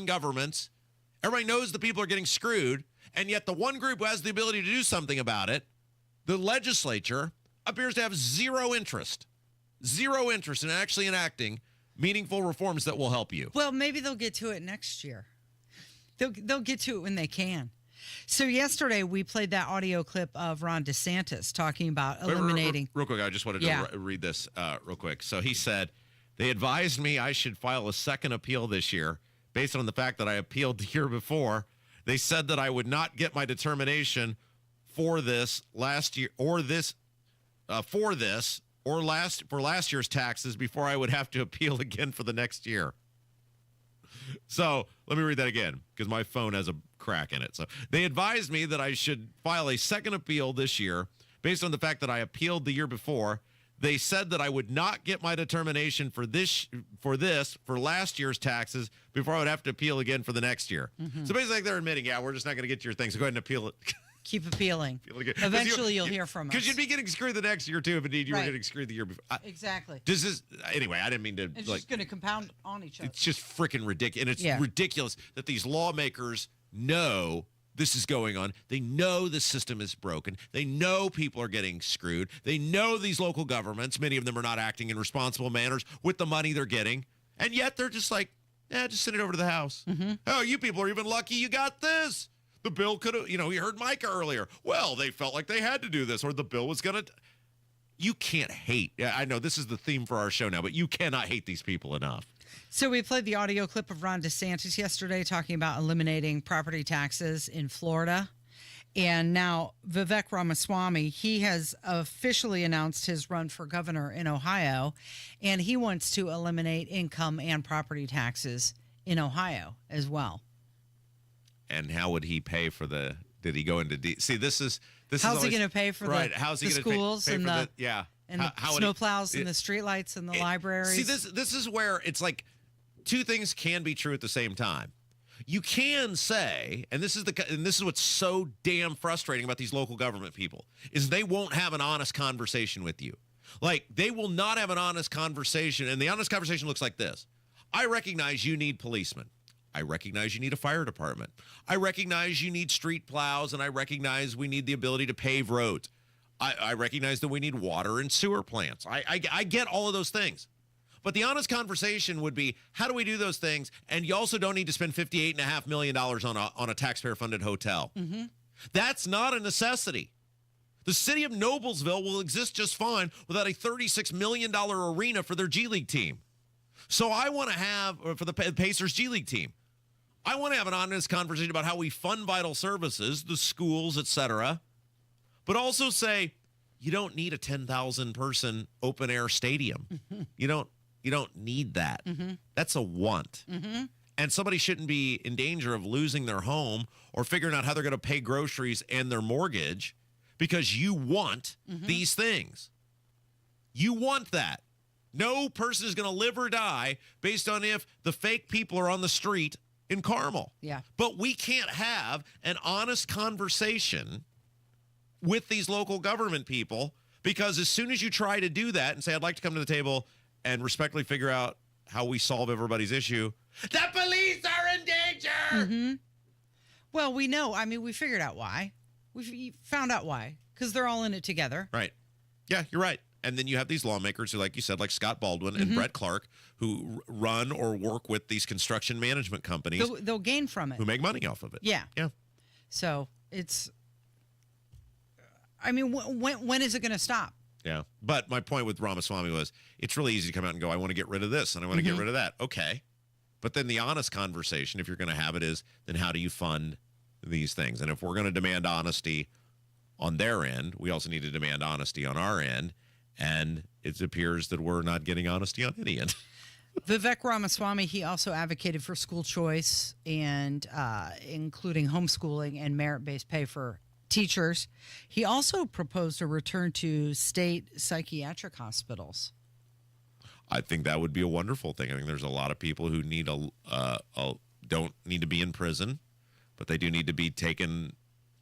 governments. Everybody knows the people are getting screwed. And yet the one group who has the ability to do something about it, the legislature, appears to have zero interest in actually enacting meaningful reforms that will help you.
Well, maybe they'll get to it next year. They'll get to it when they can. So yesterday we played that audio clip of Ron DeSantis talking about eliminating.
Real quick, I just wanted to read this real quick. So he said, they advised me I should file a second appeal this year based on the fact that I appealed the year before. They said that I would not get my determination for last year's taxes before I would have to appeal again for the next year. So let me read that again because my phone has a crack in it. So they advised me that I should file a second appeal this year based on the fact that I appealed the year before. They said that I would not get my determination for last year's taxes before I would have to appeal again for the next year. So basically they're admitting, yeah, we're just not going to get your thing. So go ahead and appeal it.
Keep appealing. Eventually, you'll hear from us.
Because you'd be getting screwed the next year, too, if indeed you were
Right.
getting screwed the year before.
Exactly.
Anyway, I didn't mean to.
It's just going to compound on each other.
It's just freaking ridiculous. And it's
Yeah.
ridiculous that these lawmakers know this is going on. They know the system is broken. They know people are getting screwed. They know these local governments, many of them are not acting in responsible manners with the money they're getting. And yet they're just like, just send it over to the House. Oh, you people are even lucky you got this. The bill could have, you heard Micah earlier. Well, they felt like they had to do this, or the bill was going to. You can't hate. I know this is the theme for our show now, but you cannot hate these people enough.
So we played the audio clip of Ron DeSantis yesterday talking about eliminating property taxes in Florida. And now Vivek Ramaswamy, he has officially announced his run for governor in Ohio, and he wants to eliminate income and property taxes in Ohio as well.
And how would he pay for the? Did he go into? See, this is
How's he going to pay for
right?
the,
How's he
the
going
schools
to pay
and
for
the and the snowplows and the streetlights and the libraries?
See, this is where it's like two things can be true at the same time. You can say, and this is what's so damn frustrating about these local government people, is they won't have an honest conversation with you. Like, they will not have an honest conversation, and the honest conversation looks like this. I recognize you need policemen. I recognize you need a fire department. I recognize you need street plows, and I recognize we need the ability to pave roads. I recognize that we need water and sewer plants. I get all of those things. But the honest conversation would be, how do we do those things? And you also don't need to spend $58.5 million on a taxpayer-funded hotel.
Mm-hmm.
That's not a necessity. The city of Noblesville will exist just fine without a $36 million arena for their G League team. So I want to have, for the Pacers G League team, I want to have an honest conversation about how we fund vital services, the schools, etc., but also say, you don't need a 10,000 person open air stadium. You don't need that. That's a want. And somebody shouldn't be in danger of losing their home or figuring out how they're going to pay groceries and their mortgage because you want these things. You want that. No person is going to live or die based on if the fake people are on the street in Carmel.
Yeah.
But we can't have an honest conversation with these local government people because as soon as you try to do that and say, I'd like to come to the table and respectfully figure out how we solve everybody's issue, the police are in danger.
Well, we know. I mean, we figured out why. We found out why. Because they're all in it together.
Right. Yeah, you're right. And then you have these lawmakers who, like you said, like Scott Baldwin and Brett Clark, who run or work with these construction management companies.
They'll gain from it.
Who make money off of it.
Yeah.
Yeah.
So it's, I mean, when is it going to stop?
Yeah. But my point with Ramaswamy was it's really easy to come out and go, I want to get rid of this and I want to get rid of that. Okay. But then the honest conversation, if you're going to have it, is then how do you fund these things? And if we're going to demand honesty on their end, we also need to demand honesty on our end. And it appears that we're not getting honesty on any end.
Vivek Ramaswamy, he also advocated for school choice and including homeschooling and merit-based pay for teachers. He also proposed a return to state psychiatric hospitals.
I think that would be a wonderful thing. I think there's a lot of people who need don't need to be in prison, but they do need to be taken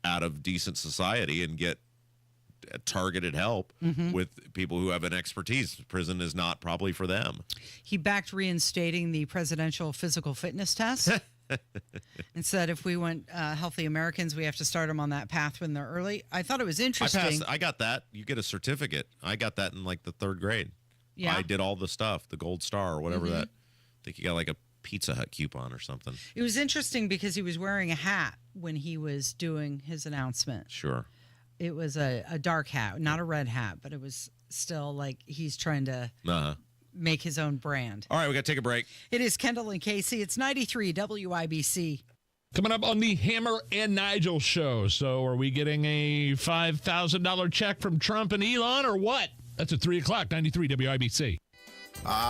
out of decent society and get targeted help with people who have an expertise. Prison is not probably for them.
He backed reinstating the presidential physical fitness test and said if we want healthy Americans, we have to start them on that path when they're early. I thought it was interesting.
I got that. You get a certificate. I got that in like the 3rd grade.
Yeah.
I did all the stuff, the Gold Star or whatever that. I think you got like a Pizza Hut coupon or something.
It was interesting because he was wearing a hat when he was doing his announcement.
Sure.
It was a dark hat, not a red hat, but it was still like he's trying to make his own brand.
All right, we got to take a break.
It is Kendall and Casey. It's 93 WIBC.
Coming up on the Hammer and Nigel show. So are we getting a $5,000 check from Trump and Elon or what? That's at 3 o'clock, 93 WIBC.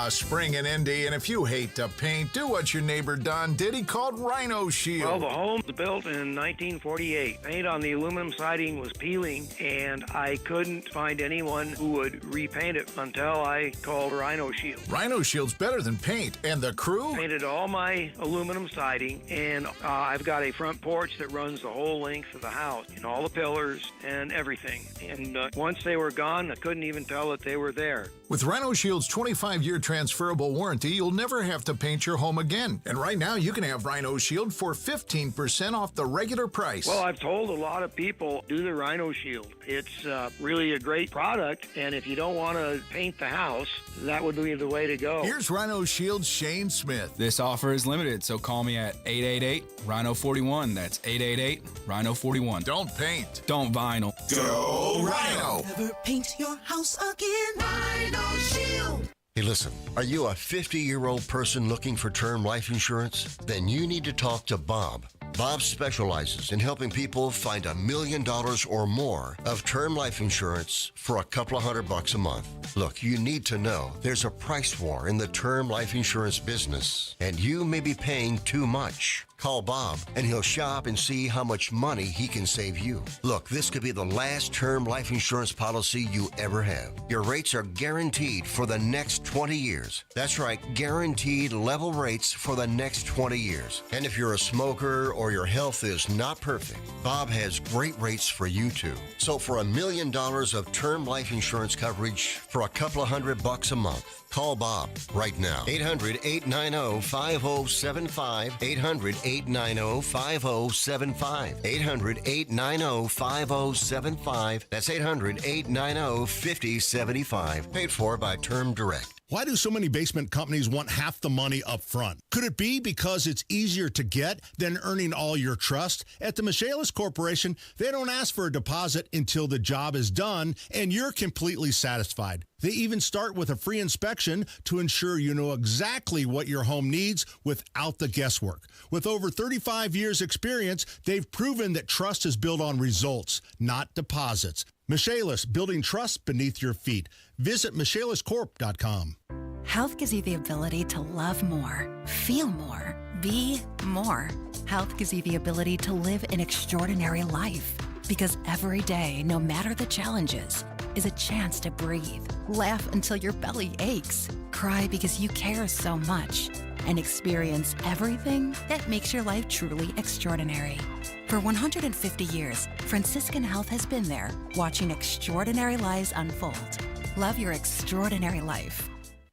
Spring in Indy, and if you hate to paint, do what your neighbor Don did. He called Rhino Shield.
Well, the home was built in 1948. Paint on the aluminum siding was peeling, and I couldn't find anyone who would repaint it until I called Rhino Shield.
Rhino Shield's better than paint. And the crew?
Painted all my aluminum siding, and I've got a front porch that runs the whole length of the house, and all the pillars and everything. And once they were gone, I couldn't even tell that they were there.
With Rhino Shield's 25-year transferable warranty, you'll never have to paint your home again. And right now, you can have Rhino Shield for 15% off the regular price.
Well, I've told a lot of people, do the Rhino Shield. It's really a great product, and if you don't want to paint the house, that would be the way to go.
Here's Rhino Shield's Shane Smith.
This offer is limited, so call me at 888-RHINO-41. That's 888-RHINO-41.
Don't paint.
Don't vinyl.
Go Rhino!
Never paint your house again. Rhino Shield.
Hey, listen, are you a 50-year-old person looking for term life insurance? Then you need to talk to Bob. Bob specializes in helping people find $1 million or more of term life insurance for a couple of $100 a month. Look, you need to know there's a price war in the term life insurance business, and you may be paying too much. Call Bob, and he'll shop and see how much money he can save you. Look, this could be the last term life insurance policy you ever have. Your rates are guaranteed for the next 20 years. That's right, guaranteed level rates for the next 20 years. And if you're a smoker or your health is not perfect, Bob has great rates for you too. So for $1 million of term life insurance coverage for a couple of $100 a month, call Bob right now. 800-890-5075. 800-890-5075. 800-890-5075. That's 800-890-5075. Paid for by Term Direct.
Why do so many basement companies want half the money up front? Could it be because it's easier to get than earning all your trust? At the Michaelis Corporation, they don't ask for a deposit until the job is done and you're completely satisfied. They even start with a free inspection to ensure you know exactly what your home needs without the guesswork. With over 35 years experience, they've proven that trust is built on results, not deposits. Michaelis, building trust beneath your feet. Visit michaeliscorp.com.
Health gives you the ability to love more, feel more, be more. Health gives you the ability to live an extraordinary life. Because every day, no matter the challenges, is a chance to breathe, laugh until your belly aches, cry because you care so much, and experience everything that makes your life truly extraordinary. For 150 years, Franciscan Health has been there, watching extraordinary lives unfold. Love your extraordinary life.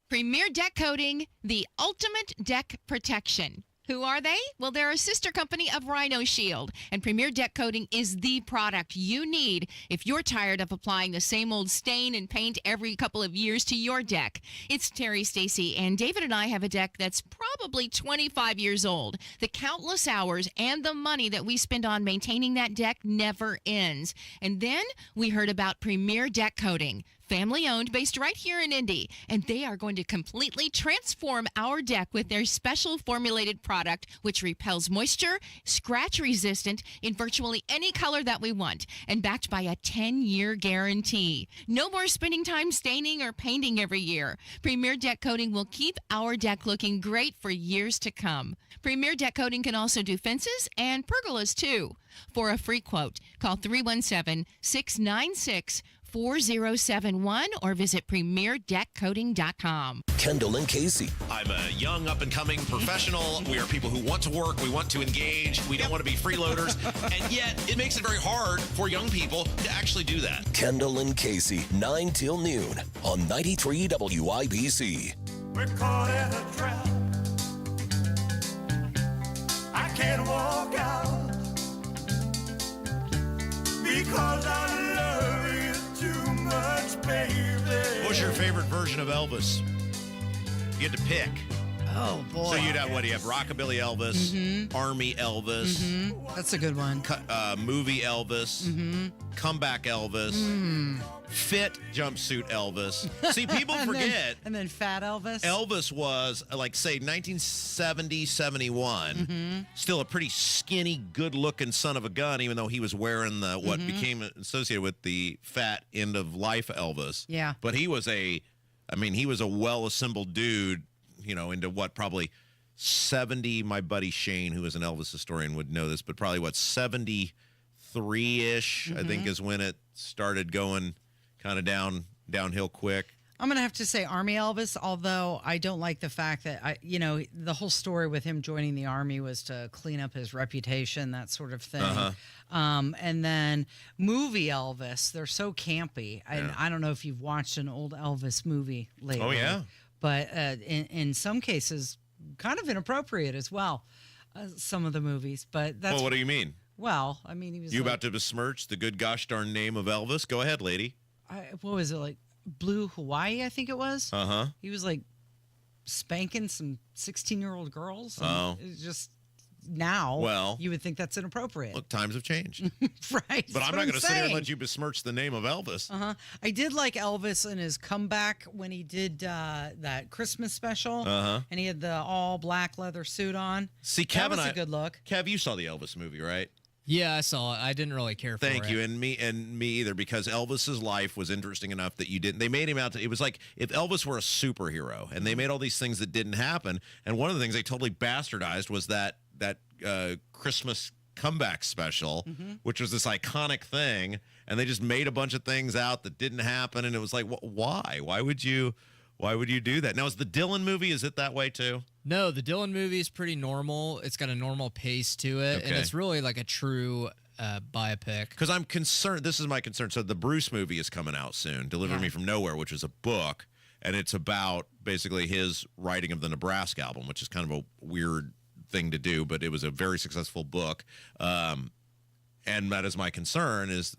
Premier Deck Coating, the ultimate deck protection. Who are they? Well, they're a sister company of Rhino Shield, and Premier Deck Coating is the product you need if you're tired of applying the same old stain and paint every couple of years to your deck. It's Terry, Stacy, and David and I have a deck that's probably 25 years old. The countless hours and the money that we spend on maintaining that deck never ends. And then we heard about Premier Deck Coating. Family owned, based right here in Indy, and they are going to completely transform our deck with their special formulated product, which repels moisture, scratch resistant in virtually any color that we want, and backed by a 10-year guarantee. No more spending time staining or painting every year. Premier Deck Coating will keep our deck looking great for years to come. Premier Deck Coating can also do fences and pergolas too. For a free quote, call 317-696-4071 or visit premierdeckcoating.com.
Kendall and Casey.
I'm a young, up-and-coming professional. We are people who want to work. We want to engage. We don't want to be freeloaders. And yet, it makes it very hard for young people to actually do that.
Kendall and Casey, 9 till noon on 93 WIBC.
We're caught in a trap. I can't walk out because I love you too much, baby.
What's your favorite version of Elvis? You had to pick.
Oh, boy.
So you'd have, what do you have? Rockabilly Elvis, Army Elvis.
That's a good one.
Movie Elvis, comeback Elvis, fit jumpsuit Elvis. See, people forget.
And then fat Elvis.
Elvis was, like, say, 1970, 71. Still a pretty skinny, good-looking son of a gun, even though he was wearing the what became associated with the fat end-of-life Elvis.
Yeah.
But he was a I mean, he was a well-assembled dude, into what, probably 70, my buddy Shane, who is an Elvis historian, would know this, but probably, 73-ish, I think, is when it started going kind of downhill quick.
I'm going to have to say Army Elvis, although I don't like the fact that, the whole story with him joining the Army was to clean up his reputation, that sort of thing. And then movie Elvis, they're so campy. And I don't know if you've watched an old Elvis movie lately.
Oh, yeah.
But in some cases, kind of inappropriate as well, some of the movies. But that's...
Well, what do you mean?
Well, I mean, he was...
You about to besmirch the good gosh darn name of Elvis? Go ahead, lady.
What was it, like Blue Hawaii, I think it was?
Uh-huh.
He was like spanking some 16-year-old girls.
Oh.
It's just now,
well,
you would think that's inappropriate.
Look, times have changed.
Right.
But I'm not going to sit here and let you besmirch the name of Elvis.
Uh-huh. I did like Elvis in his comeback when he did that Christmas special.
Uh-huh.
And he had the all-black leather suit on.
See,
that was a good look.
Kev, you saw the Elvis movie, right?
Yeah, I saw it. I didn't really care for it.
Thank you, and me either, because Elvis's life was interesting enough that you didn't. They made him out to. It was like if Elvis were a superhero, and they made all these things that didn't happen. And one of the things they totally bastardized was that Christmas comeback special, which was this iconic thing, and they just made a bunch of things out that didn't happen, and it was like, why? Why would you do that? Now, is the Dylan movie? Is it that way too?
No, the Dylan movie is pretty normal. It's got a normal pace to it, and it's really like a true biopic.
Because I'm concerned. This is my concern. So the Bruce movie is coming out soon, Deliver Me From Nowhere, which is a book, and it's about basically his writing of the Nebraska album, which is kind of a weird thing to do, but it was a very successful book. And that is my concern is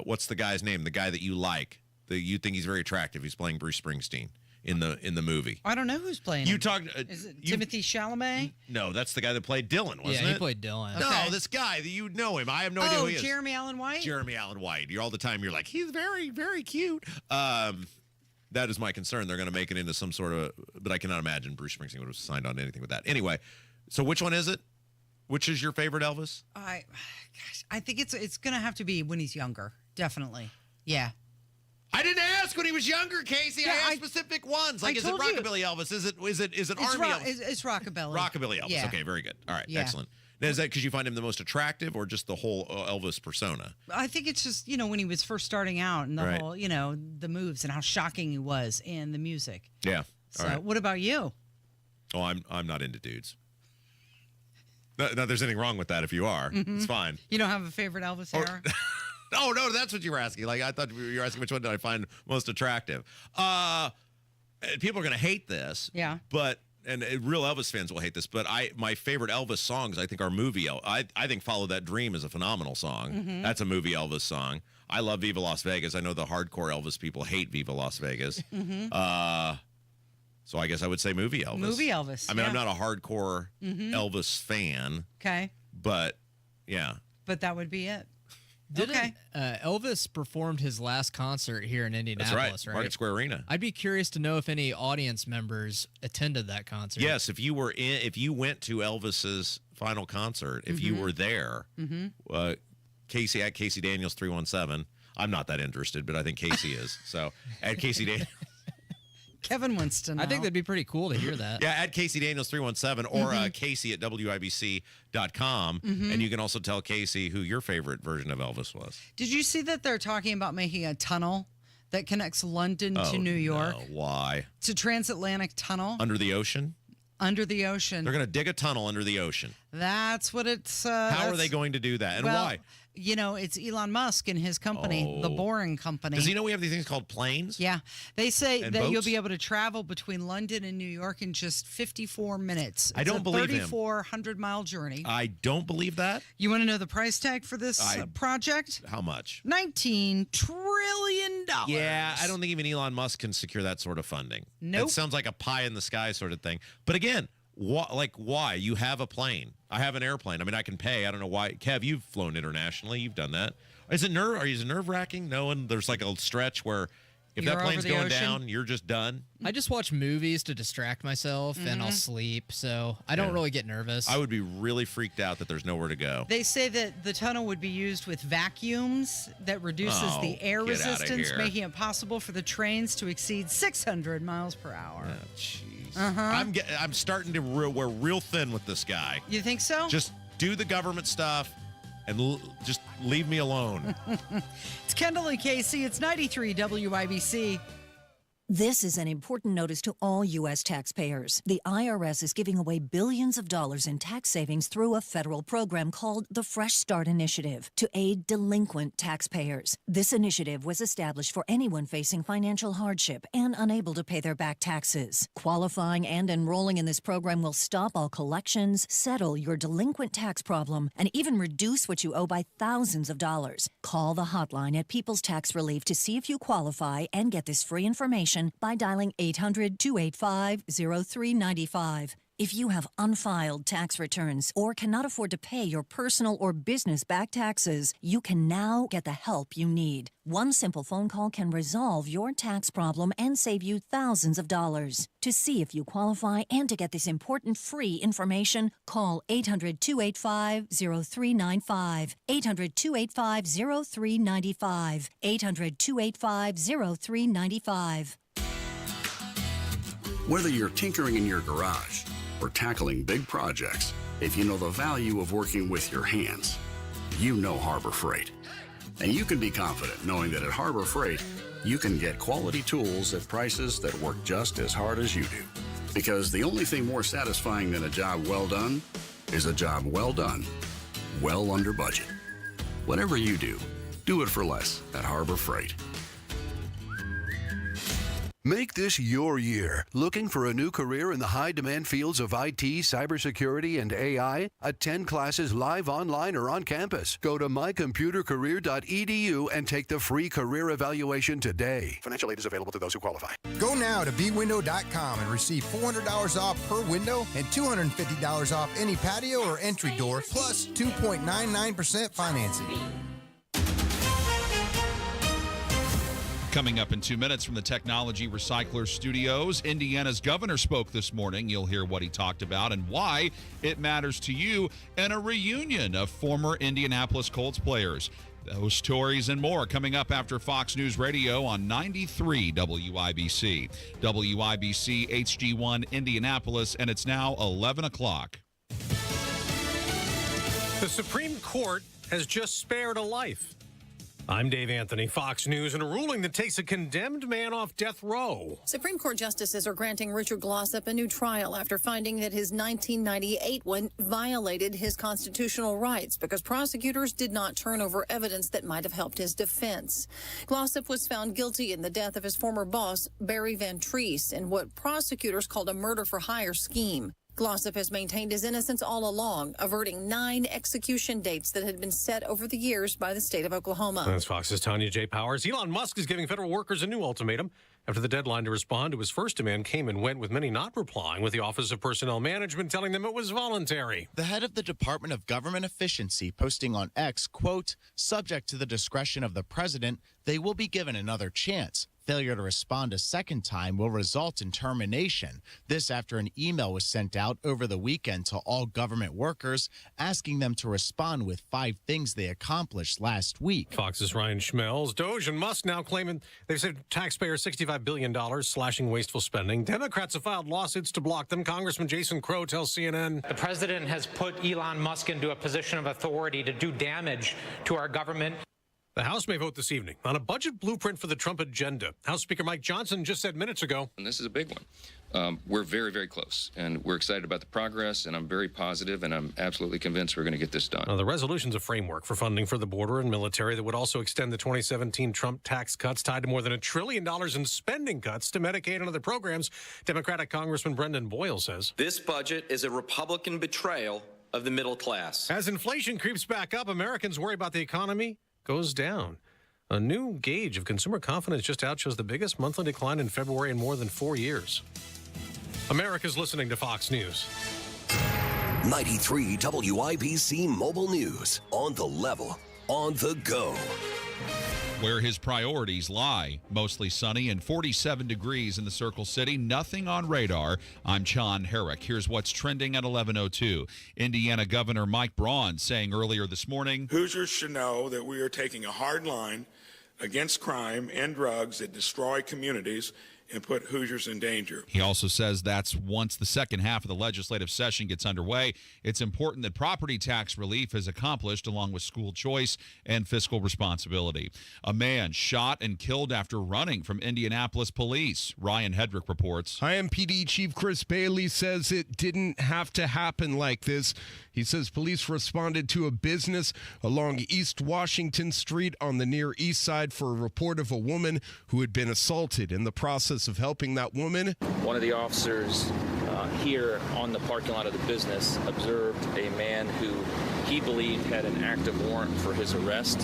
what's the guy's name? The guy that you like, you think he's very attractive. He's playing Bruce Springsteen in the movie.
I don't know who's playing
you
him.
talked
is it Timothy Chalamet?
No, that's the guy that played Dylan, wasn't it?
Yeah, he played Dylan.
No, this guy, you know him. I have no idea who he is.
Jeremy Allen White?
Jeremy Allen White. You're all the time, you're like, he's very, very cute. That is my concern. They're going to make it into some sort of, but I cannot imagine Bruce Springsteen would have signed on to anything with that. Anyway, so which one is it? Which is your favorite Elvis?
I think it's going to have to be when he's younger. Definitely. Yeah.
I didn't ask when he was younger, Casey. I asked specific ones. Like, is it Rockabilly Elvis? Is it Army Elvis?
It's Rockabilly.
Rockabilly Elvis.
Yeah.
Okay, very good. All right, excellent. Now, is that because you find him the most attractive, or just the whole Elvis persona?
I think it's just when he was first starting out, and the whole the moves and how shocking he was, and the music.
Yeah.
So, what about you?
Oh, I'm not into dudes. No, there's anything wrong with that. If you are, it's fine.
You don't have a favorite Elvis era?
Oh, no, that's what you were asking. Like, I thought you were asking which one did I find most attractive. People are going to hate this.
Yeah.
But, and real Elvis fans will hate this, but my favorite Elvis songs, I think, are movie. I think Follow That Dream is a phenomenal song. That's a movie Elvis song. I love Viva Las Vegas. I know the hardcore Elvis people hate Viva Las Vegas. So I guess I would say movie Elvis.
Movie Elvis.
I mean, I'm not a hardcore Elvis fan.
Okay.
But, yeah.
But that would be it.
Elvis performed his last concert here in Indianapolis, right?
Market Square Arena.
I'd be curious to know if any audience members attended that concert.
Yes, if you went to Elvis's final concert, if you were there, Casey at Casey Daniels 317. I'm not that interested, but I think Casey is. So at Casey Daniels.
Kevin Winston.
I think that'd be pretty cool to hear that.
Yeah, at Casey Daniels 317 or Casey at WIBC.com. And you can also tell Casey who your favorite version of Elvis was.
Did you see that they're talking about making a tunnel that connects London to New York?
No. Why?
It's a transatlantic tunnel.
Under the ocean?
Under the ocean.
They're going to dig a tunnel under the ocean.
That's what it's...
How are they going to do that? And why?
It's Elon Musk and his company, the Boring Company.
Does he know we have these things called planes?
Yeah. They say
and
that
boats?
You'll be able to travel between London and New York in just 54 minutes.
I don't believe him.
It's a 3,400-mile journey.
I don't believe that.
You want to know the price tag for this project?
How much?
$19 trillion.
Yeah, I don't think even Elon Musk can secure that sort of funding.
Nope.
It sounds like a pie-in-the-sky sort of thing. But again... Why? You have a plane. I have an airplane. I mean, I can pay. I don't know why. Kev, you've flown internationally. You've done that. Is it nerve-wracking knowing there's like a stretch where If
You're
that plane's
over the
going
ocean?
down, you're just done.
I just watch movies to distract myself, and I'll sleep, so I don't really get nervous.
I would be really freaked out that there's nowhere to go.
They say that the tunnel would be used with vacuums that reduces the air
get outta
resistance,
here.
making it possible for the trains to exceed 600 miles per hour.
Oh, jeez.
Uh-huh.
I'm starting to wear real thin with this guy.
You think so?
Just do the government stuff and just leave me alone.
It's Kendall and Casey. It's 93 WIBC.
This is an important notice to all U.S. taxpayers. The IRS is giving away billions of dollars in tax savings through a federal program called the Fresh Start Initiative to aid delinquent taxpayers. This initiative was established for anyone facing financial hardship and unable to pay their back taxes. Qualifying and enrolling in this program will stop all collections, settle your delinquent tax problem, and even reduce what you owe by thousands of dollars. Call the hotline at People's Tax Relief to see if you qualify and get this free information by dialing 800-285-0395. If you have unfiled tax returns or cannot afford to pay your personal or business back taxes, you can now get the help you need. One simple phone call can resolve your tax problem and save you thousands of dollars. To see if you qualify and to get this important free information, call 800-285-0395. 800-285-0395. 800-285-0395.
Whether you're tinkering in your garage or tackling big projects, if you know the value of working with your hands, you know Harbor Freight. And you can be confident knowing that at Harbor Freight, you can get quality tools at prices that work just as hard as you do. Because the only thing more satisfying than a job well done is a job well done, well under budget. Whatever you do it for less at Harbor Freight.
Make this your year. Looking for a new career in the high-demand fields of IT, cybersecurity, and AI? Attend classes live online or on campus. Go to mycomputercareer.edu and take the free career evaluation today. Financial aid is available to those who qualify.
Go now to bwindow.com and receive $400 off per window and $250 off any patio or entry door, plus 2.99% financing.
Coming up in 2 minutes from the Technology Recycler Studios, Indiana's governor spoke this morning. You'll hear what he talked about and why it matters to you, and a reunion of former Indianapolis Colts players. Those stories and more coming up after Fox News Radio on 93 WIBC. WIBC HG1 Indianapolis, and it's now 11 o'clock.
The Supreme Court has just spared a life. I'm Dave Anthony, Fox News, in a ruling that takes a condemned man off death row.
Supreme Court justices are granting Richard Glossip a new trial after finding that his 1998 one violated his constitutional rights because prosecutors did not turn over evidence that might have helped his defense. Glossip was found guilty in the death of his former boss, Barry Van Treese, in what prosecutors called a murder-for-hire scheme. Glossip has maintained his innocence all along, averting 9 execution dates that had been set over the years by the state of Oklahoma.
That's Fox's Tanya J. Powers. Elon Musk is giving federal workers a new ultimatum after the deadline to respond to his first demand came and went, with many not replying, with the Office of Personnel Management telling them it was voluntary.
The head of the Department of Government Efficiency posting on X, quote, "Subject to the discretion of the president, they will be given another chance. Failure to respond a second time will result in termination." This after an email was sent out over the weekend to all government workers asking them to respond with 5 things they accomplished last week.
Fox's Ryan Schmelz. Doge and Musk now claiming they've saved taxpayers $65 billion, slashing wasteful spending. Democrats have filed lawsuits to block them. Congressman Jason Crow tells CNN.
The president has put Elon Musk into a position of authority to do damage to our government.
The House may vote this evening on a budget blueprint for the Trump agenda. House Speaker Mike Johnson just said minutes ago.
And this is a big one. We're very, very close, and we're excited about the progress, and I'm very positive, and I'm absolutely convinced we're going to get this done.
Now, the resolution's a framework for funding for the border and military that would also extend the 2017 Trump tax cuts tied to more than $1 trillion in spending cuts to Medicaid and other programs. Democratic Congressman Brendan Boyle says,
"This budget is a Republican betrayal of the middle class."
As inflation creeps back up, Americans worry about the economy goes down. A new gauge of consumer confidence just out shows the biggest monthly decline in February in more than 4 years. America's listening to Fox News.
93 WIBC Mobile News. On the level, on the go.
where his priorities lie. Mostly sunny and 47 degrees in the Circle City. Nothing on radar. I'm John Herrick. Here's what's trending at 11:02. Indiana Governor Mike Braun saying earlier this morning,
Hoosiers should know that we are taking a hard line against crime and drugs that destroy communities and put Hoosiers in danger.
He also says that's once the second half of the legislative session gets underway, it's important that property tax relief is accomplished along with school choice and fiscal responsibility. A man shot and killed after running from Indianapolis police. Ryan Hedrick reports.
IMPD Chief Chris Bailey says it didn't have to happen like this. He says police responded to a business along East Washington Street on the Near East Side for a report of a woman who had been assaulted. In the process of helping that woman,
one of the officers here on the parking lot of the business observed a man who he believed had an active warrant for his arrest.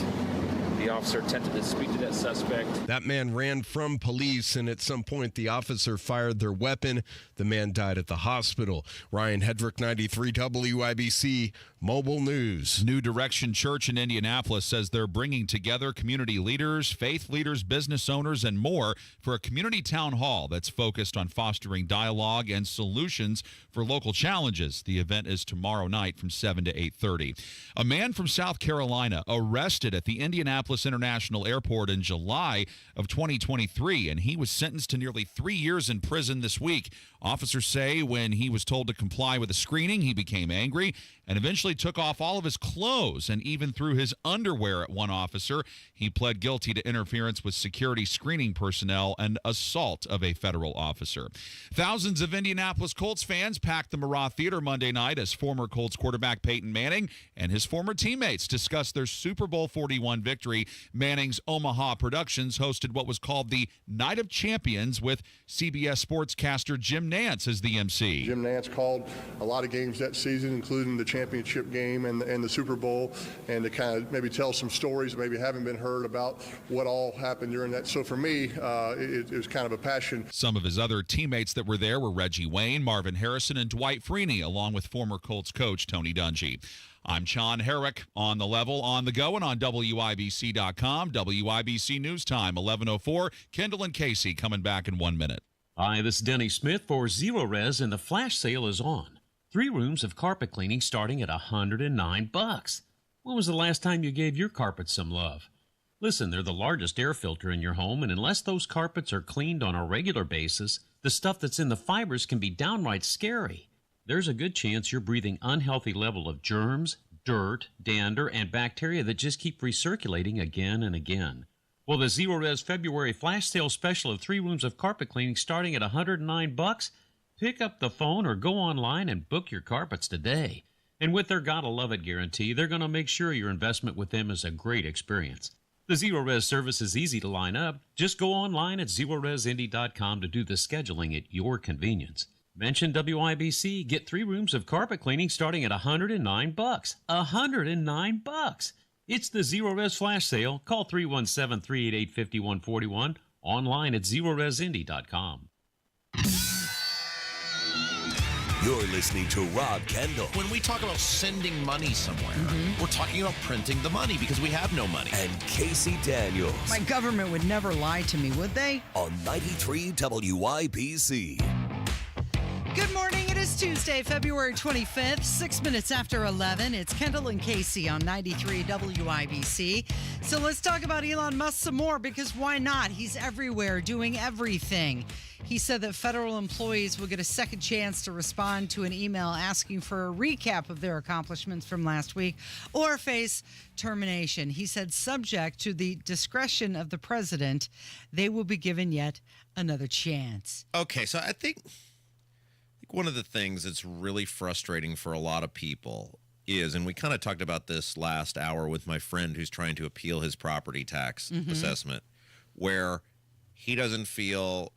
The officer attempted to speak to that suspect.
That man ran from police, and at some point the officer fired their weapon. The man died at the hospital. Ryan Hedrick, 93 WIBC Mobile News.
New Direction Church in Indianapolis says they're bringing together community leaders, faith leaders, business owners, and more for a community town hall that's focused on fostering dialogue and solutions for local challenges. The event is tomorrow night from 7 to 8:30. A man from South Carolina arrested at the Indianapolis International Airport in July of 2023, and he was sentenced to nearly 3 years in prison this week. Officers say when he was told to comply with a screening, he became angry and eventually took off all of his clothes and even threw his underwear at one officer. He pled guilty to interference with security screening personnel and assault of a federal officer. Thousands of Indianapolis Colts fans packed the Murrah Theater Monday night as former Colts quarterback Peyton Manning and his former teammates discussed their Super Bowl 41 victory. Manning's Omaha Productions hosted what was called the Night of Champions with CBS sportscaster Jim Nantz as the MC.
Jim Nantz called a lot of games that season, including the championship game and the Super Bowl, and to kind of maybe tell some stories that maybe haven't been heard about what all happened during that. So for me, it was kind of a passion.
Some of his other teammates that were there were Reggie Wayne, Marvin Harrison, and Dwight Freeney, along with former Colts coach Tony Dungy. I'm John Herrick on the level, on the go, and on WIBC.com. WIBC News Time, 11:04. Kendall and Casey coming back in 1 minute.
Hi, this is Denny Smith for Zero Res, and the flash sale is on. 3 rooms of carpet cleaning starting at $109. When was the last time you gave your carpet some love? Listen, they're the largest air filter in your home, and unless those carpets are cleaned on a regular basis, the stuff that's in the fibers can be downright scary. There's a good chance you're breathing unhealthy level of germs, dirt, dander, and bacteria that just keep recirculating again and again. Well, the Zero Res February flash sale special of 3 rooms of carpet cleaning starting at $109, pick up the phone or go online and book your carpets today. And with their Gotta Love It guarantee, they're going to make sure your investment with them is a great experience. The Zero Res service is easy to line up. Just go online at ZeroResIndy.com to do the scheduling at your convenience. Mention WIBC. Get 3 rooms of carpet cleaning starting at $109. $109. It's the Zero Res Flash Sale. Call 317-388-5141. Online at ZeroResIndy.com.
You're listening to Rob Kendall.
When we talk about sending money somewhere, we're talking about printing the money because we have no money.
And Casey Daniels.
My government would never lie to me, would they?
On 93 WIBC.
Good morning. It is Tuesday, February 25th, 6 minutes after 11. It's Kendall and Casey on 93 WIBC. So let's talk about Elon Musk some more, because why not? He's everywhere doing everything. He said that federal employees will get a second chance to respond to an email asking for a recap of their accomplishments from last week or face termination. He said, subject to the discretion of the president, they will be given yet another chance.
Okay, so I think one of the things that's really frustrating for a lot of people is, and we kind of talked about this last hour with my friend who's trying to appeal his property tax assessment, where he doesn't feel,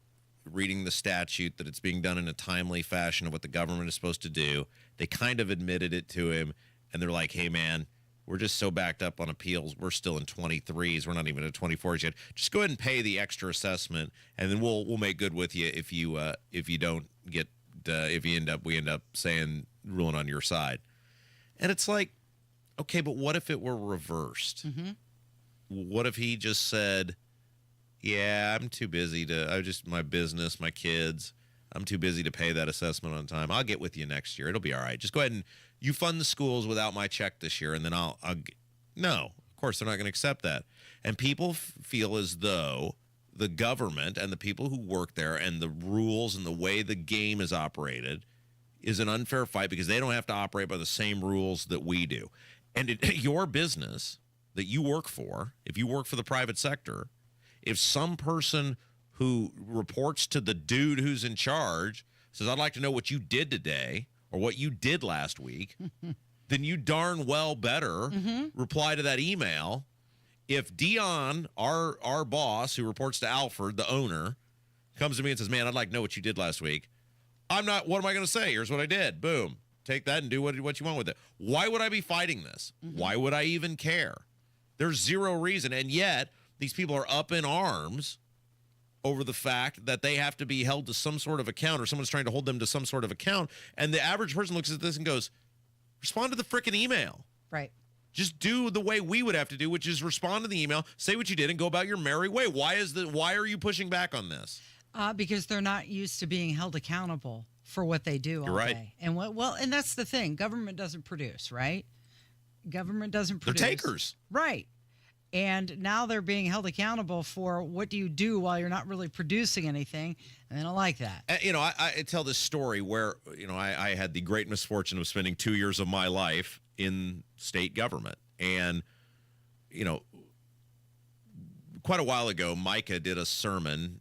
reading the statute, that it's being done in a timely fashion of what the government is supposed to do. They kind of admitted it to him, and they're like, hey, man, we're just so backed up on appeals. We're still in 23s. We're not even at 24s yet. Just go ahead and pay the extra assessment, and then we'll make good with you if you don't get we end up saying ruling on your side. And it's like, okay, but what if it were reversed? what if he just said, yeah, I'm too busy my business, my kids, I'm too busy to pay that assessment on time. I'll get with you next year. It'll be all right. Just go ahead and you fund the schools without my check this year, and then I'll no, of course they're not going to accept that. And people feel as though the government and the people who work there and the rules and the way the game is operated is an unfair fight because they don't have to operate by the same rules that we do. And your business that you work for, if you work for the private sector, if some person who reports to the dude who's in charge says, I'd like to know what you did today or what you did last week, then you darn well better reply to that email. If Dion, our boss who reports to Alfred, the owner, comes to me and says, man, I'd like to know what you did last week, what am I going to say? Here's what I did. Boom. Take that and do what you want with it. Why would I be fighting this? Why would I even care? There's zero reason. And yet, these people are up in arms over the fact that they have to be held to some sort of account or someone's trying to hold them to some sort of account. And the average person looks at this and goes, respond to the frickin' email.
Right.
Just do the way we would have to do, which is respond to the email, say what you did, and go about your merry way. Why are you pushing back on this?
Because they're not used to being held accountable for what they do all day. And and that's the thing. Government doesn't produce, right? Government doesn't produce.
They're takers.
Right. And now they're being held accountable for what do you do while you're not really producing anything, and they don't like that.
I tell this story where, I had the great misfortune of spending 2 years of my life in state government. And, quite a while ago, Micah did a sermon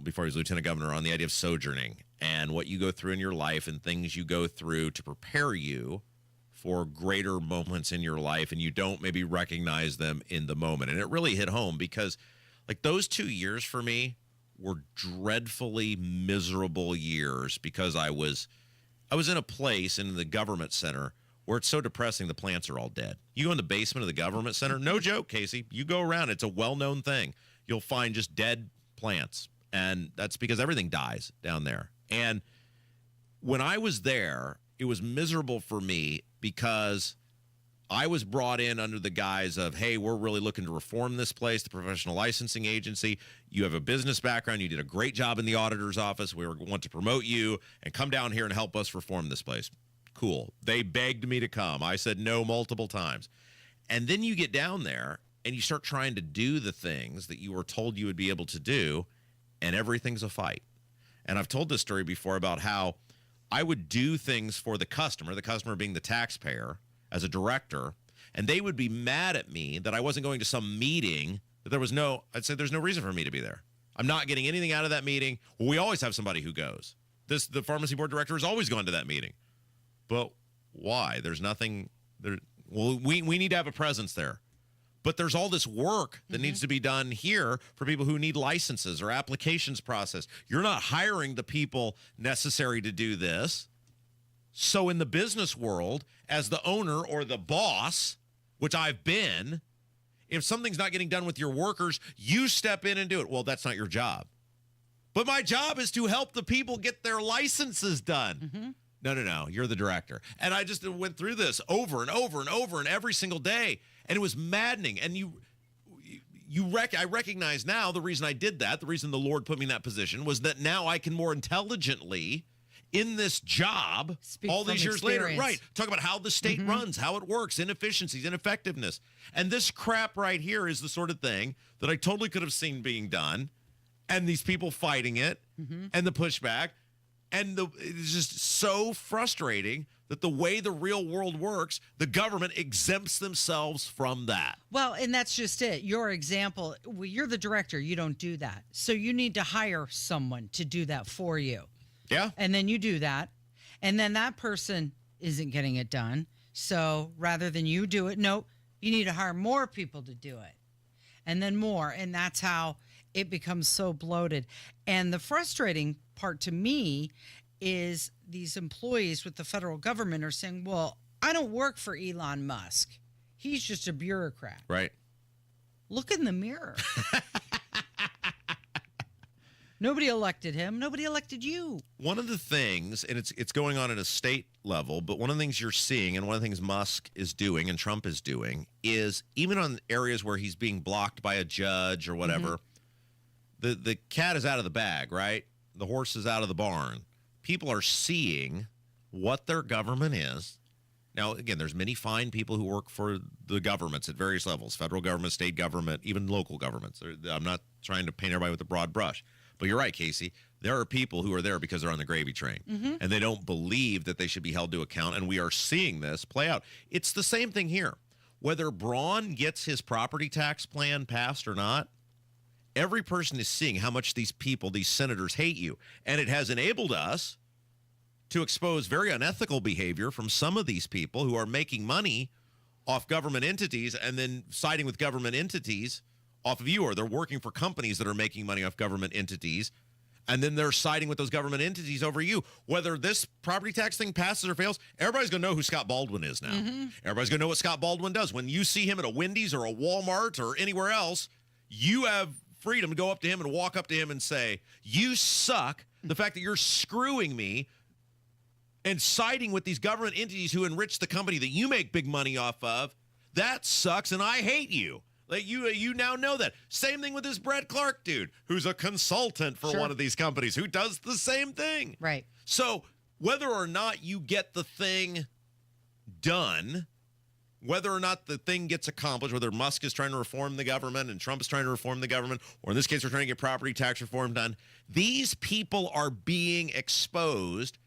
before he was lieutenant governor on the idea of sojourning and what you go through in your life and things you go through to prepare you for greater moments in your life, and you don't maybe recognize them in the moment. And it really hit home because, those 2 years for me were dreadfully miserable years because I was in a place in the government center where it's so depressing the plants are all dead. You go in the basement of the government center, no joke, Casey, you go around, it's a well-known thing. You'll find just dead plants, and that's because everything dies down there. And when I was there, it was miserable for me because I was brought in under the guise of, hey, we're really looking to reform this place, the professional licensing agency. You have a business background. You did a great job in the auditor's office. We want to promote you and come down here and help us reform this place. Cool. They begged me to come. I said no multiple times. And then you get down there and you start trying to do the things that you were told you would be able to do, and everything's a fight. And I've told this story before about how I would do things for the customer being the taxpayer, as a director, and they would be mad at me that I wasn't going to some meeting, that I'd say there's no reason for me to be there. I'm not getting anything out of that meeting. Well, we always have somebody who goes. The pharmacy board director has always gone to that meeting. But why? There's nothing there. Well, we need to have a presence there. But there's all this work that needs to be done here for people who need licenses or applications processed. You're not hiring the people necessary to do this. So in the business world, as the owner or the boss, which I've been, if something's not getting done with your workers, you step in and do it. Well, that's not your job. But my job is to help the people get their licenses done. No, you're the director. And I just went through this over and over and over and every single day, and it was maddening. And I recognize now the reason I did that, the reason the Lord put me in that position, was that now I can more intelligently, in this job,
speak
all these years
experience.
later, right, talk about how the state runs, how it works, inefficiencies, ineffectiveness. And this crap right here is the sort of thing that I totally could have seen being done, and these people fighting it, and the pushback, and it's just so frustrating that the way the real world works, the government exempts themselves from that.
Well, and that's just it. Your example, you're the director. You don't do that. So you need to hire someone to do that for you.
Yeah.
And then you do that. And then that person isn't getting it done. So rather than you do it, no, you need to hire more people to do it. And then more. And that's how it becomes so bloated. And the frustrating part to me is these employees with the federal government are saying, well, I don't work for Elon Musk. He's just a bureaucrat.
Right.
Look in the mirror. Nobody elected him. Nobody elected you.
One of the things, and it's going on at a state level, but one of the things you're seeing, and one of the things Musk is doing and Trump is doing, is even on areas where he's being blocked by a judge or whatever, the cat is out of the bag, right? The horse is out of the barn. People are seeing what their government is. Now, again, there's many fine people who work for the governments at various levels, federal government, state government, even local governments. I'm not trying to paint everybody with a broad brush. But you're right, Casey. There are people who are there because they're on the gravy train, and they don't believe that they should be held to account, and we are seeing this play out. It's the same thing here. Whether Braun gets his property tax plan passed or not, every person is seeing how much these people, these senators, hate you, and it has enabled us to expose very unethical behavior from some of these people who are making money off government entities and then siding with government entities off of you, or they're working for companies that are making money off government entities, and then they're siding with those government entities over you. Whether this property tax thing passes or fails, everybody's going to know who Scott Baldwin is now. Everybody's going to know what Scott Baldwin does. When you see him at a Wendy's or a Walmart or anywhere else, you have freedom to go up to him and walk up to him and say, you suck. The fact that you're screwing me and siding with these government entities who enrich the company that you make big money off of, that sucks, and I hate you. Like you now know that. Same thing with this Brett Clark dude, who's a consultant for one of these companies, who does the same thing.
Right.
So whether or not you get the thing done, whether or not the thing gets accomplished, whether Musk is trying to reform the government and Trump is trying to reform the government, or in this case, we're trying to get property tax reform done, these people are being exposed.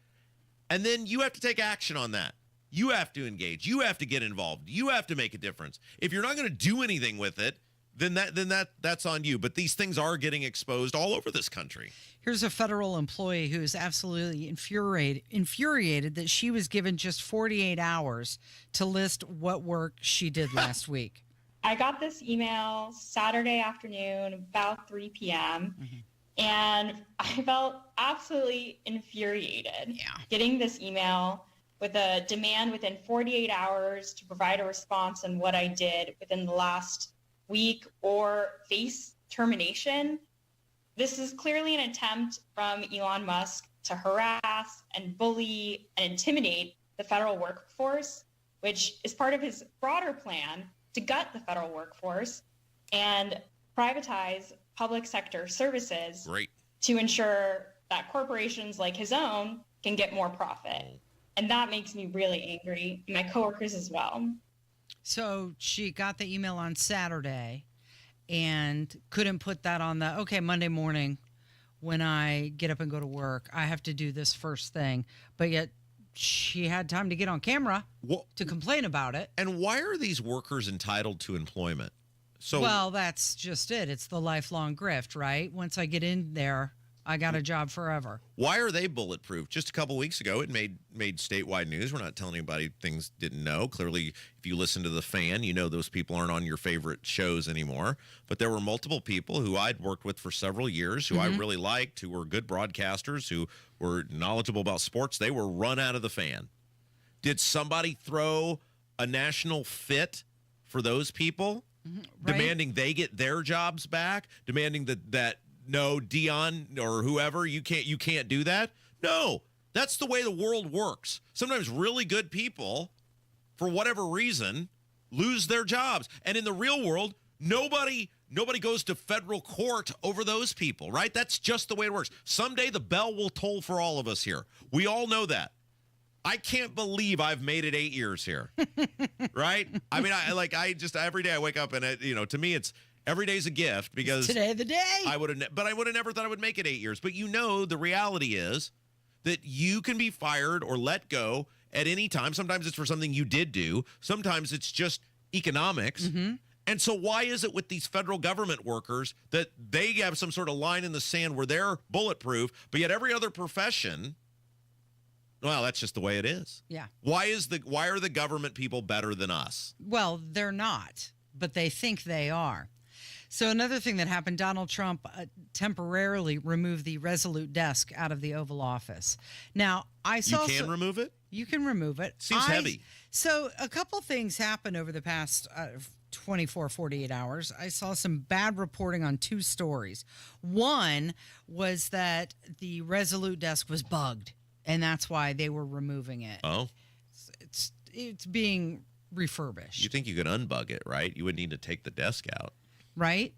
And then you have to take action on that. You have to engage. You have to get involved. You have to make a difference. If you're not going to do anything with it, then that's on you. But these things are getting exposed all over this country.
Here's a federal employee who is absolutely infuriated that she was given just 48 hours to list what work she did last week.
I got this email Saturday afternoon, about 3 p.m., and I felt absolutely infuriated getting this email with a demand within 48 hours to provide a response on what I did within the last week or face termination. This is clearly an attempt from Elon Musk to harass and bully and intimidate the federal workforce, which is part of his broader plan to gut the federal workforce and privatize public sector services to ensure that corporations like his own can get more profit. And that makes me really angry, and my coworkers as well.
So she got the email on Saturday and couldn't put that on Monday morning when I get up and go to work, I have to do this first thing. But yet she had time to get on camera to complain about it.
And why are these workers entitled to employment?
Well, that's just it. It's the lifelong grift, right? Once I get in there, I got a job forever.
Why are they bulletproof? Just a couple weeks ago, it made statewide news. We're not telling anybody things didn't know. Clearly, if you listen to The Fan, you know those people aren't on your favorite shows anymore. But there were multiple people who I'd worked with for several years, who I really liked, who were good broadcasters, who were knowledgeable about sports. They were run out of The Fan. Did somebody throw a national fit for those people? Demanding they get their jobs back, demanding that no, Dion or whoever, you can't do that. No, that's the way the world works. Sometimes really good people, for whatever reason, lose their jobs. And in the real world, nobody goes to federal court over those people, right? That's just the way it works. Someday the bell will toll for all of us here. We all know that. I can't believe I've made it 8 years here, right? I mean, I just every day I wake up and to me it's every day's a gift because
today the day.
I would have never thought I would make it 8 years. But the reality is that you can be fired or let go at any time. Sometimes it's for something you did do. Sometimes it's just economics. And so why is it with these federal government workers that they have some sort of line in the sand where they're bulletproof, but yet every other profession? Well, that's just the way it is.
Yeah.
Why are the government people better than us?
Well, they're not, but they think they are. So another thing that happened, Donald Trump temporarily removed the Resolute desk out of the Oval Office. Now, I saw...
You can remove it?
You can remove it.
Seems heavy.
So a couple things happened over the past 24, 48 hours, I saw some bad reporting on 2 stories. One was that the Resolute desk was bugged, and that's why they were removing it.
Oh?
It's being refurbished.
You think you could unbug it, right? You wouldn't need to take the desk out.
Right?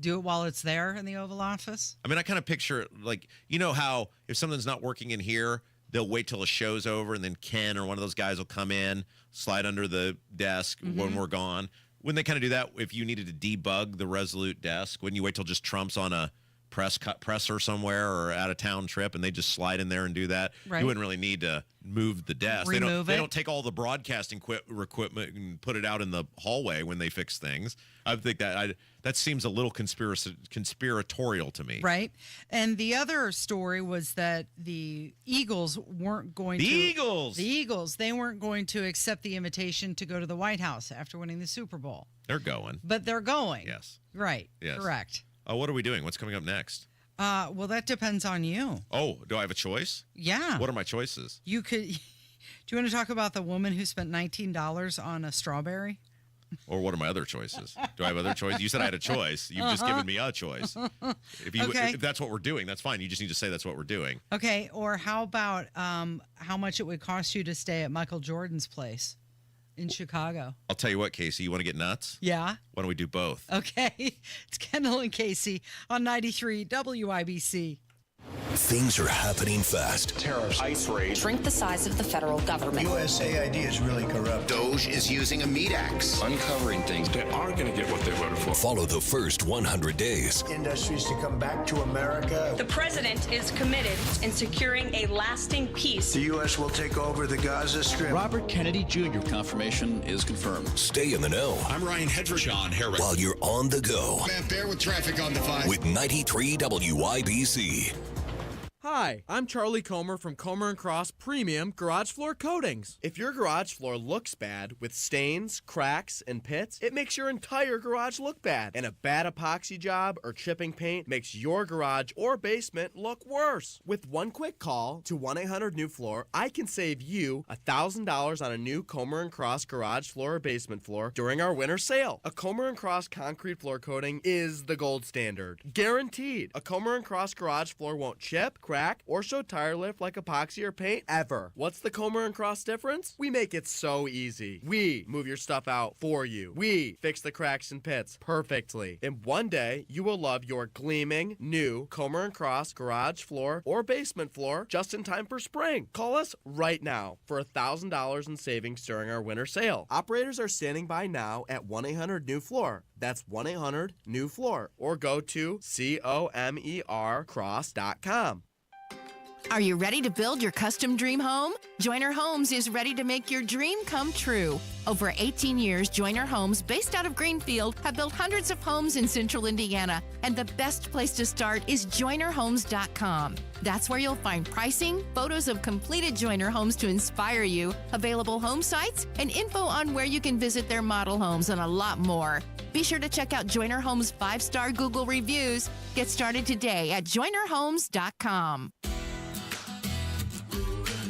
Do it while it's there in the Oval Office?
I mean, I kind of picture it like, you know how if something's not working in here, they'll wait till the show's over, and then Ken or one of those guys will come in, slide under the desk when we're gone. Wouldn't they kind of do that if you needed to debug the Resolute desk? Wouldn't you wait till just Trump's on a presser somewhere or out of town trip, and they just slide in there and do that?
Right.
You wouldn't really need to move the desk. They
Remove it.
don't take all the broadcasting equipment and put it out in the hallway when they fix things. I think that seems a little conspiratorial to me.
Right. And the other story was that the Eagles weren't going to... The Eagles, they weren't going to accept the invitation to go to the White House after winning the Super Bowl.
They're going.
But they're going.
Yes.
Right.
Yes.
Correct.
What are we doing? What's coming up next?
Well, that depends on you.
Oh, do I have a choice?
Yeah.
What are my choices?
You could... Do you want to talk about the woman who spent $19 on a strawberry?
Or what are my other choices? Do I have other choices? You said I had a choice. You've just given me a choice. If that's what we're doing, that's fine. You just need to say that's what we're doing.
Okay. Or how about how much it would cost you to stay at Michael Jordan's place in Chicago?
I'll tell you what, Casey. You want to get nuts?
Yeah.
Why don't we do both?
Okay. It's Kendall and Casey on 93 WIBC.
Things are happening fast.
Tariffs, ICE raid.
Shrink the size of the federal government.
USAID is really corrupt.
Doge is using a meat axe.
Uncovering things. They are going to get what they voted for.
Follow the first 100 days.
Industries to come back to America.
The president is committed in securing a lasting peace.
The U.S. will take over the Gaza Strip.
Robert Kennedy Jr. confirmation is confirmed.
Stay in the know.
I'm Ryan Hedrick.
John Harris.
While you're on the go.
Matt Bear with traffic on the 5.
With 93 WIBC.
Hi, I'm Charlie Comer from Comer & Cross Premium Garage Floor Coatings. If your garage floor looks bad with stains, cracks, and pits, it makes your entire garage look bad. And a bad epoxy job or chipping paint makes your garage or basement look worse. With one quick call to 1-800-NEW-FLOOR, I can save you $1,000 on a new Comer & Cross garage floor or basement floor during our winter sale. A Comer & Cross concrete floor coating is the gold standard. Guaranteed. A Comer & Cross garage floor won't chip, crack, or show tire lift like epoxy or paint ever. What's the Comer & Cross difference? We make it so easy. We move your stuff out for you. We fix the cracks and pits perfectly. In one day, you will love your gleaming new Comer & Cross garage floor or basement floor just in time for spring. Call us right now for $1,000 in savings during our winter sale. Operators are standing by now at 1-800-NEW-FLOOR. That's 1-800-NEW-FLOOR. Or go to COMERcross.com.
Are you ready to build your custom dream home? Joiner Homes is ready to make your dream come true. Over 18 years, Joiner Homes, based out of Greenfield, have built hundreds of homes in central Indiana. And the best place to start is joinerhomes.com. That's where you'll find pricing, photos of completed Joiner homes to inspire you, available home sites, and info on where you can visit their model homes, and a lot more. Be sure to check out Joiner Homes' 5-star Google reviews. Get started today at joinerhomes.com.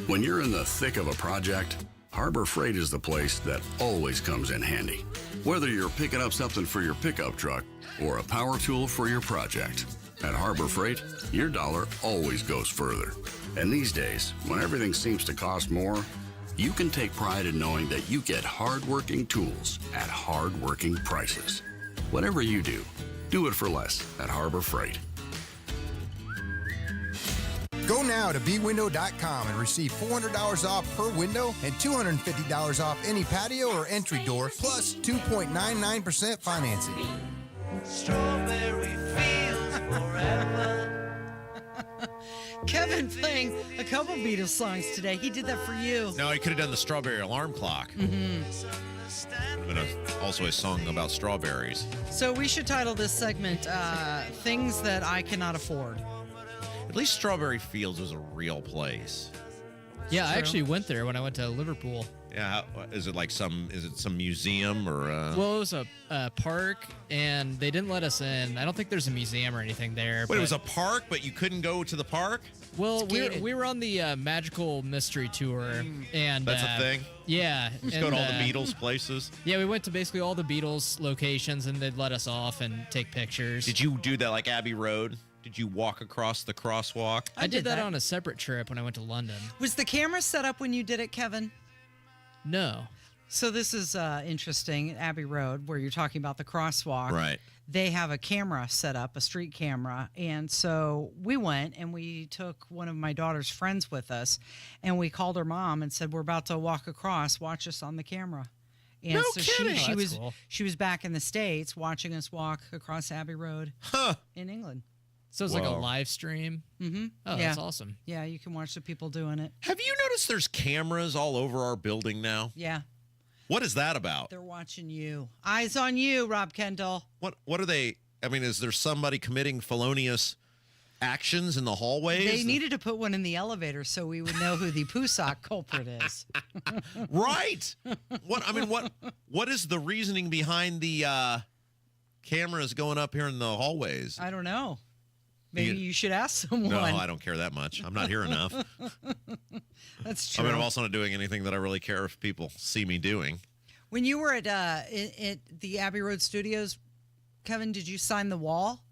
When you're in the thick of a project, Harbor Freight is the place that always comes in handy. Whether you're picking up something for your pickup truck or a power tool for your project, at Harbor Freight, your dollar always goes further. And these days, when everything seems to cost more, you can take pride in knowing that you get hard-working tools at hard-working prices. Whatever you do it for less at Harbor Freight.
Go now to bwindow.com and receive $400 off per window and $250 off any patio or entry door, plus 2.99% financing.
Strawberry fields forever.
Kevin playing a couple Beatles songs today. He did that for you.
No, he could have done the Strawberry Alarm Clock. But also a song about strawberries.
So we should title this segment Things That I Cannot Afford.
At least Strawberry Fields was a real place.
Yeah, I actually went there when I went to Liverpool.
Yeah, is it some museum or?
Well, it was a park, and they didn't let us in. I don't think there's a museum or anything there.
Wait, it was a park, but you couldn't go to the park?
Well, we were on the Magical Mystery Tour, and
that's a thing.
Yeah,
Just go to all the Beatles places.
Yeah, we went to basically all the Beatles locations, and they'd let us off and take pictures.
Did you do that like Abbey Road? Did you walk across the crosswalk?
I did that on a separate trip when I went to London.
Was the camera set up when you did it, Kevin?
No.
So this is interesting. At Abbey Road, where you're talking about the crosswalk.
Right.
They have a camera set up, a street camera. And so we went and we took one of my daughter's friends with us, and we called her mom and said, we're about to walk across. Watch us on the camera. And
no
so
kidding.
she was back in the States watching us walk across Abbey Road in England.
So it's like a live stream?
Mm-hmm.
Oh,
yeah.
That's awesome.
Yeah, you can watch the people doing it.
Have you noticed there's cameras all over our building now?
Yeah.
What is that about?
They're watching you. Eyes on you, Rob Kendall.
What are they? I mean, is there somebody committing felonious actions in the hallways?
They needed to put one in the elevator so we would know who the Pusak culprit is.
Right. What is the reasoning behind the cameras going up here in the hallways?
I don't know. Maybe you should ask someone.
No, I don't care that much. I'm not here enough.
That's true.
I mean, I'm also not doing anything that I really care if people see me doing.
When you were at the Abbey Road Studios, Kevin, did you sign the wall?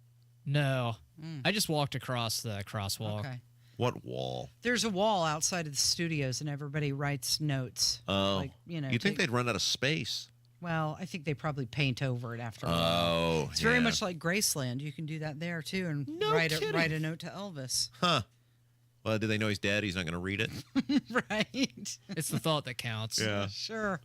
No. I just walked across the crosswalk.
Okay.
What wall?
There's a wall outside of the studios, and everybody writes notes.
Oh. You'd think they'd run out of space.
Well, I think they probably paint over it after a while.
Oh,
it's very much like Graceland. You can do that there, too, and write a note to Elvis.
Huh. Well, do they know he's dead? He's not going to read it?
Right.
It's the thought that counts.
Yeah.
Sure.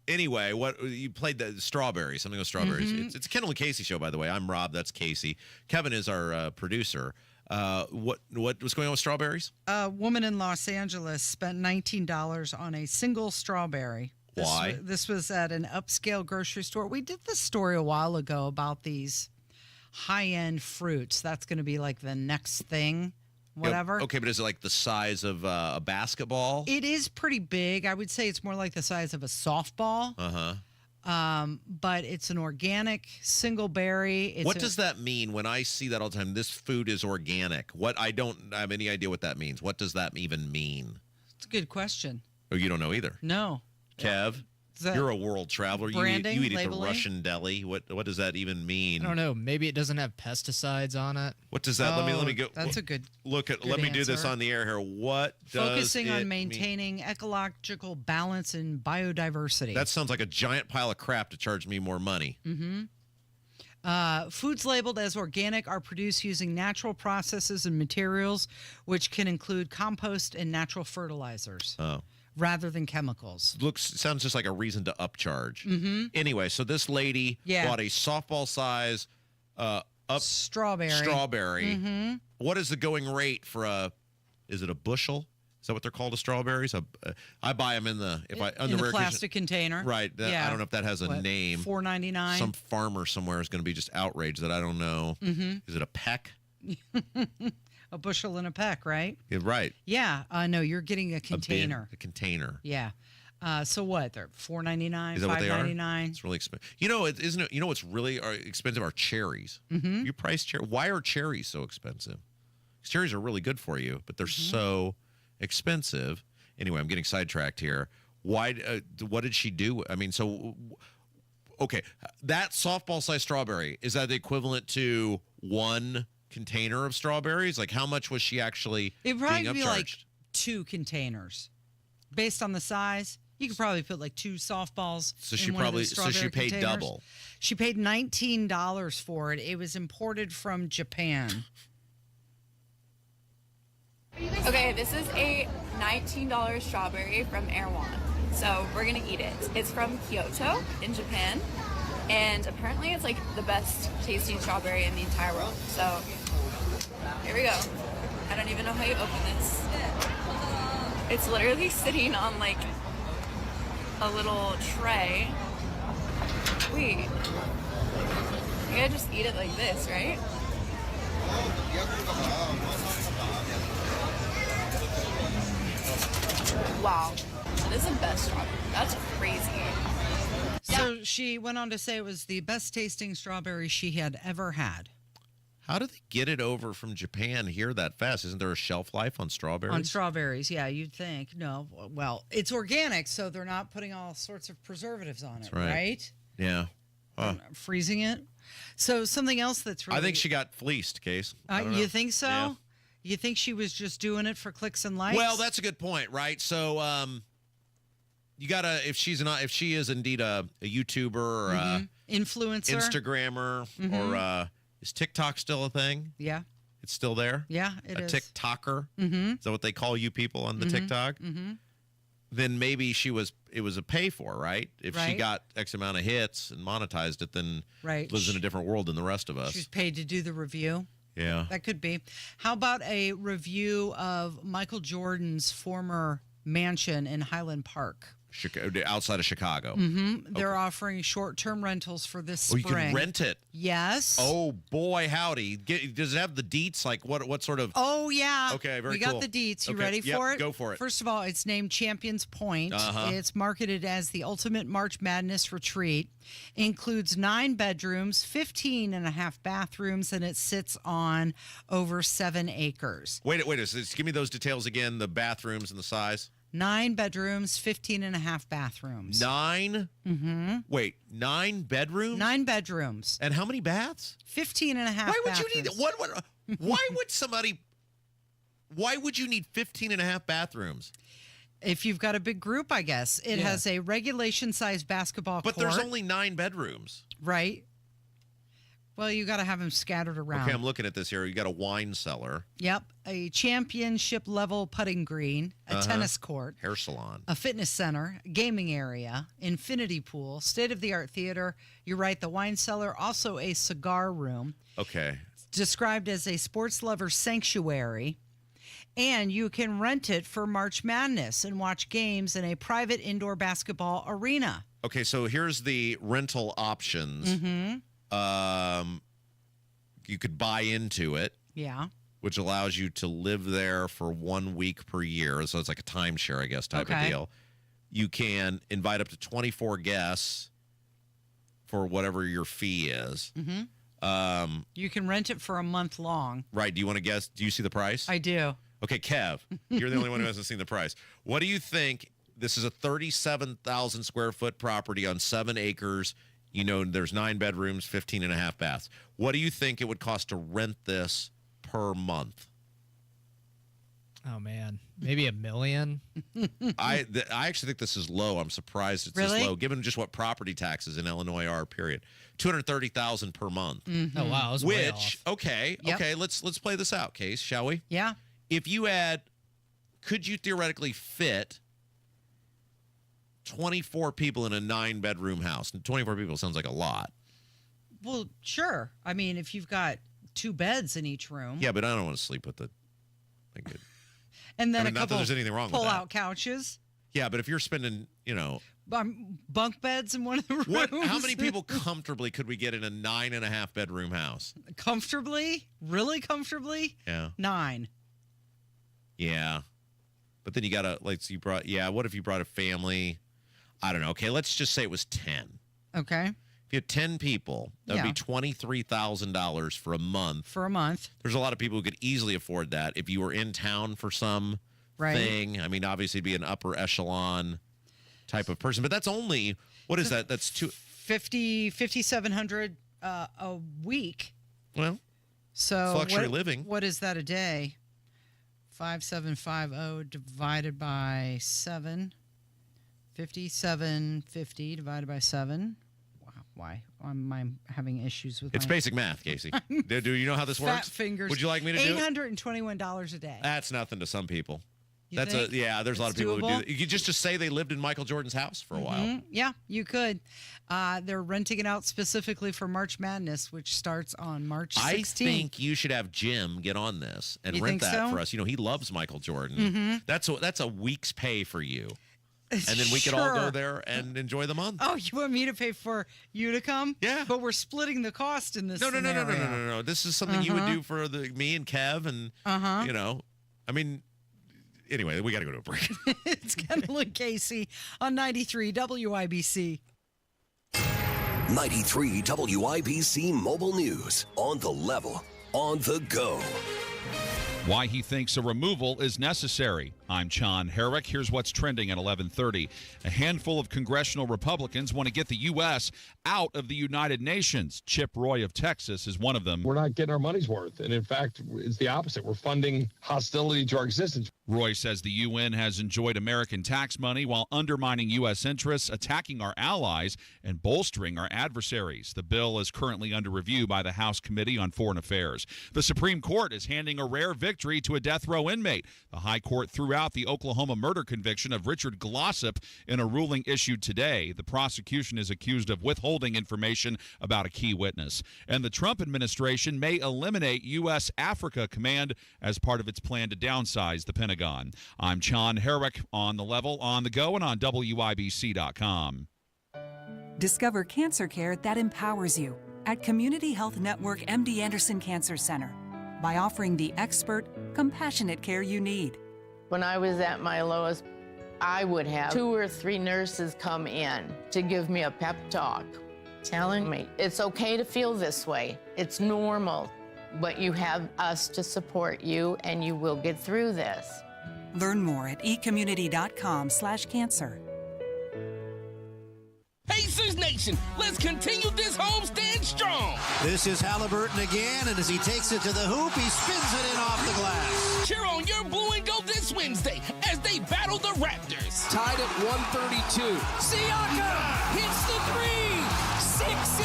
Anyway, what you played the strawberries, something with strawberries. It's a Kendall Casey show, by the way. I'm Rob. That's Casey. Kevin is our producer. What was going on with strawberries?
A woman in Los Angeles spent $19 on a single strawberry.
Why?
This was at an upscale grocery store. We did this story a while ago about these high-end fruits. That's going to be like the next thing, whatever.
Okay, but is it like the size of a basketball?
It is pretty big. I would say it's more like the size of a softball. But it's an organic single berry.
What does that mean when I see that all the time? This food is organic. I don't have any idea what that means. What does that even mean?
It's a good question.
Oh, you don't know either?
No.
Kev, you're a world traveler.
Branding,
you eat at the
labeling?
Russian deli. What does that even mean?
I don't know. Maybe it doesn't have pesticides on it.
What does that? Let me go.
That's a good.
Let me do this on the air here. What does
focusing
it
on maintaining ecological balance and biodiversity?
That sounds like a giant pile of crap to charge me more money.
Foods labeled as organic are produced using natural processes and materials, which can include compost and natural fertilizers.
Oh.
Rather than chemicals.
Sounds just like a reason to upcharge. Anyway, so this lady bought a softball size strawberry. What is the going rate for is it a bushel? Is that what they're called, strawberries? I buy them in the
plastic container.
Right. I don't know if that has a name.
$4.99.
Some farmer somewhere is going to be just outraged that I don't know. Is it a peck?
A bushel and a peck, right?
Yeah, right.
Yeah. No, you're getting a container.
A container.
Yeah. So what? They're $4.99,
Is that what they are?
$5.99.
It's really expensive. You know, isn't it? You know what's really expensive are cherries. You price cherry. Why are cherries so expensive? 'Cause cherries are really good for you, but they're so expensive. Anyway, I'm getting sidetracked here. Why? What did she do? I mean, okay, that softball-sized strawberry, is that the equivalent to one container of strawberries? Like, how much was she actually
It'd probably
being
be
upcharged?
like 2 containers. Based on the size, you could probably put like 2 softballs.
So she
in one of
probably
those strawberry
paid
containers.
double.
She paid $19 for it. It was imported from Japan.
Okay, this is a $19 strawberry from Erewhon. So we're gonna eat it. It's from Kyoto in Japan. And apparently it's like the best tasting strawberry in the entire world. So here we go. I don't even know how you open this. It's literally sitting on like a little tray. Wait. You gotta just eat it like this, right? Wow. This is the best strawberry. That's crazy.
So she went on to say it was the best tasting strawberry she had ever had.
How do they get it over from Japan here that fast? Isn't there a shelf life on strawberries?
On strawberries, yeah, you'd think. No, well, it's organic, so they're not putting all sorts of preservatives on it, right?
Yeah.
Freezing it. So something else that's really...
I think she got fleeced, Case. I don't know.
You think so?
Yeah.
You think she was just doing it for clicks and likes?
Well, that's a good point, right? So you gotta if she is indeed a YouTuber or a
influencer,
Instagrammer, or is TikTok still a thing?
Yeah.
It's still there?
Yeah, it is.
A TikToker? Is that what they call you people on the TikTok? Then maybe it was a pay for, right? If she got X amount of hits and monetized it, then lives in a different world than the rest of us.
She's paid to do the review.
Yeah.
That could be. How about a review of Michael Jordan's former mansion in Highland Park?
Outside of Chicago.
They're offering short-term rentals for this spring.
You can rent it.
Yes.
Oh boy, howdy! Does it have the deets? Like what sort of?
Oh yeah.
Okay, very
cool. We got the deets. You ready for it?
Go for it.
First of all, it's named Champions Point. It's marketed as the ultimate March Madness retreat. Includes 9 bedrooms, 15 and a half bathrooms, and it sits on over 7 acres.
Wait. Just give me those details again. The bathrooms and the size.
9 bedrooms, 15 and a half bathrooms.
9? Wait, 9 bedrooms?
9 bedrooms.
And how many baths?
15 and a half
Why would
bathrooms.
you need why would you need 15 and a half bathrooms?
If you've got a big group, I guess. It has a regulation-sized basketball court.
But there's only 9 bedrooms.
Right. Well, you got to have them scattered around.
Okay, I'm looking at this here. You got a wine cellar.
Yep. A championship-level putting green, a tennis court.
Hair salon.
A fitness center, gaming area, infinity pool, state-of-the-art theater. You're right, the wine cellar, also a cigar room.
Okay.
Described as a sports lover sanctuary. And you can rent it for March Madness and watch games in a private indoor basketball arena.
Okay, so here's the rental options. You could buy into it.
Yeah.
Which allows you to live there for 1 week per year. So it's like a timeshare, I guess, type of deal. You can invite up to 24 guests for whatever your fee is.
You can rent it for a month long.
Right. Do you want to guess? Do you see the price?
I do.
Okay, Kev, you're the only one who hasn't seen the price. What do you think? This is a 37,000 square foot property on 7 acres. You know, there's 9 bedrooms, 15 and a half baths. What do you think it would cost to rent this per month?
Oh, man. Maybe $1 million?
I actually think this is low. I'm surprised it's this low, given just what property taxes in Illinois are, period. $230,000 per month.
Oh, wow. That was way off.
Okay, let's play this out, Case, shall we?
Yeah.
If you could you theoretically fit 24 people in a 9-bedroom house? 24 people sounds like a lot.
Well, sure. I mean, if you've got 2 beds in each room.
Yeah, but I don't want to sleep with the...
And then a
not
couple
that there's anything wrong with that.
pull-out couches.
Yeah, but if you're spending,
bunk beds in one of the rooms.
How many people comfortably could we get in a 9.5-bedroom house?
Comfortably? Really comfortably?
Yeah.
9.
Yeah. But then you got to, what if you brought a family? I don't know. Okay, let's just say it was 10.
Okay.
If you had 10 people, that would be $23,000 for a month.
For a month.
There's a lot of people who could easily afford that. If you were in town for some thing, I mean, obviously it'd be an upper echelon type of person. But that's only, what is that? That's
$5,700 a week.
Well,
so
luxury living.
What is that a day? 5,750 divided by 7. 5,750 divided by 7. Why am I having issues with
It's basic math, Casey. Do you know how this works?
Fat fingers.
Would you like me to do it?
$821 a day.
That's nothing to some people. There's
think?
a lot of people who do that. You could just say they lived in Michael Jordan's house for a while.
Yeah, you could. They're renting it out specifically for March Madness, which starts on March 16th.
I think you should have Jim get on this and rent that for us. He loves Michael Jordan. That's a week's pay for you. And then we could all go there and enjoy the month.
Oh, you want me to pay for you to come?
Yeah.
But we're splitting the cost in this scenario.
No. This is something you would do for me and Kev and, I mean, Anyway, we got to go to a break.
It's Kendall and Casey on 93 WIBC.
93 WIBC Mobile News. On the level, on the go.
Why he thinks a removal is necessary. I'm John Herrick. Here's what's trending at 11:30. A handful of congressional Republicans want to get the U.S. out of the United Nations. Chip Roy of Texas is one of them.
We're not getting our money's worth. And in fact, it's the opposite. We're funding hostility to our existence.
Roy says the UN has enjoyed American tax money while undermining U.S. interests, attacking our allies, and bolstering our adversaries. The bill is currently under review by the House Committee on Foreign Affairs. The Supreme Court is handing a rare victory to a death row inmate. The High Court threw out the Oklahoma murder conviction of Richard Glossip in a ruling issued today. The prosecution is accused of withholding information about a key witness. And the Trump administration may eliminate U.S. Africa Command as part of its plan to downsize the Pentagon. I'm John Herrick on the level, on the go, and on WIBC.com.
Discover cancer care that empowers you at Community Health Network MD Anderson Cancer Center by offering the expert, compassionate care you need.
When I was at my lowest, I would have 2 or 3 nurses come in to give me a pep talk, telling me it's okay to feel this way. It's normal, but you have us to support you and you will get through this.
Learn more at ecommunity.com/cancer.
Pacers Nation, let's continue this homestand strong.
This is Halliburton again, and as he takes it to the hoop, he spins it in off the glass.
Cheer on your blue and go this Wednesday as they battle the Raptors.
Tied at 132.
Siakam hits the three. 6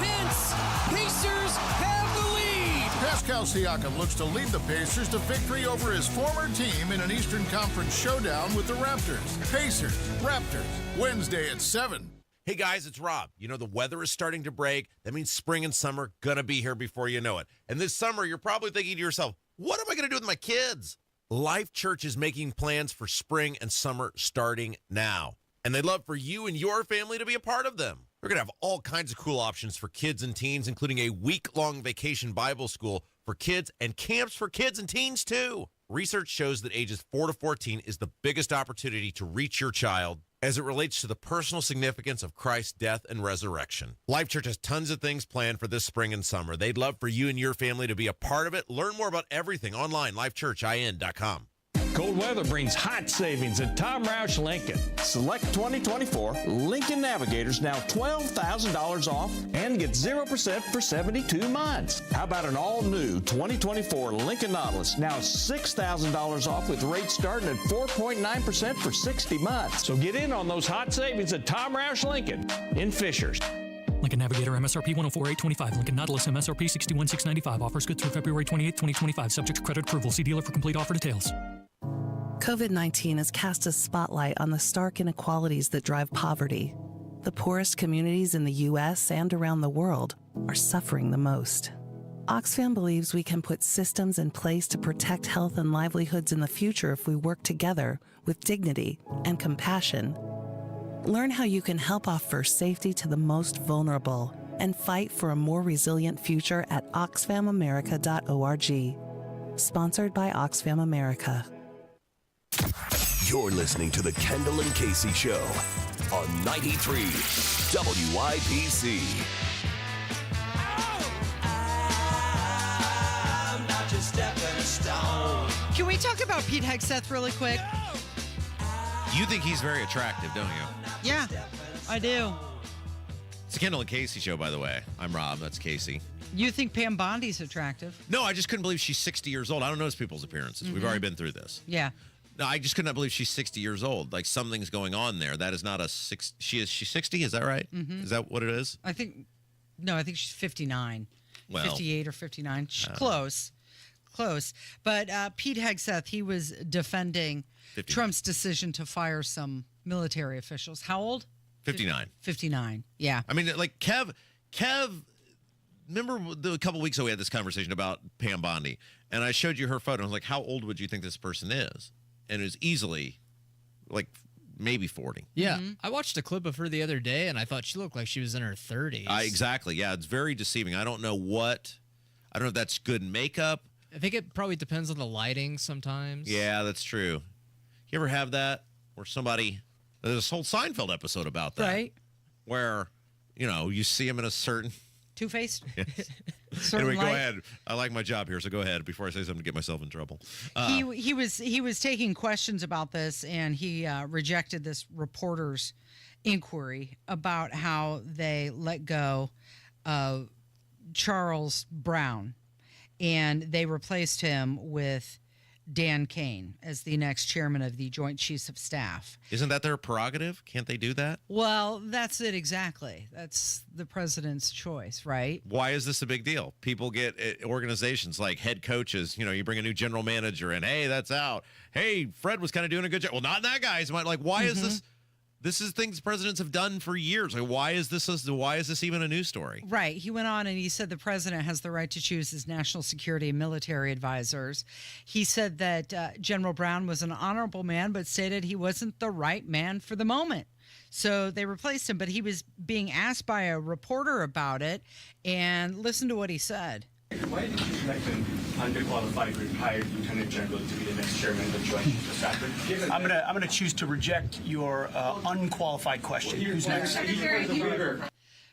1/10. Pacers have the lead.
Pascal Siakam looks to lead the Pacers to victory over his former team in an Eastern Conference showdown with the Raptors. Pacers, Raptors, Wednesday at 7.
Hey guys, it's Rob. You know, the weather is starting to break. That means spring and summer gonna be here before you know it. And this summer, you're probably thinking to yourself, what am I gonna do with my kids? Life Church is making plans for spring and summer starting now. And they'd love for you and your family to be a part of them. We're gonna have all kinds of cool options for kids and teens, including a week-long vacation Bible school for kids and camps for kids and teens too. Research shows that ages 4 to 14 is the biggest opportunity to reach your child as it relates to the personal significance of Christ's death and resurrection. Life Church has tons of things planned for this spring and summer. They'd love for you and your family to be a part of it. Learn more about everything online, lifechurchin.com.
Cold weather brings hot savings at Tom Roush Lincoln. Select 2024 Lincoln Navigators now $12,000 off and get 0% for 72 months. How about an all-new 2024 Lincoln Nautilus now $6,000 off with rates starting at 4.9% for 60 months. So get in on those hot savings at Tom Roush Lincoln in Fishers.
Lincoln Navigator MSRP 104,825. Lincoln Nautilus MSRP 61,695. Offers good through February 28, 2025. Subject to credit approval. See dealer for complete offer details.
COVID-19 has cast a spotlight on the stark inequalities that drive poverty. The poorest communities in the U.S. and around the world are suffering the most. Oxfam believes we can put systems in place to protect health and livelihoods in the future if we work together with dignity and compassion. Learn how you can help offer safety to the most vulnerable and fight for a more resilient future at oxfamamerica.org. Sponsored by Oxfam America.
You're listening to the Kendall and Casey Show on 93 WIBC.
I'm not just stepping stone.
Can we talk about Pete Hegseth really quick?
You think he's very attractive, don't you?
Yeah, I do.
It's the Kendall and Casey Show, by the way. I'm Rob. That's Casey.
You think Pam Bondi's attractive?
No, I just couldn't believe she's 60 years old. I don't notice people's appearances. We've already been through this.
Yeah.
No, I just could not believe she's 60 years old. Like, something's going on there. That is not a six. She's 60. Is that right?
Mhm.
Is that what it is?
I think she's 59.
Well,
58 or 59. Close. But Pete Hegseth, he was defending
59.
Trump's decision to fire some military officials. How old?
59.
59. Yeah.
I mean, like, Kev, remember a couple weeks ago we had this conversation about Pam Bondi, and I showed you her photo. I was like, how old would you think this person is? And it was easily, like, maybe 40.
Yeah. I watched a clip of her the other day, and I thought she looked like she was in her 30s.
Exactly. Yeah, it's very deceiving. I don't know if that's good makeup.
I think it probably depends on the lighting sometimes.
Yeah, that's true. You ever have that where somebody, there's this whole Seinfeld episode about that.
Right.
Where, you see him in a certain.
Two-faced?
Yes. Anyway, go ahead. I like my job here, so go ahead before I say something to get myself in trouble.
He was taking questions about this, and he rejected this reporter's inquiry about how they let go of Charles Brown, and they replaced him with Dan Kane as the next chairman of the Joint Chiefs of Staff.
Isn't that their prerogative? Can't they do that?
Well, that's it exactly. That's the president's choice, right?
Why is this a big deal? People get organizations like head coaches. You bring a new general manager in. Hey, that's out. Hey, Fred was kind of doing a good job. Well, not that guy's. Like, why is this? This is things presidents have done for years. Like, why is this even a news story?
Right. He went on and he said the president has the right to choose his national security and military advisors. He said that General Brown was an honorable man, but stated he wasn't the right man for the moment. So they replaced him, but he was being asked by a reporter about it, and listen to what he said.
Why did you select an underqualified retired lieutenant general to be the next chairman of the Joint Chiefs of Staff? I'm gonna choose to reject your unqualified question. Who's next?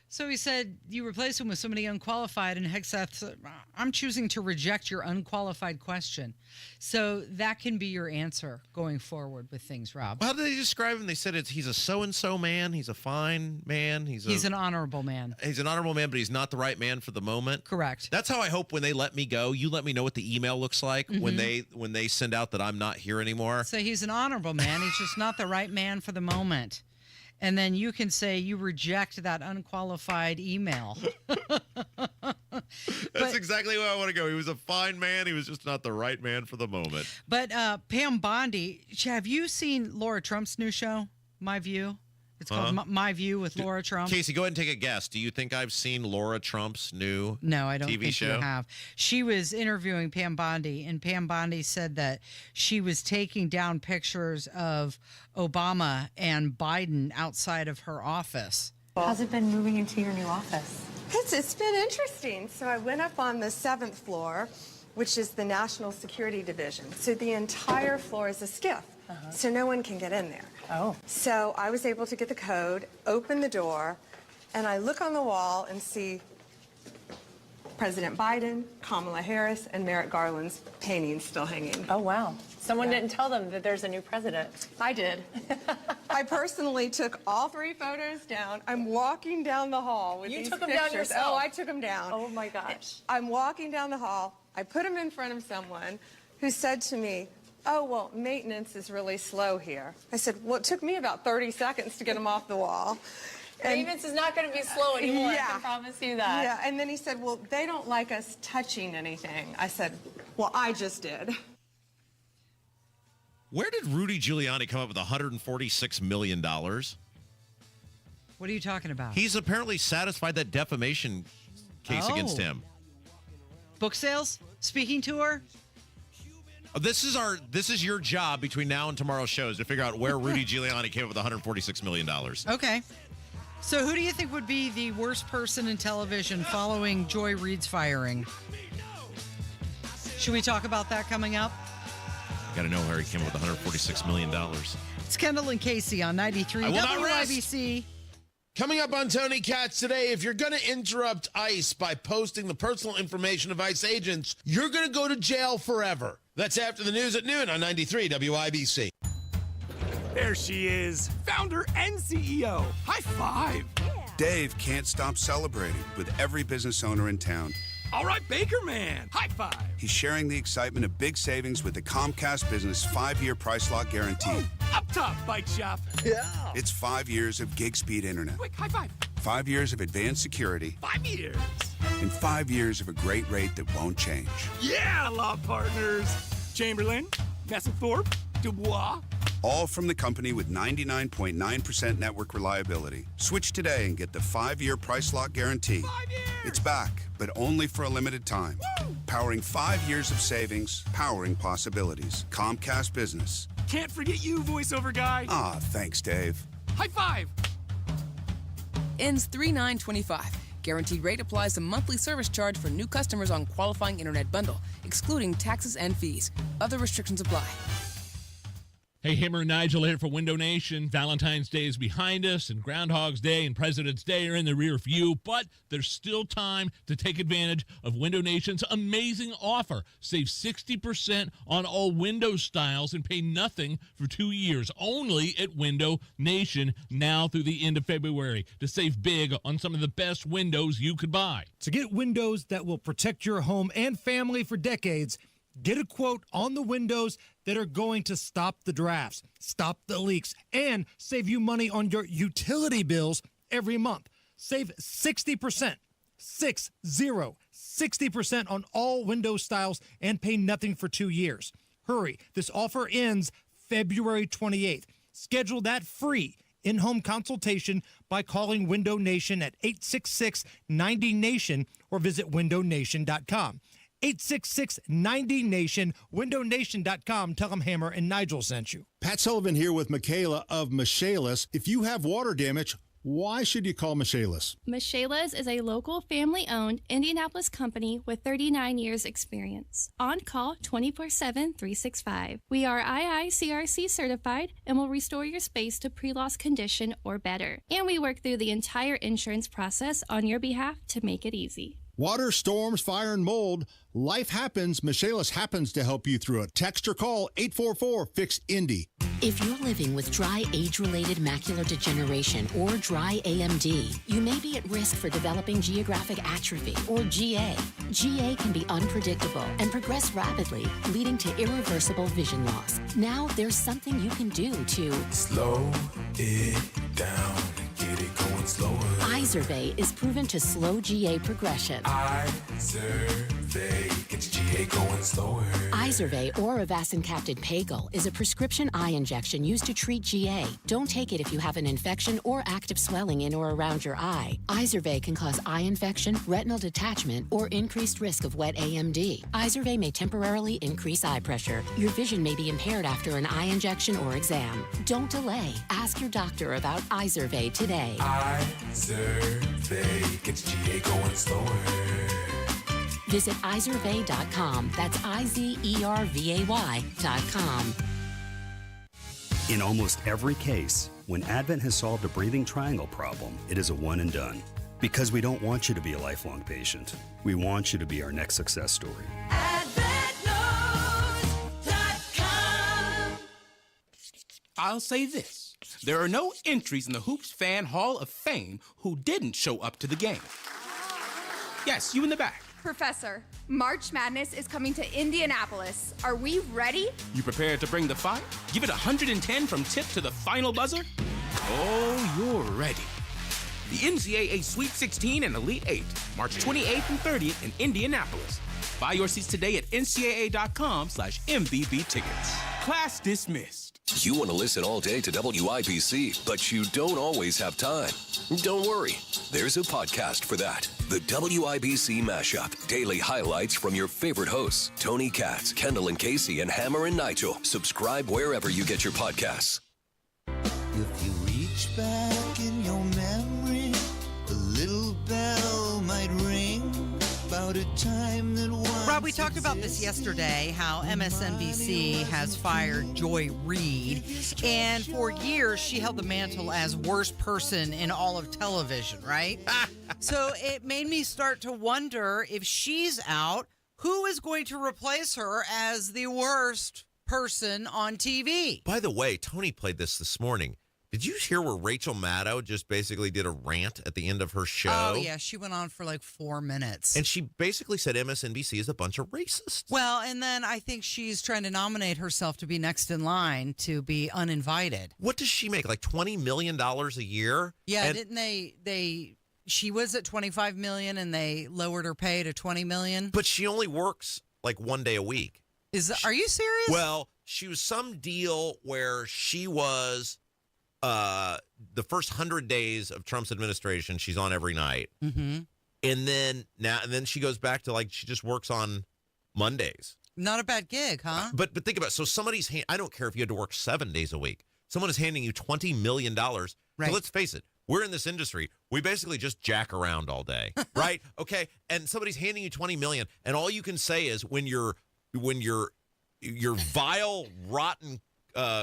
So he said you replace him with somebody unqualified, and Hegseth said, I'm choosing to reject your unqualified question. So that can be your answer going forward with things, Rob.
How did they describe him? They said he's a so-and-so man. He's a fine man. He's
an honorable man.
He's an honorable man, but he's not the right man for the moment.
Correct.
That's how I hope when they let me go, you let me know what the email looks like when they send out that I'm not here anymore.
So he's an honorable man. He's just not the right man for the moment. And then you can say you reject that unqualified email.
That's exactly where I want to go. He was a fine man. He was just not the right man for the moment.
But Pam Bondi, have you seen Laura Trump's new show, My View? It's called My View with Laura Trump.
Casey, go ahead and take a guess. Do you think I've seen Laura Trump's new
No, I don't
TV
think
show?
you have. She was interviewing Pam Bondi, and Pam Bondi said that she was taking down pictures of Obama and Biden outside of her office.
How's it been moving into your new office?
It's been interesting. So I went up on the 7th floor, which is the National Security Division. So the entire floor is a skiff, so no one can get in there.
Oh.
So I was able to get the code, open the door, and I look on the wall and see President Biden, Kamala Harris, and Merrick Garland's paintings still hanging.
Oh, wow. Someone didn't tell them that there's a new president.
I did. I personally took all 3 photos down. I'm walking down the hall with these
took them
pictures.
down yourself?
Oh, I took them down.
Oh, my gosh.
I'm walking down the hall. I put them in front of someone who said to me, oh, well, maintenance is really slow here. I said, well, it took me about 30 seconds to get them off the wall.
Maintenance is not going to be slow anymore, I can promise you that.
Yeah, and then he said, well, they don't like us touching anything. I said, well, I just did.
Where did Rudy Giuliani come up with $146 million?
What are you talking about?
He's apparently satisfied that defamation case against him.
Book sales? Speaking tour?
This is your job between now and tomorrow's shows to figure out where Rudy Giuliani came up with $146 million.
Okay. So who do you think would be the worst person in television following Joy Reid's firing? Should we talk about that coming up?
Got to know where he came up with $146 million.
It's Kendall and Casey on 93 WIBC.
Coming up on Tony Katz today, if you're going to interrupt ICE by posting the personal information of ICE agents, you're going to go to jail forever. That's after the news at noon on 93 WIBC.
There she is, founder and CEO. High five.
Dave can't stop celebrating with every business owner in town.
All right, Baker Man. High five.
He's sharing the excitement of big savings with the Comcast Business 5-year price lock guarantee.
Up top, bike shop.
Yeah. It's 5 years of gig speed internet.
Quick, high five.
5 years of advanced security.
5 years.
And 5 years of a great rate that won't change.
Yeah, law partners. Chamberlain, Messethorpe, Dubois.
All from the company with 99.9% network reliability. Switch today and get the 5-year price lock guarantee.
5 years.
It's back, but only for a limited time.
Woo!
Powering 5 years of savings, powering possibilities. Comcast Business.
Can't forget you, voiceover guy.
Ah, thanks, Dave.
High five.
Ends 3/9/25. Guaranteed rate applies to monthly service charge for new customers on qualifying internet bundle, excluding taxes and fees. Other restrictions apply.
Hey, Hammer and Nigel here for Window Nation. Valentine's Day is behind us, and Groundhog's Day and President's Day are in the rear view, but there's still time to take advantage of Window Nation's amazing offer. Save 60% on all window styles and pay nothing for 2 years, only at Window Nation now through the end of February to save big on some of the best windows you could buy.
To get windows that will protect your home and family for decades, get a quote on the windows that are going to stop the drafts, stop the leaks, and save you money on your utility bills every month. Save 60%, 60% on all window styles and pay nothing for 2 years. Hurry, this offer ends February 28th. Schedule that free in-home consultation by calling Window Nation at 866-90-NATION or visit windownation.com. 866-90-NATION, windownation.com. Tell them Hammer and Nigel sent you.
Pat Sullivan here with Michaela of Michaelis. If you have water damage, why should you call Michaelis?
Michaelis is a local family-owned Indianapolis company with 39 years experience. On call 24/7, 365. We are IICRC certified and will restore your space to pre-loss condition or better. And we work through the entire insurance process on your behalf to make it easy.
Water, storms, fire, and mold. Life happens. Michaelis happens to help you through it. Text or call 844-FIX-INDY.
If you're living with dry age-related macular degeneration or dry AMD, you may be at risk for developing geographic atrophy or GA. GA can be unpredictable and progress rapidly, leading to irreversible vision loss. Now there's something you can do to
slow it down. Get it going slower.
Izervay is proven to slow GA progression.
Izervay gets GA going slower.
Izervay or avacincaptad pagel is a prescription eye injection used to treat GA. Don't take it if you have an infection or active swelling in or around your eye. Izervay can cause eye infection, retinal detachment, or increased risk of wet AMD. Izervay may temporarily increase eye pressure. Your vision may be impaired after an eye injection or exam. Don't delay. Ask your doctor about Izervay today.
Izervay gets GA going slower.
Visit Izervay.com. That's IZERVAY.com.
In almost every case, when Advent has solved a breathing triangle problem, it is a one and done. Because we don't want you to be a lifelong patient. We want you to be our next success story.
I'll say this. There are no entries in the Hoops Fan Hall of Fame who didn't show up to the game. Yes, you in the back.
Professor, March Madness is coming to Indianapolis. Are we ready?
You prepared to bring the fire? Give it 110 from tip to the final buzzer? Oh, you're ready. The NCAA Sweet 16 and Elite 8, March 28th and 30th in Indianapolis. Buy your seats today at ncaa.com/MVB tickets. Class dismissed.
You want to listen all day to WIBC, but you don't always have time. Don't worry. There's a podcast for that. The WIBC Mashup. Daily highlights from your favorite hosts, Tony Katz, Kendall and Casey, and Hammer and Nigel. Subscribe wherever you get your podcasts.
If you reach back in your memory, a little bell might ring about a time that once.
Rob, we talked about this yesterday, how MSNBC has fired Joy Reid, and for years she held the mantle as worst person in all of television, right? So it made me start to wonder, if she's out, who is going to replace her as the worst person on TV?
By the way, Tony played this morning. Did you hear where Rachel Maddow just basically did a rant at the end of her show?
Oh, yeah. She went on for like 4 minutes.
And she basically said MSNBC is a bunch of racists.
Well, and then I think she's trying to nominate herself to be next in line to be uninvited.
What does she make? Like $20 million a year?
Yeah,
and
didn't she was at $25 million and they lowered her pay to $20 million?
But she only works like 1 day a week.
Are you serious?
Well, she was some deal where she was... the first 100 days of Trump's administration, she's on every night.
Mm-hmm.
And then she goes back to she just works on Mondays.
Not a bad gig, huh?
But think about it. So somebody's, I don't care if you had to work 7 days a week. Someone is handing you $20 million. Right. So let's face it. We're in this industry. We basically just jack around all day, right? Okay. And somebody's handing you $20 million. And all you can say is when your vile, rotten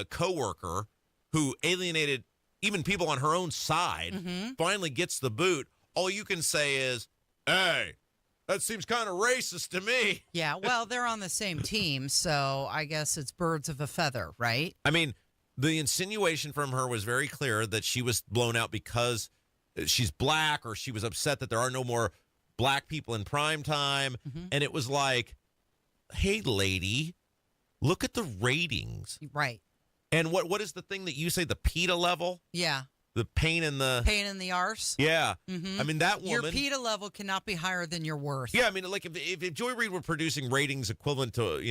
coworker who alienated even people on her own side finally gets the boot, all you can say is, hey, that seems kind of racist to me.
Yeah, well, they're on the same team, so I guess it's birds of a feather, right?
I mean, the insinuation from her was very clear that she was blown out because she's black, or she was upset that there are no more black people in prime time. And it was like, hey, lady, look at the ratings.
Right.
And what is the thing that you say, the PETA level?
Yeah.
The pain in the
arse?
Yeah. I mean, that woman.
Your PETA level cannot be higher than your worth.
Yeah, I mean, like if Joy Reid were producing ratings equivalent to,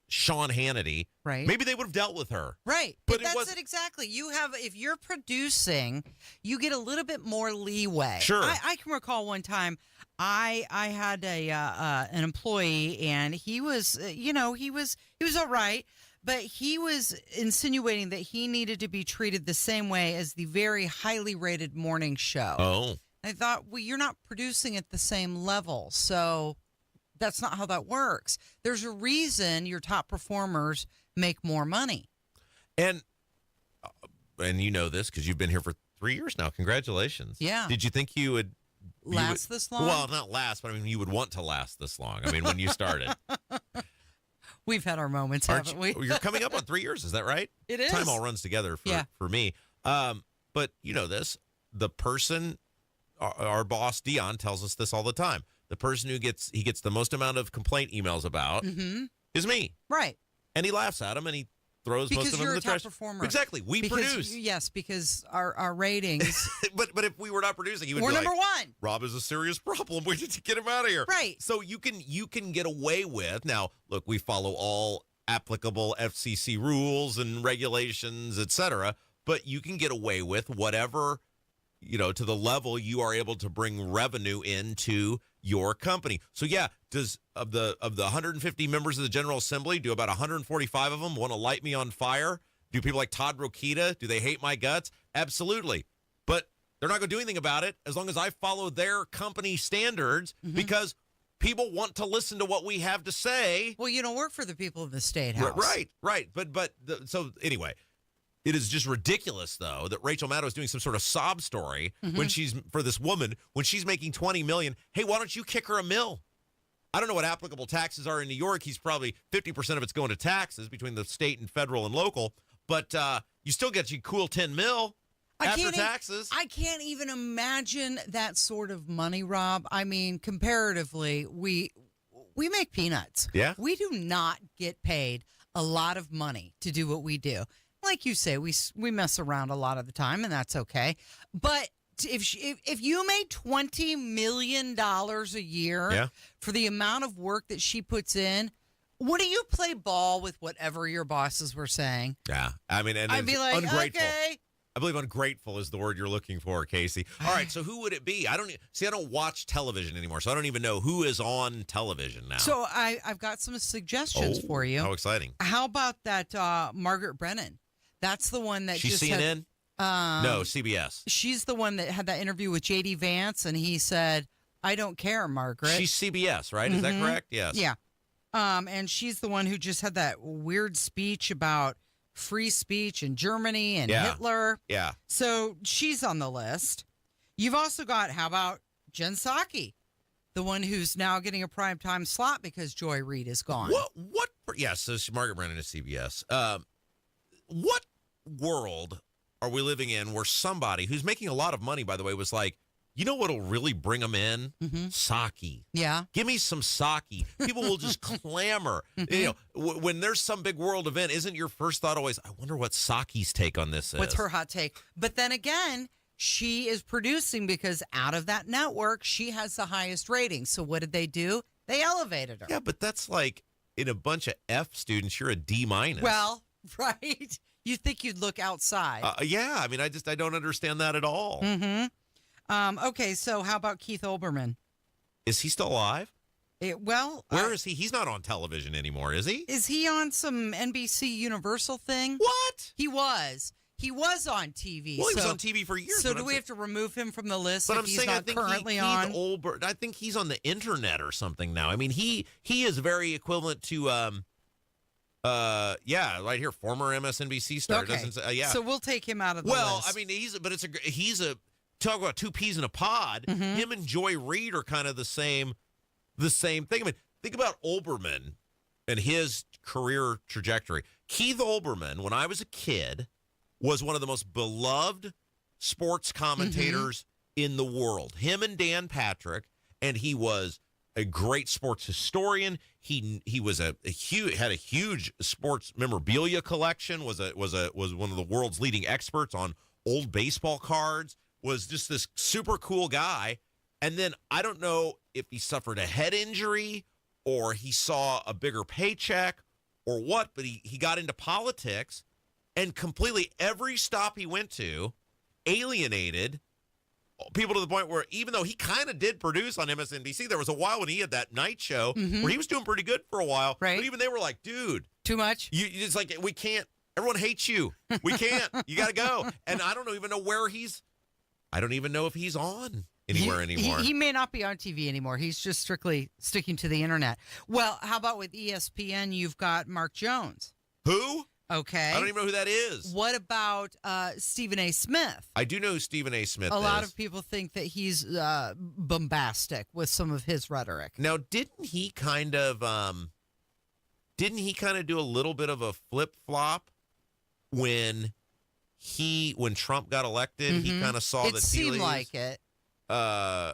Sean Hannity,
right?
Maybe they would have dealt with her.
Right. But that's it exactly. If you're producing, you get a little bit more leeway.
Sure.
I can recall one time I had an employee, and he was, he was all right. But he was insinuating that he needed to be treated the same way as the very highly rated morning show.
Oh.
I thought, well, you're not producing at the same level, so that's not how that works. There's a reason your top performers make more money.
And you know this because you've been here for 3 years now. Congratulations.
Yeah.
Did you think you would
last this long?
Well, not last, but I mean, you would want to last this long. I mean, when you started.
We've had our moments, haven't we?
You're coming up on 3 years, is that right?
It is.
Time all runs together for me. But you know this, the person, our boss, Dion, tells us this all the time. The person he gets the most amount of complaint emails about is me.
Right.
And he laughs at him and he throws most of them in the trash.
Because you're a top performer.
Exactly. We produce.
Yes, because our ratings.
but if we were not producing, you would
we're
be
number
like,
one.
Rob is a serious problem. We need to get him out of here.
Right.
So you can get away with, now, look, we follow all applicable FCC rules and regulations, etc., but you can get away with whatever, to the level you are able to bring revenue into your company. So yeah, does of the 150 members of the General Assembly, do about 145 of them want to light me on fire? Do people like Todd Rokita, do they hate my guts? Absolutely. But they're not going to do anything about it as long as I follow their company standards, because people want to listen to what we have to say.
Well, you don't work for the people of the State House.
Right. So anyway, it is just ridiculous, though, that Rachel Maddow is doing some sort of sob story when she's making $20 million. Hey, why don't you kick her $1 million? I don't know what applicable taxes are in New York. He's probably 50% of it's going to taxes between the state and federal and local. But you still get you cool $10 million after taxes.
I can't even imagine that sort of money, Rob. I mean, comparatively, we make peanuts.
Yeah.
We do not get paid a lot of money to do what we do. Like you say, we mess around a lot of the time, and that's okay. But if you made $20 million a year for the amount of work that she puts in, wouldn't you play ball with whatever your bosses were saying?
Yeah. I mean, and
I'd be like,
ungrateful.
okay.
I believe ungrateful is the word you're looking for, Casey. All right, so who would it be? I don't watch television anymore, so I don't even know who is on television now.
So I've got some suggestions for you.
How exciting.
How about that Margaret Brennan? That's the one that
She's
just
CNN? No, CBS.
She's the one that had that interview with J.D. Vance, and he said, I don't care, Margaret.
She's CBS, right? Is that correct? Yes.
Yeah. And she's the one who just had that weird speech about free speech in Germany and Hitler.
Yeah.
So she's on the list. You've also got, how about Jen Psaki, the one who's now getting a primetime slot because Joy Reid is gone.
What? Yes, so Margaret Brennan is CBS. What world are we living in where somebody who's making a lot of money, by the way, was like, you know what'll really bring them in? Sake.
Yeah.
Give me some sake. People will just clamor. When there's some big world event, isn't your first thought always, I wonder what Saki's take on this is?
What's her hot take? But then again, she is producing because out of that network, she has the highest rating. So what did they do? They elevated her.
Yeah, but that's like in a bunch of F students, you're a D-.
Well, right. You think you'd look outside.
Yeah, I mean, I don't understand that at all.
Okay, so how about Keith Olbermann?
Is he still alive?
Where
is he? He's not on television anymore, is he?
Is he on some NBC Universal thing?
What?
He was. He was on TV.
Well, he was on TV for years.
So do we have to remove him from the list
but
if he's not currently on?
I think he's on the internet or something now. I mean, he is very equivalent to
Yeah, right here, former MSNBC star.
Okay.
Doesn't say, yeah.
So we'll take him out of the
Well,
list.
I mean, he's a talk about two peas in a pod. Him and Joy Reid are kind of the same thing. I mean, think about Olbermann and his career trajectory. Keith Olbermann, when I was a kid, was one of the most beloved sports commentators in the world. Him and Dan Patrick, and he was a great sports historian. He was had a huge sports memorabilia collection. Was one of the world's leading experts on old baseball cards. Was just this super cool guy. And then I don't know if he suffered a head injury or he saw a bigger paycheck or what, but he got into politics and completely every stop he went to alienated people to the point where even though he kind of did produce on MSNBC, there was a while when he had that night show where he was doing pretty good for a while. Right. But even they were like, dude.
Too much?
It's like, we can't. Everyone hates you. We can't. You got to go. And I don't even know where I don't even know if he's on anywhere anymore.
He may not be on TV anymore. He's just strictly sticking to the internet. Well, how about with ESPN, you've got Mark Jones.
Who?
Okay.
I don't even know who that is.
What about Stephen A. Smith?
I do know who Stephen A. Smith is.
A lot of people think that he's bombastic with some of his rhetoric.
Now, didn't he kind of do a little bit of a flip-flop when Trump got elected? He kind of saw the tea
seemed
leaves.
like it.
Yeah,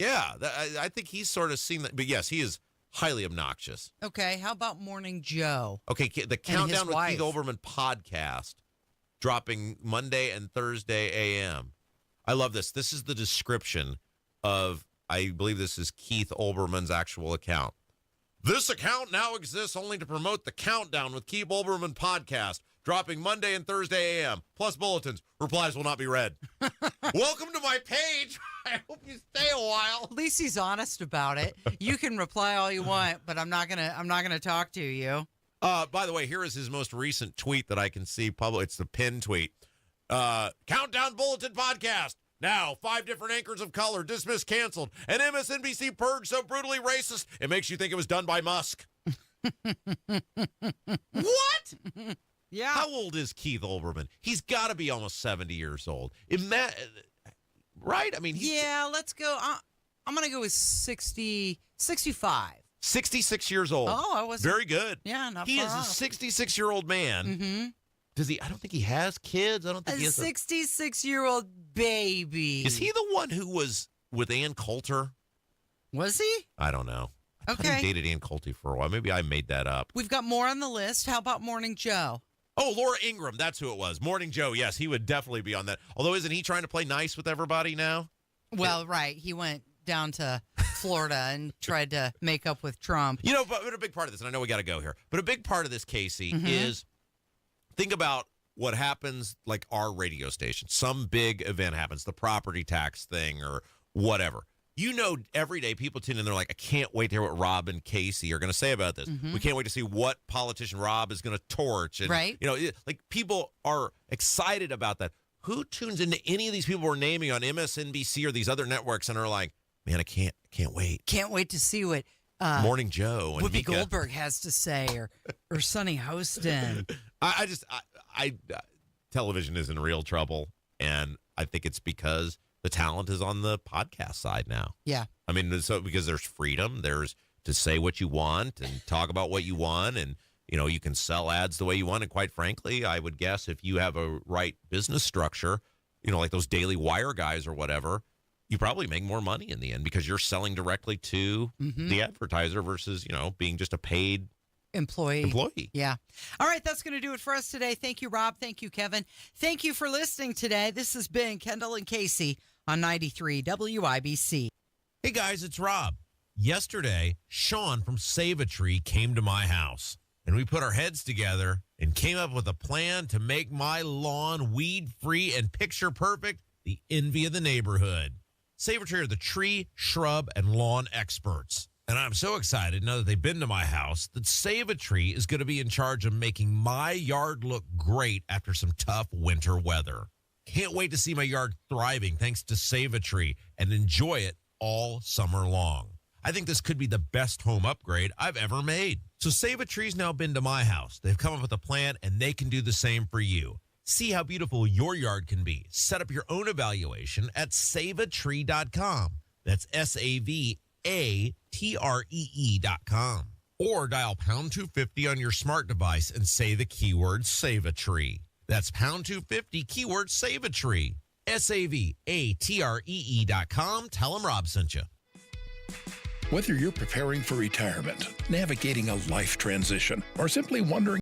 I think he's sort of seen that. But yes, he is highly obnoxious.
Okay, how about Morning Joe?
Okay, the Countdown with Keith Olbermann podcast dropping Monday and Thursday a.m. I love this. This is the description of, I believe this is Keith Olbermann's actual account. This account now exists only to promote the Countdown with Keith Olbermann podcast, dropping Monday and Thursday a.m., plus bulletins. Replies will not be read. Welcome to my page. I hope you stay a while.
At least he's honest about it. You can reply all you want, but I'm not gonna talk to you.
By the way, here is his most recent tweet that I can see public. It's the pinned tweet. Countdown Bulletin podcast. Now, 5 different anchors of color dismissed, canceled, and MSNBC purge so brutally racist it makes you think it was done by Musk. What?
Yeah.
How old is Keith Olbermann? He's got to be almost 70 years old. Right? I mean,
yeah, let's go. I'm going to go with 65.
66 years old.
Oh, I was
very good.
Yeah, not
he
far
is
off.
a 66-year-old man.
Mm-hmm.
Does he? I don't think he has kids. I don't think
A
he has
66-year-old baby.
Is he the one who was with Ann Coulter?
Was he?
I don't know. I thought
Okay.
he dated Ann Coulter for a while. Maybe I made that up.
We've got more on the list. How about Morning Joe?
Oh, Laura Ingraham. That's who it was. Morning Joe. Yes, he would definitely be on that. Although, isn't he trying to play nice with everybody now?
Well, right. He went down to Florida and tried to make up with Trump.
You know, but a big part of this, and I know we got to go here, but a big part of this, Casey, is think about what happens, like our radio station. Some big event happens, the property tax thing or whatever. You know, every day people tune in, they're like, I can't wait to hear what Rob and Casey are going to say about this. We can't wait to see what politician Rob is going to torch. And,
right.
You know, like people are excited about that. Who tunes into any of these people we're naming on MSNBC or these other networks and are like, man, I can't wait.
Can't wait to see what
Morning Joe and
Whoopi
Mika
Goldberg has to say or Sonny Hostin.
I television is in real trouble, and I think it's because the talent is on the podcast side now.
Yeah.
I mean, so because there's freedom, there's to say what you want and talk about what you want, and you know, you can sell ads the way you want. And quite frankly, I would guess if you have a right business structure, you know, like those Daily Wire guys or whatever, you probably make more money in the end because you're selling directly to the advertiser versus, you know, being just a paid
employee.
Yeah.
All right, that's going to do it for us today. Thank you, Rob. Thank you, Kevin. Thank you for listening today. This has been Kendall and Casey on 93 WIBC.
Hey, guys, it's Rob. Yesterday, Sean from Save a Tree came to my house, and we put our heads together and came up with a plan to make my lawn weed-free and picture-perfect, the envy of the neighborhood. Save a Tree are the tree, shrub, and lawn experts. And I'm so excited now that they've been to my house that Save a Tree is going to be in charge of making my yard look great after some tough winter weather. Can't wait to see my yard thriving thanks to Save a Tree and enjoy it all summer long. I think this could be the best home upgrade I've ever made. So Save a Tree's now been to my house. They've come up with a plan, and they can do the same for you. See how beautiful your yard can be. Set up your own evaluation at saveatree.com. That's SAVATREE.com. Or dial pound 250 on your smart device and say the keyword Save a Tree. That's pound 250 keyword Save a Tree. SAVATREE.com. Tell them Rob sent you.
Whether you're preparing for retirement, navigating a life transition, or simply wondering